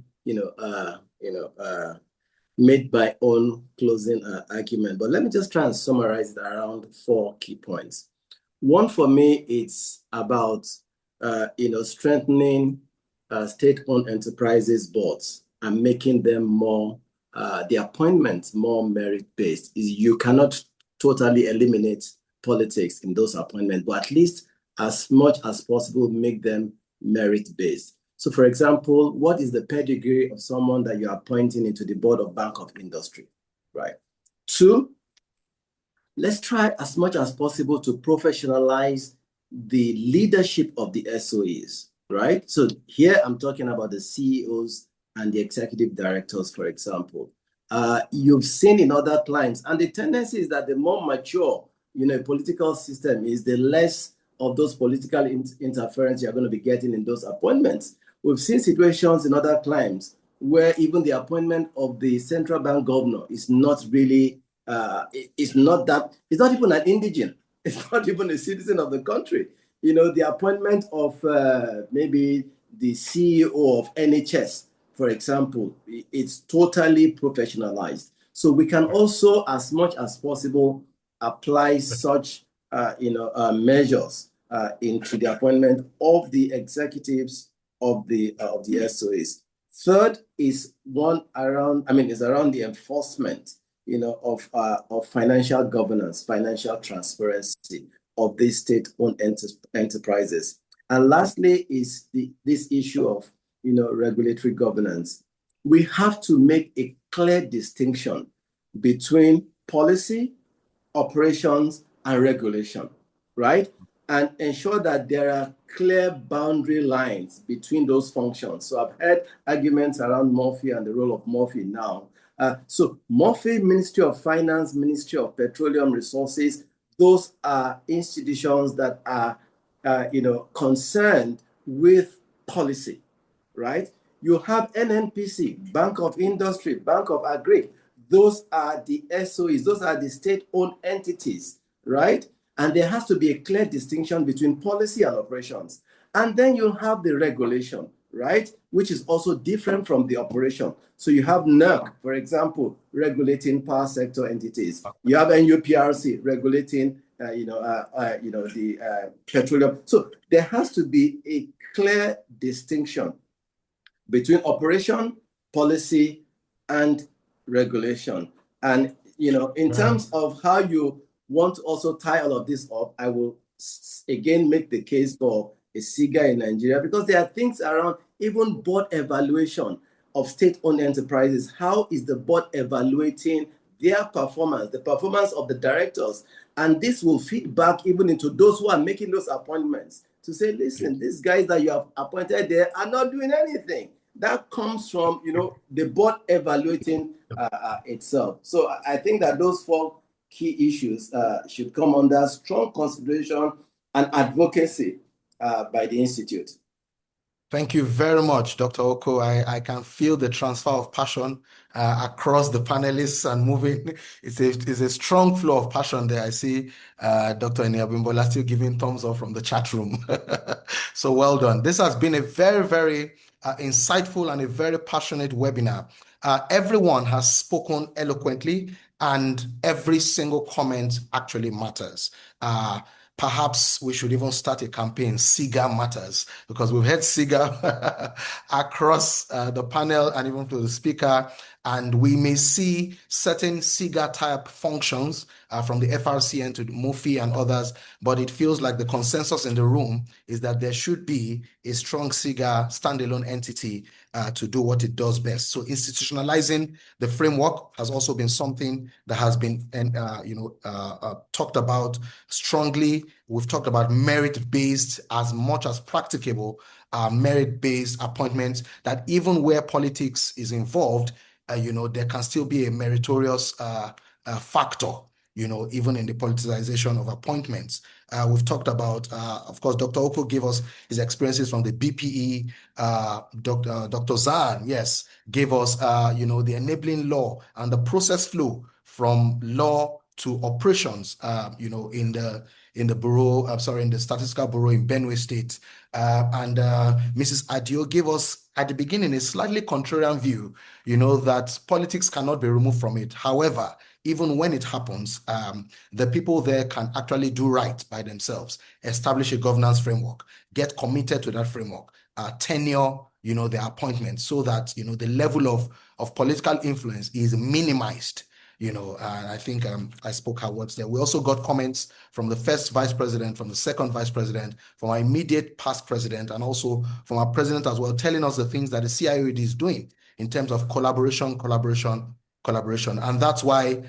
made my own closing argument. But let me just try and summarize it around 4 key points. One for me, it's about strengthening state-owned enterprises boards and making them more the appointments more merit-based. You cannot totally eliminate politics in those appointments, but at least as much as possible make them merit-based. So, for example, what is the pedigree of someone that you're appointing into the board of Bank of Industry, right? 2, let's try as much as possible to professionalize the leadership of the SOEs, right? So here I'm talking about the CEOs and the executive directors, for example. You've seen in other climes, and the tendency is that the more mature, a political system is, the less of those political interference you're going to be getting in those appointments. We've seen situations in other climes where even the appointment of the central bank governor is not really, it's not even an indigent. It's not even a citizen of the country. The appointment of maybe the CEO of NHS, for example, it's totally professionalized. So we can also, as much as possible, apply such measures into the appointment of the executives of the SOEs. Third is around the enforcement, of financial governance, financial transparency of these state-owned enterprises. And lastly is this issue of, regulatory governance. We have to make a clear distinction between policy, operations, and regulation, right? And ensure that there are clear boundary lines between those functions. So I've heard arguments around Murphy and the role of Murphy now. So Murphy, Ministry of Finance, Ministry of Petroleum Resources, those are institutions that are, concerned with policy, right? You have NNPC, Bank of Industry, Bank of Agri. Those are the SOEs. Those are the state-owned entities, right? And there has to be a clear distinction between policy and operations. And then you have the regulation, right? Which is also different from the operation. So you have NERC, for example, regulating power sector entities. You have NUPRC regulating, the petroleum. So there has to be a clear distinction between operation, policy, and regulation. And, in terms of how you want to also tie all of this up, I will again make the case for a SIGA in Nigeria, because there are things around even board evaluation of state-owned enterprises. How is the board evaluating their performance, the performance of the directors? And this will feed back even into those who are making those appointments to say, listen, these guys that you have appointed there are not doing anything. That comes from, the board evaluating itself. So I think that those four key issues should come under strong consideration and advocacy by the Institute. Thank you very much, Dr. Oko. I can feel the transfer of passion across the panelists and moving. It's a strong flow of passion there. I see Dr. Eniabimbola still giving thumbs up from the chat room. So well done. This has been a very, very insightful and a very passionate webinar. Everyone has spoken eloquently, and every single comment actually matters. Perhaps we should even start a campaign, SIGA Matters, because we've had SIGA across the panel and even to the speaker, and we may see certain SIGA type functions from the FRCN to the MOFI and others, but it feels like the consensus in the room is that there should be a strong SIGA standalone entity to do what it does best. So institutionalizing the framework has also been something that has been talked about strongly. We've talked about merit-based as much as practicable, merit-based appointments, that even where politics is involved, there can still be a meritorious factor, even in the politicization of appointments. We've talked about, of course, Dr. Oko gave us his experiences from the BPE. Dr. Zahn, yes, gave us, the enabling law and the process flow from law to operations, in the bureau, in the statistical bureau in Benue State. And Mrs. Adio gave us at the beginning a slightly contrarian view, that politics cannot be removed from it. However, even when it happens, the people there can actually do right by themselves, establish a governance framework, get committed to that framework, tenure, their appointments, so that, the level of political influence is minimized. And I think I spoke our words there. We also got comments from the first vice president, from the second vice president, from our immediate past president, and also from our president as well, telling us the things that the CIOD is doing in terms of collaboration, collaboration. And that's why,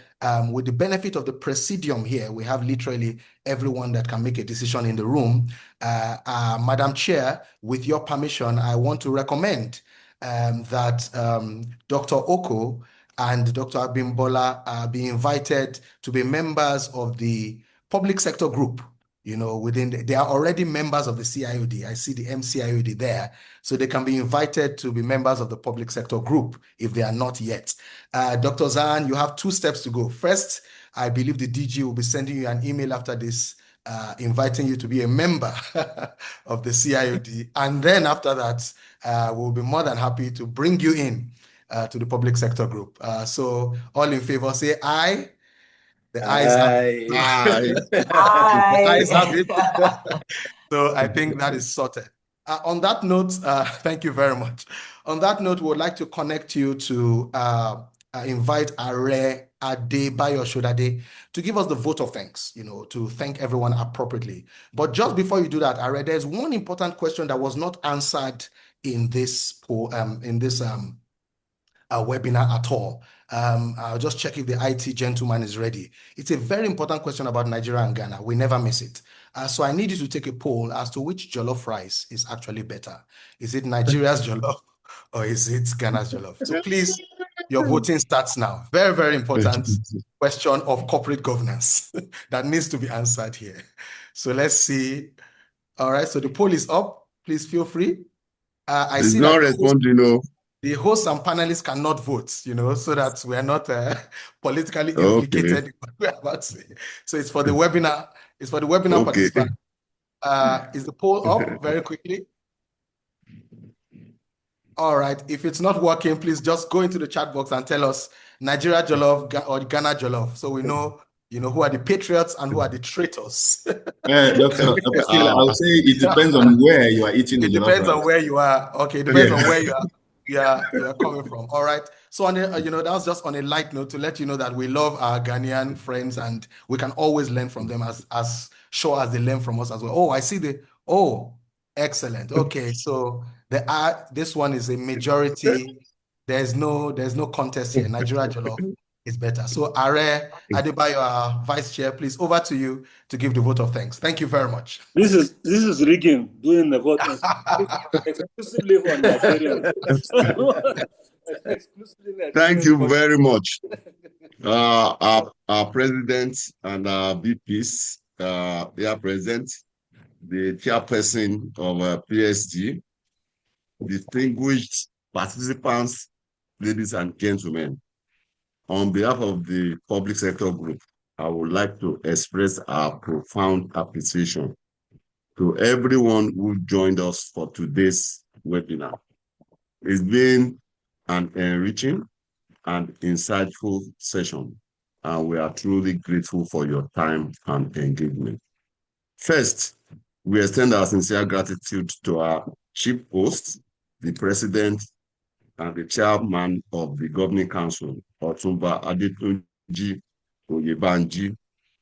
with the benefit of the presidium here, we have literally everyone that can make a decision in the room. Madam Chair, with your permission, I want to recommend that Dr. Oko and Dr. Abimbola be invited to be members of the public sector group. You know, they are already members of the CIOD. I see the MCIOD there. So they can be invited to be members of the public sector group if they are not yet. Dr. Zahn, you have 2 steps to go. First, I believe the DG will be sending you an email after this, inviting you to be a member of the CIOD. And then after that, we'll be more than happy to bring you in to the public sector group. So all in favor, say aye. The eyes have it. The eyes have it. So I think that is sorted. On that note, thank you very much. On that note, we would like to connect you to invite Are Adebayo Shodade to give us the vote of thanks, you know, to thank everyone appropriately. But just before you do that, Are, there's one important question that was not answered in this webinar at all. I'll just check if the IT gentleman is ready. It's a very important question about Nigeria and Ghana. We never miss it. So I need you to take a poll as to which jollof rice is actually better. Is it Nigeria's jollof or is it Ghana's jollof? So please, your voting starts now. Very, very important question of corporate governance that needs to be answered here. So let's see. All right, so the poll is up. Please feel free. I see not responding, the hosts and panelists cannot vote, you know, so that we are not politically implicated. Okay. So it's for the webinar. It's for the webinar participants. Is the poll up very quickly? All right. If it's not working, please just go into the chat box and tell us Nigeria Jollof or Ghana Jollof, so we know, you know, who are the patriots and who are the traitors. Doctor, I'll say it depends on where you are eating the jollof rice. It depends on where you are. Okay, it depends on where you are. You are coming from. All right. So on a, you know, that was just on a light note to let you know that we love our Ghanaian friends and we can always learn from them as sure as they learn from us as well. Oh, I see excellent. Okay, so this one is a majority. There's no contest here. Nigeria Jollof is better. So Are Adebayo, our vice chair, please over to you to give the vote of thanks. Thank you very much. This is rigging, doing the vote exclusively for Nigerians. Thank you very much. Our president and our VPs, they are present. The chairperson of PSG, distinguished participants, ladies and gentlemen. On behalf of the public sector group, I would like to express our profound appreciation to everyone who joined us for today's webinar. It's been an enriching and insightful session, and we are truly grateful for your time and engagement. First, we extend our sincere gratitude to our chief host, the president, and the chairman of the Governing Council, Otumba Adetunji Oyebanji,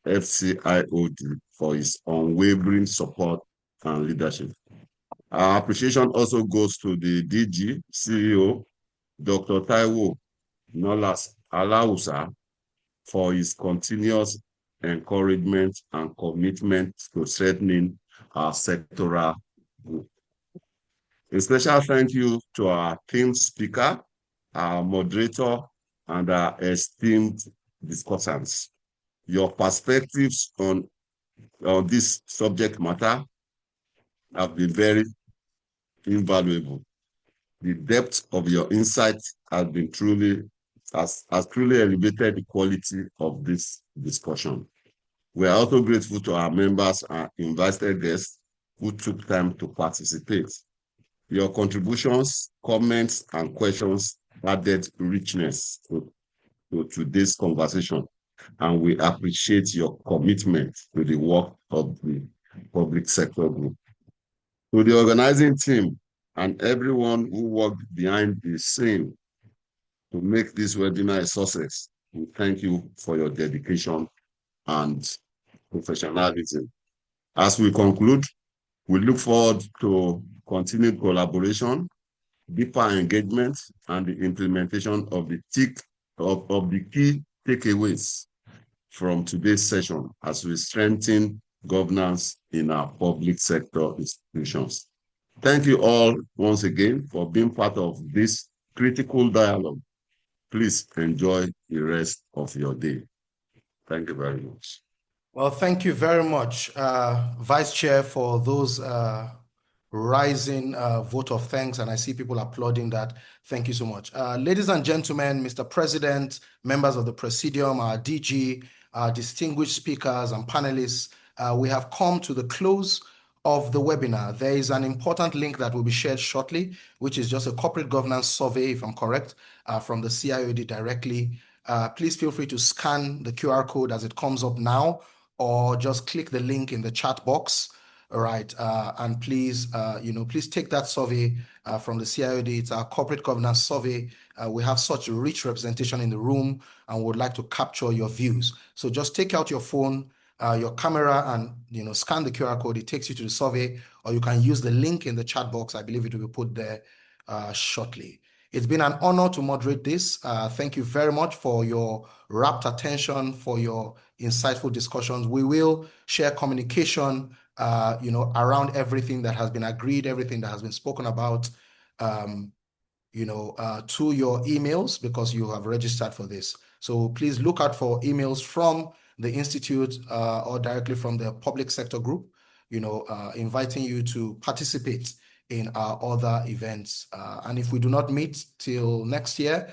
FCIOD, for his unwavering support and leadership. Our appreciation also goes to the DG, CEO, Dr. Taiwo Nolas Alausa, for his continuous encouragement and commitment to strengthening our sectoral group. A special thank you to our team speaker, our moderator, and our esteemed discussants. Your perspectives on this subject matter have been very invaluable. The depth of your insight has truly elevated the quality of this discussion. We are also grateful to our members and invited guests who took time to participate. Your contributions, comments, and questions added richness to today's conversation, and we appreciate your commitment to the work of the public sector group. To the organizing team and everyone who worked behind the scene to make this webinar a success, we thank you for your dedication and professionalism. As we conclude, we look forward to continued collaboration, deeper engagement, and the implementation of the TIC of the key takeaways from today's session as we strengthen governance in our public sector institutions. Thank you all once again for being part of this critical dialogue. Please enjoy the rest of your day. Thank you very much. Well, thank you very much, Vice Chair, for those rising vote of thanks, and I see people applauding that. Thank you so much. Ladies and gentlemen, Mr. President, members of the Presidium, our DG, our distinguished speakers and panelists, we have come to the close of the webinar. There is an important link that will be shared shortly, which is just a corporate governance survey, if I'm correct, from the CIOD directly. Please feel free to scan the QR code as it comes up now, or just click the link in the chat box. All right, and please, please take that survey from the CIOD. It's our corporate governance survey. We have such a rich representation in the room and would like to capture your views. So just take out your phone, your camera, and scan the QR code. It takes you to the survey, or you can use the link in the chat box. I believe it will be put there shortly. It's been an honor to moderate this. Thank you very much for your rapt attention, for your insightful discussions. We will share communication, around everything that has been agreed, everything that has been spoken about, to your emails, because you have registered for this. So please look out for emails from the Institute or directly from the public sector group, inviting you to participate in our other events. And if we do not meet till next year,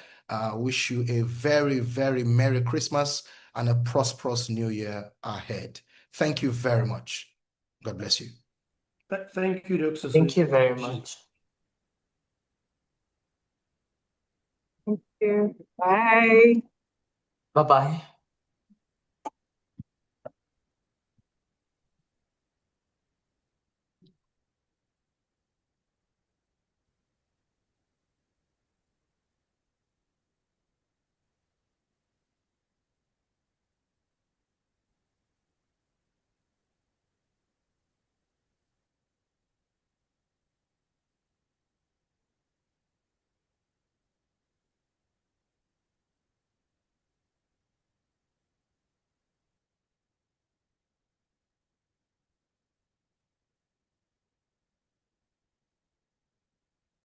wish you a very, very Merry Christmas and a prosperous New Year ahead. Thank you very much. God bless you. Thank you, Dr. Thank you very much. Thank you. Bye. Bye-bye.